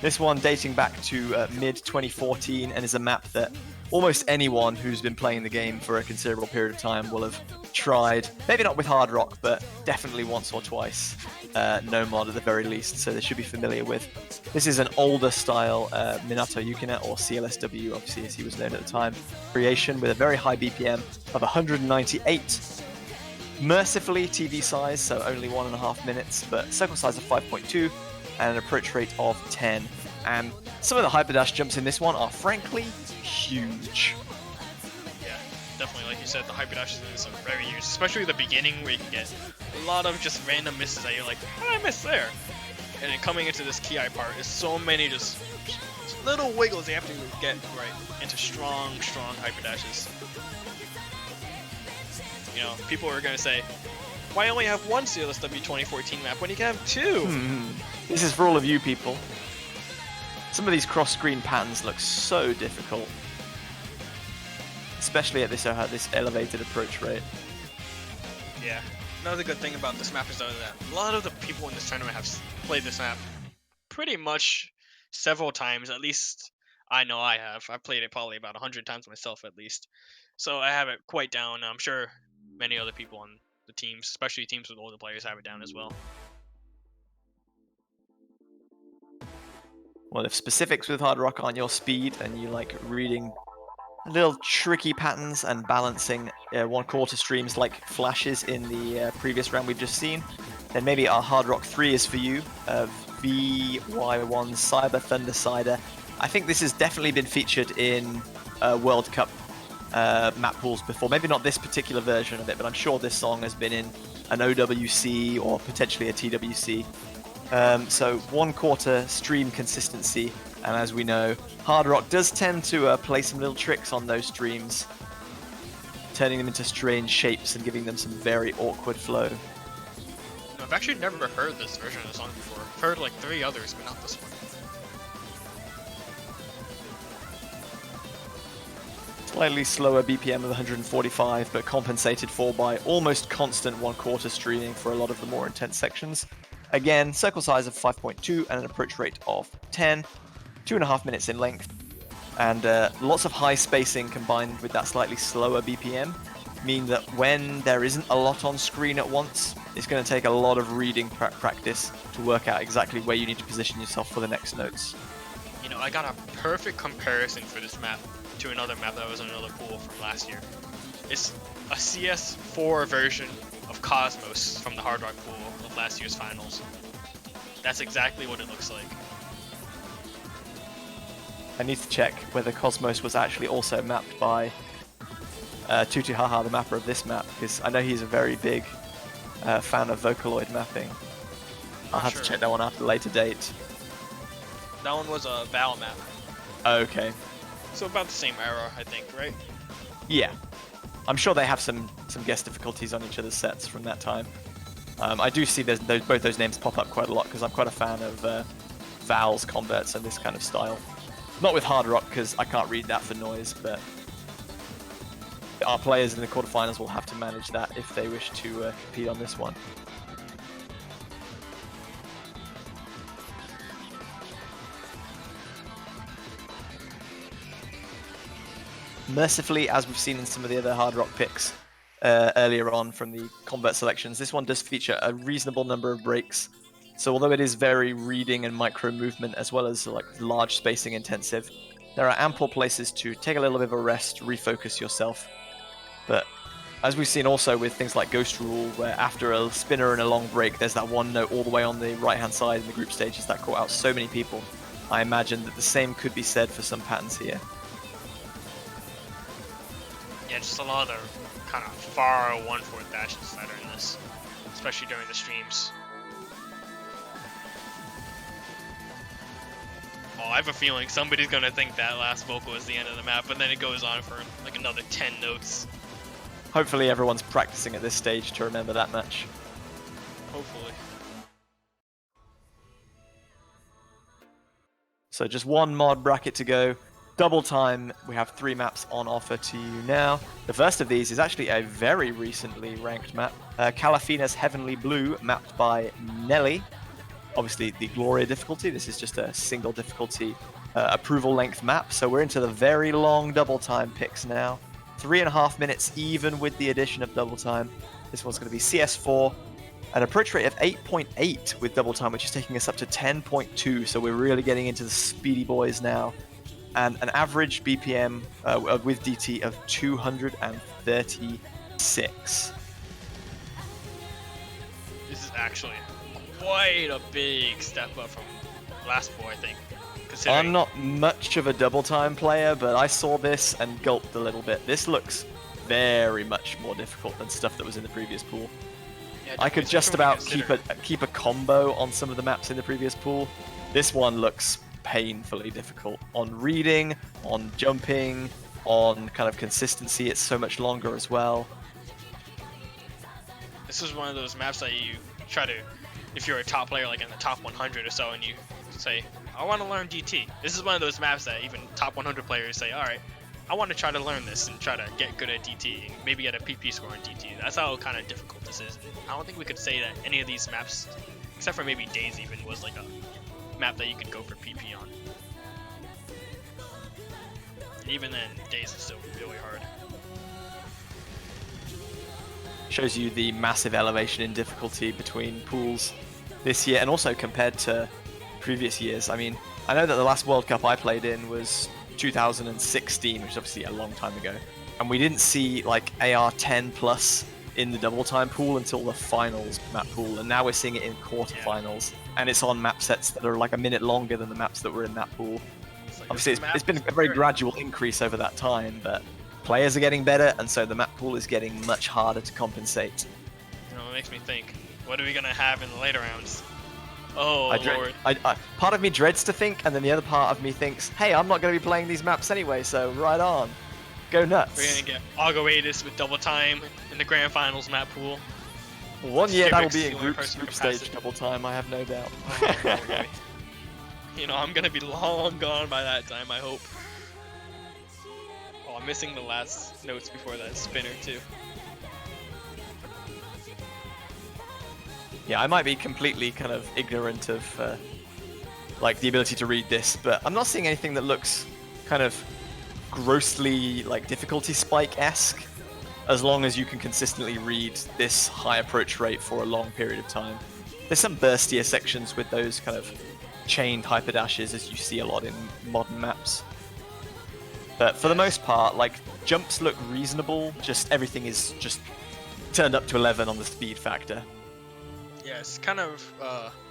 This one dating back to mid 2014 and is a map that almost anyone who's been playing the game for a considerable period of time will have tried. Maybe not with Hard Rock, but definitely once or twice. Nomad at the very least, so they should be familiar with. This is an older style Minato Yukina, or CLSW, obviously as he was known at the time, creation with a very high BPM of 198. Mercifully TV size, so only 1.5 minutes, but circle size of 5.2 and an approach rate of 10. And some of the hyperdash jumps in this one are frankly huge. Yeah, definitely. Like you said, the hyper dashes in this are very used, especially the beginning where you can get a lot of just random misses that you're like, how did I miss there? And then coming into this Ki part, is so many just little wiggles you have to get right into strong hyper dashes. You know, people are gonna say, why only have one CLSW 2014 map when you can have two? This is for all of you people. Some of these cross-screen patterns look so difficult, especially at this elevated approach rate. Yeah. Another good thing about this map is though that a lot of the people in this tournament have played this map pretty much several times. At least I know I have. I've played it probably about 100 times myself at least. So I have it quite down. I'm sure many other people on the teams, especially teams with older players, have it down as well. Well, if specifics with Hard Rock aren't your speed and you like reading little tricky patterns and balancing 1/4 streams like flashes in the previous round we've just seen, then maybe our Hard Rock 3 is for you. VY1 Cyber Thunder Cider. I think this has definitely been featured in World Cup map pools before. Maybe not this particular version of it, but I'm sure this song has been in an OWC or potentially a TWC. So 1/4 stream consistency, and as we know, Hard Rock does tend to play some little tricks on those streams, turning them into strange shapes and giving them some very awkward flow. No, I've actually never heard this version of the song before. I've heard like 3 others, but not this one. Slightly slower BPM of 145, but compensated for by almost constant 1/4 streaming for a lot of the more intense sections. Again, circle size of 5.2 and an approach rate of 10, 2.5 minutes in length, and lots of high spacing combined with that slightly slower BPM mean that when there isn't a lot on screen at once, it's going to take a lot of reading practice to work out exactly where you need to position yourself for the next notes. You know, I got a perfect comparison for this map to another map that was in another pool from last year. It's a CS4 version of Cosmos from the Hard Rock pool of last year's finals. That's exactly what it looks like. I need to check whether Cosmos was actually also mapped by Tutu Haha, the mapper of this map, because I know he's a very big fan of Vocaloid mapping. I'll have to check that one after a later date. That one was a Val map. Okay. So about the same era, I think, right? Yeah. I'm sure they have some guest difficulties on each other's sets from that time. I do see both those names pop up quite a lot because I'm quite a fan of Val's converts and this kind of style. Not with Hard Rock because I can't read that for noise, but our players in the quarterfinals will have to manage that if they wish to compete on this one. Mercifully, as we've seen in some of the other Hard Rock picks earlier on from the convert selections, this one does feature a reasonable number of breaks. So although it is very reading and micro movement as well as like large spacing intensive, there are ample places to take a little bit of a rest, refocus yourself. But as we've seen also with things like Ghost Rule, where after a spinner and a long break, there's that one note all the way on the right-hand side in the group stages that caught out so many people. I imagine that the same could be said for some patterns here. Yeah, just a lot of kind of far 1/4 dashes that are in this, especially during the streams. Oh, I have a feeling somebody's gonna think that last vocal is the end of the map, but then it goes on for like another 10 notes. Hopefully everyone's practicing at this stage to remember that much. Hopefully. So just one mod bracket to go. Double time, we have 3 maps on offer to you now. The first of these is actually a very recently ranked map. Calafina's Heavenly Blue, mapped by Nelly. Obviously the Gloria difficulty, this is just a single difficulty approval length map. So we're into the very long double time picks now. 3.5 minutes even with the addition of double time. This one's going to be CS4. An approach rate of 8.8 with double time, which is taking us up to 10.2. So we're really getting into the speedy boys now. And an average BPM with DT of 236. This is actually quite a big step up from last four, I think. I'm not much of a double time player, but I saw this and gulped a little bit. This looks very much more difficult than stuff that was in the previous pool. Yeah, I could just about keep a combo on some of the maps in the previous pool. This one looks painfully difficult on reading, on jumping, on kind of consistency. It's so much longer as well. This is one of those maps that you try to, if you're a top player like in the top 100 or so, and you say, I want to learn DT. This is one of those maps that even top 100 players say, all right, I want to try to learn this and try to get good at DT and maybe get a PP score in DT. That's how kind of difficult this is. I don't think we could say that any of these maps, except for maybe Days even, was like a map that you could go for PP on. And even then, Days is still really hard. Shows you the massive elevation in difficulty between pools this year and also compared to previous years. I mean, I know that the last World Cup I played in was 2016, which is obviously a long time ago, and we didn't see like AR 10 plus in the double time pool until the finals map pool, and now we're seeing it in quarterfinals, and it's on map sets that are like a minute longer than the maps that were in that pool. Obviously, it's been a very gradual increase over that time, but players are getting better, and so the map pool is getting much harder to compensate. You know, it makes me think, what are we gonna have in the later rounds? Oh, Lord. Part of me dreads to think, and then the other part of me thinks, hey, I'm not going to be playing these maps anyway, so right on. Go nuts. We're going to get Agoatus with double time in the grand finals map pool. One year that will be in Skirrix, group stage double time, I have no doubt. Oh, you know, I'm going to be long gone by that time, I hope. Oh, I'm missing the last notes before that spinner, too. Yeah, I might be completely kind of ignorant of like the ability to read this, but I'm not seeing anything that looks kind of grossly like difficulty spike-esque, as long as you can consistently read this high approach rate for a long period of time. There's some burstier sections with those kind of chained hyperdashes, as you see a lot in modern maps. But for the most part, like, jumps look reasonable, just everything is just turned up to 11 on the speed factor. Yeah, it's kind of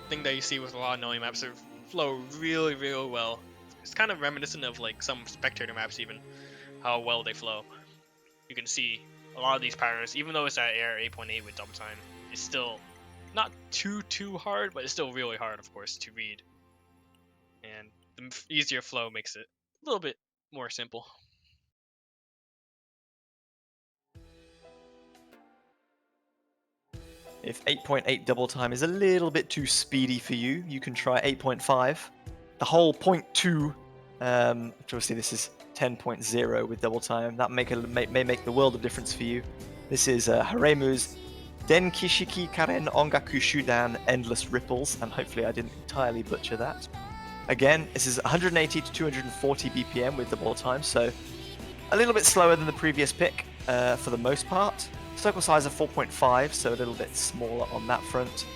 thing that you see with a lot of Noe maps that flow really, really well. It's kind of reminiscent of like some spectator maps even, how well they flow. You can see a lot of these patterns, even though it's at AR 8.8 with double time, it's still not too hard, but it's still really hard, of course, to read. And the easier flow makes it a little bit more simple. If 8.8 double time is a little bit too speedy for you, you can try 8.5. The whole 0.2, which obviously this is 10.0 with double time, that may make the world of difference for you. This is Haremu's Denkishiki Karen Ongaku Shudan Endless Ripples, and hopefully I didn't entirely butcher that. Again, this is 180 to 240 BPM with double time, so a little bit slower than the previous pick for the most part. Circle size of 4.5, so a little bit smaller on that front.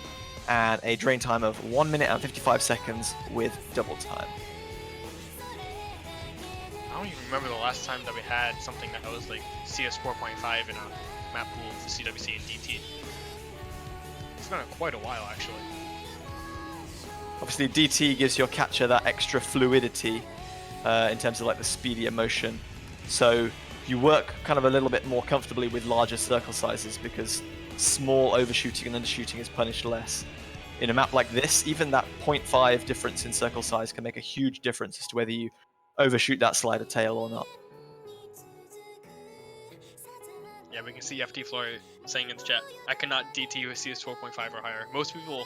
And a drain time of 1 minute and 55 seconds with double time. I don't even remember the last time that we had something that was like CS 4.5 in a map pool for CWC and DT. It's been quite a while, actually. Obviously, DT gives your catcher that extra fluidity in terms of like the speedier motion. So you work kind of a little bit more comfortably with larger circle sizes because small overshooting and undershooting is punished less. In a map like this, even that 0.5 difference in circle size can make a huge difference as to whether you overshoot that slider tail or not. Yeah, we can see FT Floor saying in the chat, I cannot DT with CS 4.5 or higher. Most people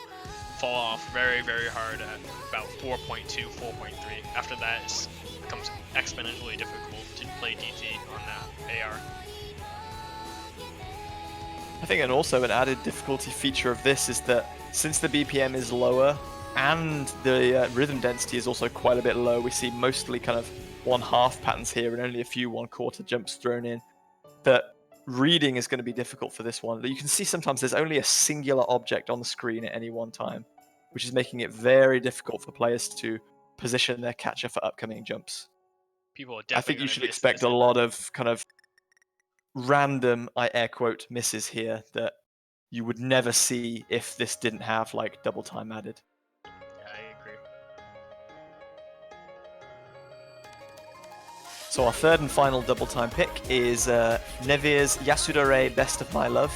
fall off very, very hard at about 4.2, 4.3. After that, it becomes exponentially difficult to play DT on that AR. I think, and also an added difficulty feature of this is that since the BPM is lower and the rhythm density is also quite a bit low, we see mostly kind of 1/2 patterns here and only a few 1/4 jumps thrown in. That reading is going to be difficult for this one. You can see sometimes there's only a singular object on the screen at any one time, which is making it very difficult for players to position their catcher for upcoming jumps. People are I definitely think you gonna should miss expect this. a lot of kind of random, I air quote, misses here that you would never see if this didn't have like double time added. Yeah, I agree. So our third and final double time pick is Nevir's Yasudare Best of My Love,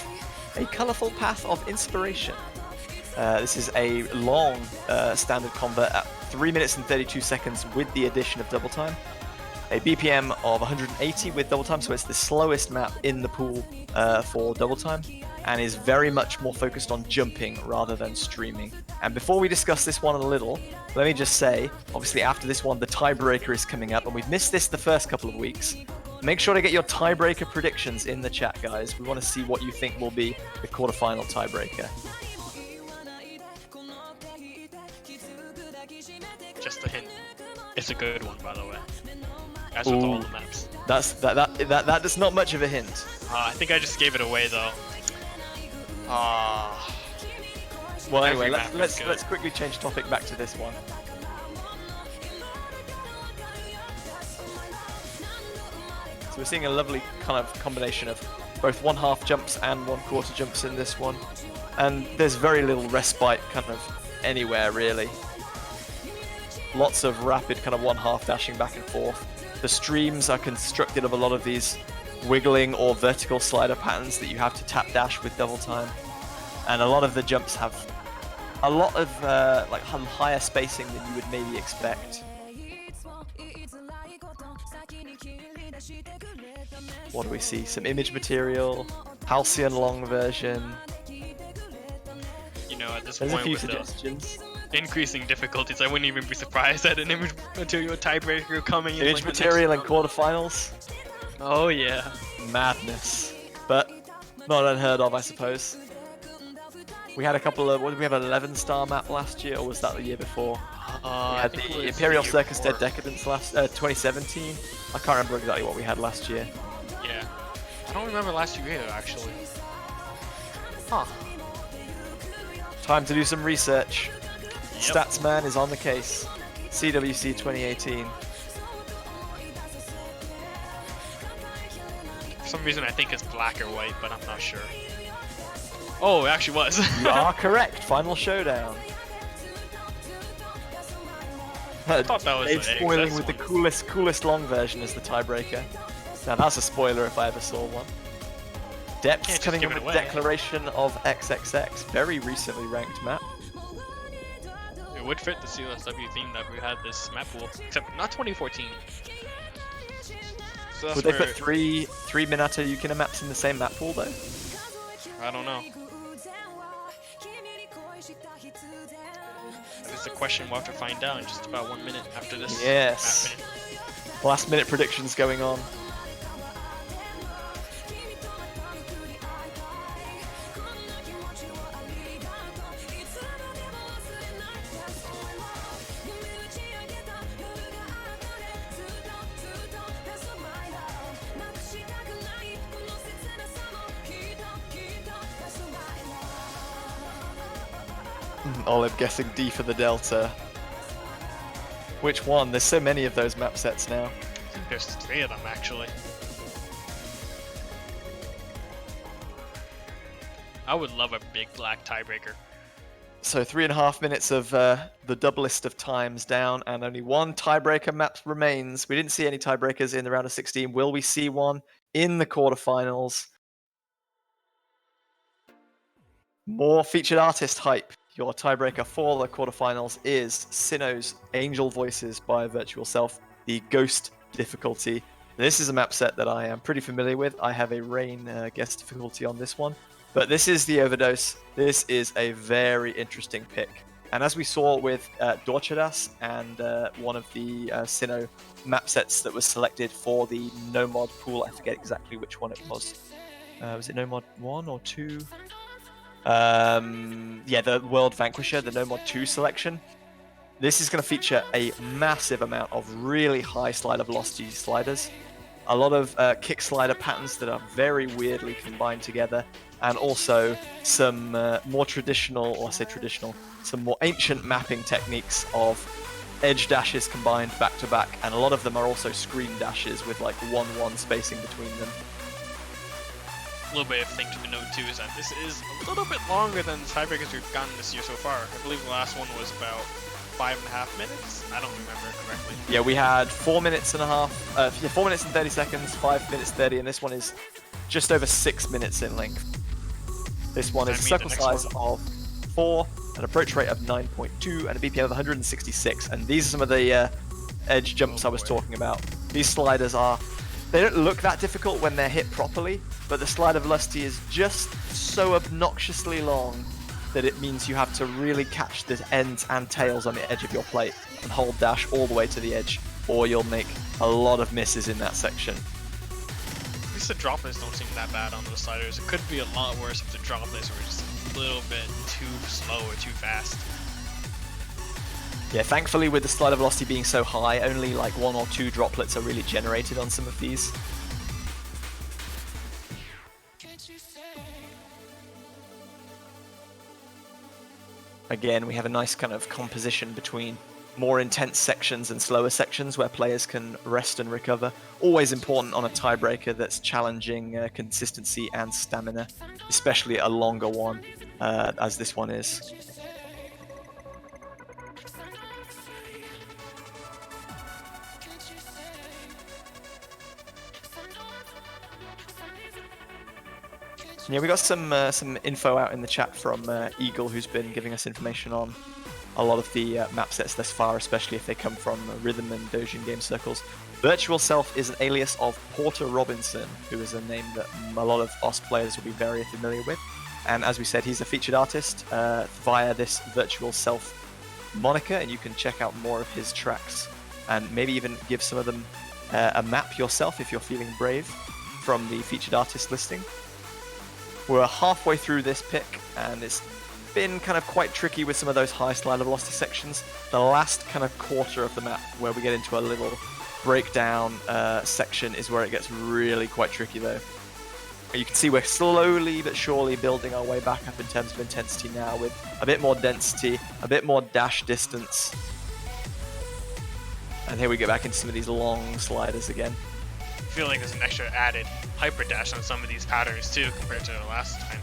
a colourful path of inspiration. This is a long standard convert at 3 minutes and 32 seconds with the addition of double time. A BPM of 180 with double time, so it's the slowest map in the pool for double time, and is very much more focused on jumping rather than streaming. And before we discuss this one a little, let me just say, obviously after this one, the tiebreaker is coming up, and we've missed this the first couple of weeks. Make sure to get your tiebreaker predictions in the chat, guys. We want to see what you think will be the quarterfinal tiebreaker. Just a hint. It's a good one, by the way. As with all Ooh. the maps. That's not much of a hint. I think I just gave it away, though. Well, anyway, Every map is let's good. quickly change topic back to this one. So we're seeing a lovely kind of combination of both 1/2 jumps and 1/4 jumps in this one, and there's very little respite kind of anywhere really. Lots of rapid kind of 1/2 dashing back and forth. The streams are constructed of a lot of these wiggling or vertical slider patterns that you have to tap dash with double time, and a lot of the jumps have a lot of like higher spacing than you would maybe expect. What do we see? Some image material, Halcyon long version. You know, at this There's a point few with the suggestions. increasing difficulties, I wouldn't even be surprised at an image material tiebreaker coming in. Image like the next material in round. quarterfinals. Oh yeah. Madness, but not unheard of, I suppose. We had a couple of, what did we have, an 11-star map last year, or was that the year before? We I had think it the was Imperial the year Circus Dead before. Decadence last 2017. I can't remember exactly what we had last year. Yeah. I don't remember last year either, actually. Huh. Time to do some research. Yep. Statsman is on the case. CWC 2018. For some reason, I think it's black or white, but I'm not sure. Oh, it actually was. You are correct. Final showdown. I thought that was Dave the spoiling XS with the one. coolest long version as the tiebreaker. Now that's a spoiler if I ever saw one. Depths just coming in give it with away. Declaration of XXX. Very recently ranked map. It would fit the CLSW theme that we had this map pool, except not 2014. So that's Would they where, put three Minato Yukina maps in the same map pool though? I don't know. That is a question we'll have to find out in just about 1 minute after this Yes. map finish. Last minute predictions going on. Olive guessing D for the Delta. Which one? There's so many of those map sets now. I think there's 3 of them actually. I would love a big black tiebreaker. So 3.5 minutes of the doublest of times down, and only one tiebreaker map remains. We didn't see any tiebreakers in the round of 16. Will we see one in the quarterfinals? More featured artist hype. Your tiebreaker for the quarterfinals is Sinnoh's Angel Voices by Virtual Self, the Ghost difficulty. This is a map set that I am pretty familiar with. I have a Rain guest difficulty on this one. But this is the Overdose. This is a very interesting pick. And as we saw with Dorchadas and one of the Sinnoh map sets that was selected for the no mod pool, I forget exactly which one it was. Was it no mod 1 or 2? Yeah, the World Vanquisher, the no mod 2 selection. This is going to feature a massive amount of really high slider velocity sliders. A lot of kick slider patterns that are very weirdly combined together, and also some more traditional, or I say traditional, some more ancient mapping techniques of edge dashes combined back to back, and a lot of them are also screen dashes with like 1-1 spacing between them. A little bit of thing to note too is that this is a little bit longer than the tiebreakers we've gotten this year so far. I believe the last one was about 5.5 minutes. I don't remember correctly. Yeah, we had 4 minutes and a half, 4 minutes and 30 seconds, 5 minutes 30, and this one is just over 6 minutes in length. This one is a circle size of 4, an approach rate of 9.2, and a BPM of 166. And these are some of the edge jumps I was talking about. These sliders they don't look that difficult when they're hit properly, but the slider velocity is just so obnoxiously long that it means you have to really catch the ends and tails on the edge of your plate and hold dash all the way to the edge, or you'll make a lot of misses in that section. At least the droplets don't seem that bad on those sliders. It could be a lot worse if the droplets were just a little bit too slow or too fast. Yeah, thankfully with the slider velocity being so high, only like 1 or 2 droplets are really generated on some of these. Again, we have a nice kind of composition between more intense sections and slower sections where players can rest and recover. Always important on a tiebreaker that's challenging consistency and stamina, especially a longer one, as this one is. Yeah, we got some info out in the chat from Eagle, who's been giving us information on a lot of the map sets thus far, especially if they come from Rhythm and Dojin game circles. Virtual Self is an alias of Porter Robinson, who is a name that a lot of OS players will be very familiar with. And as we said, he's a featured artist via this Virtual Self moniker, and you can check out more of his tracks and maybe even give some of them a map yourself if you're feeling brave from the featured artist listing. We're halfway through this pick, and it's been kind of quite tricky with some of those high slider velocity sections. The last kind of quarter of the map, where we get into a little breakdown section, is where it gets really quite tricky though. You can see we're slowly but surely building our way back up in terms of intensity now, with a bit more density, a bit more dash distance. And here we get back into some of these long sliders again. I feel like there's an extra added hyper dash on some of these patterns too compared to the last time.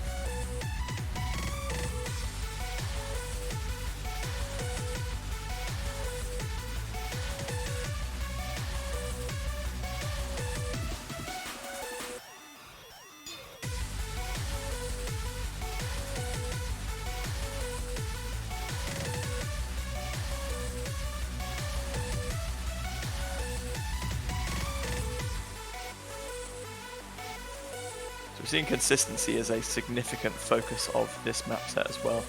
We're seeing consistency as a significant focus of this map set as well.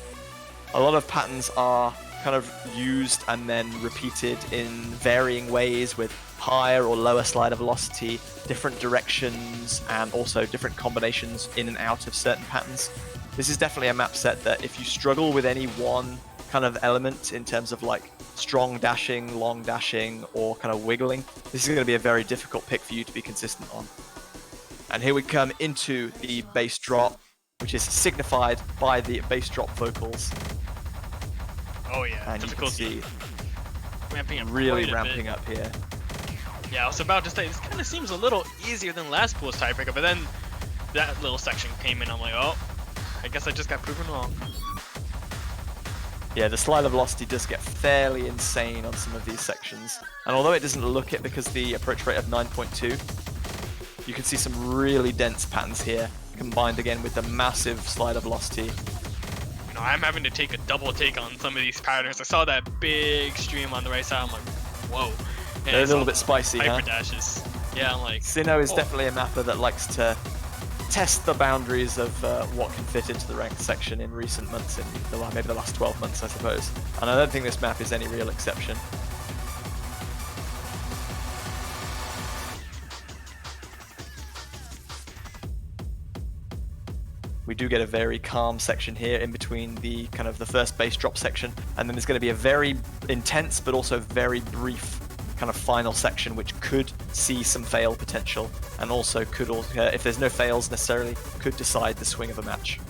A lot of patterns are kind of used and then repeated in varying ways with higher or lower slider velocity, different directions, and also different combinations in and out of certain patterns. This is definitely a map set that if you struggle with any one kind of element in terms of like strong dashing, long dashing, or kind of wiggling, this is going to be a very difficult pick for you to be consistent on. And here we come into the bass drop, which is signified by the bass drop vocals. Oh yeah, And you can difficulty see ramping up really quite a bit. ramping up here. Yeah, I was about to say, this kind of seems a little easier than last pool's tiebreaker, but then that little section came in, I'm like, oh, I guess I just got proven wrong. Yeah, the slider velocity does get fairly insane on some of these sections. And although it doesn't look it because the approach rate of 9.2, you can see some really dense patterns here, combined again with the massive slider velocity. You know, I'm having to take a double take on some of these patterns. I saw that big stream on the right side, I'm like, whoa. And They're a I saw little bit the spicy, huh? hyper dashes. Yeah, I'm like, Sinnoh is oh. definitely a mapper that likes to test the boundaries of what can fit into the ranked section in recent months, maybe the last 12 months, I suppose. And I don't think this map is any real exception. We do get a very calm section here in between the kind of the first base drop section, and then there's going to be a very intense but also very brief kind of final section which could see some fail potential, and also could, if there's no fails necessarily, could decide the swing of a match.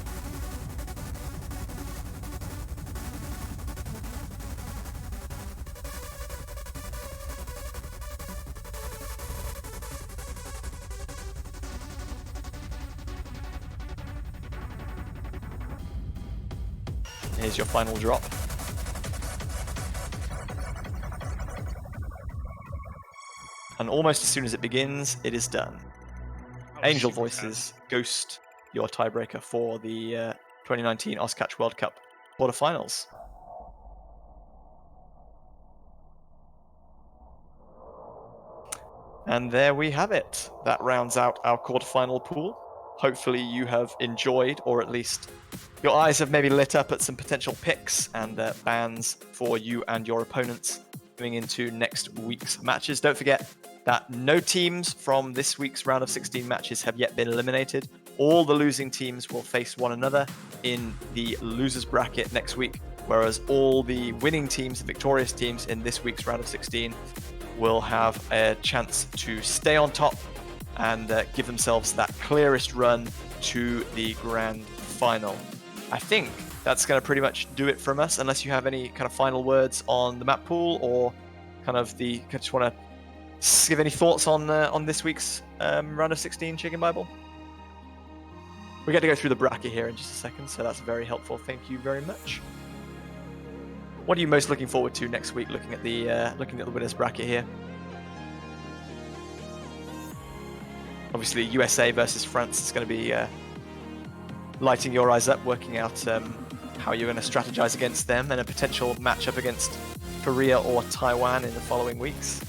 Here's your final drop. And almost as soon as it begins, it is done. Oh, Angel super Voices, Ghost, your tiebreaker for the 2019 Oscatch World Cup quarterfinals. And there we have it. That rounds out our quarterfinal pool. Hopefully you have enjoyed, or at least your eyes have maybe lit up at some potential picks and bans for you and your opponents going into next week's matches. Don't forget that no teams from this week's round of 16 matches have yet been eliminated. All the losing teams will face one another in the losers bracket next week, whereas all the winning teams, the victorious teams in this week's round of 16 will have a chance to stay on top and give themselves that clearest run to the grand final. I think that's going to pretty much do it from us, unless you have any kind of final words on the map pool, or kind of just want to give any thoughts on this week's round of 16 Chicken Bible. We get to go through the bracket here in just a second, so that's very helpful. Thank you very much. What are you most looking forward to next week? Looking at the winners bracket here. Obviously, USA versus France is going to be lighting your eyes up, working out how you're going to strategize against them, and a potential matchup against Korea or Taiwan in the following weeks.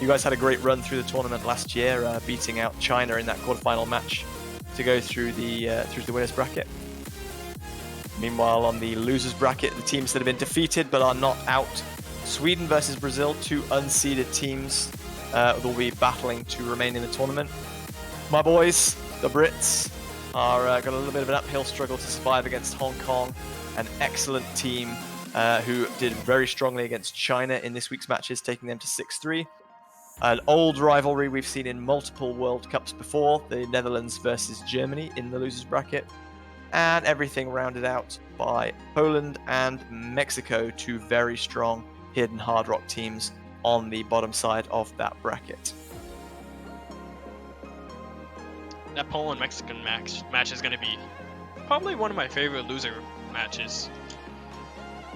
You guys had a great run through the tournament last year, beating out China in that quarterfinal match to go through the winners bracket. Meanwhile, on the losers bracket, the teams that have been defeated but are not out: Sweden versus Brazil, two unseeded teams will be battling to remain in the tournament. My boys, the Brits, are got a little bit of an uphill struggle to survive against Hong Kong, an excellent team who did very strongly against China in this week's matches, taking them to 6-3. An old rivalry we've seen in multiple World Cups before, the Netherlands versus Germany in the losers bracket. And everything rounded out by Poland and Mexico, two very strong hidden hard rock teams on the bottom side of that bracket. That Poland-Mexican match is going to be probably one of my favorite loser matches.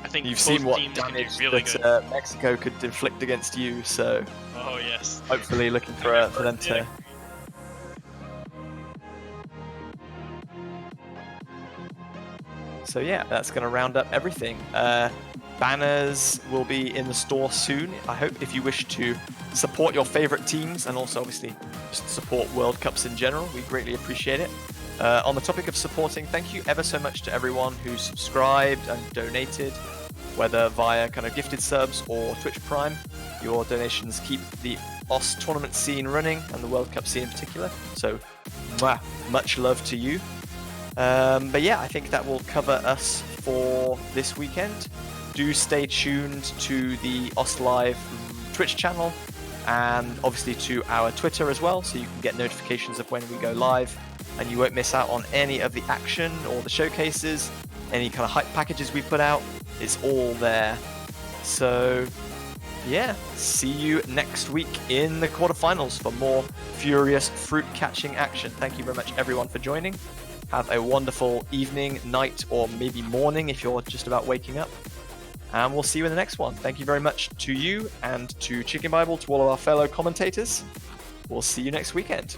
I think You've both seen what teams can do damage really that good. Mexico could inflict against you, so Oh yes. hopefully looking for them to... Yeah. So yeah, that's going to round up everything. Banners will be in the store soon. I hope if you wish to support your favorite teams, and also obviously just support World Cups in general, we greatly appreciate it. On the topic of supporting, thank you ever so much to everyone who subscribed and donated, whether via kind of gifted subs or Twitch Prime. Your donations keep the OS tournament scene running, and the World Cup scene in particular. So, much love to you. But yeah, I think that will cover us for this weekend. Do stay tuned to the OS Live Twitch channel, and obviously to our Twitter as well, so you can get notifications of when we go live, and you won't miss out on any of the action or the showcases, any kind of hype packages we put out. is all there. So, yeah, see you next week in the quarterfinals for more furious fruit catching action. Thank you very much, everyone, for joining. Have a wonderful evening, night, or maybe morning if you're just about waking up. And we'll see you in the next one. Thank you very much to you and to Chicken Bible, to all of our fellow commentators. We'll see you next weekend.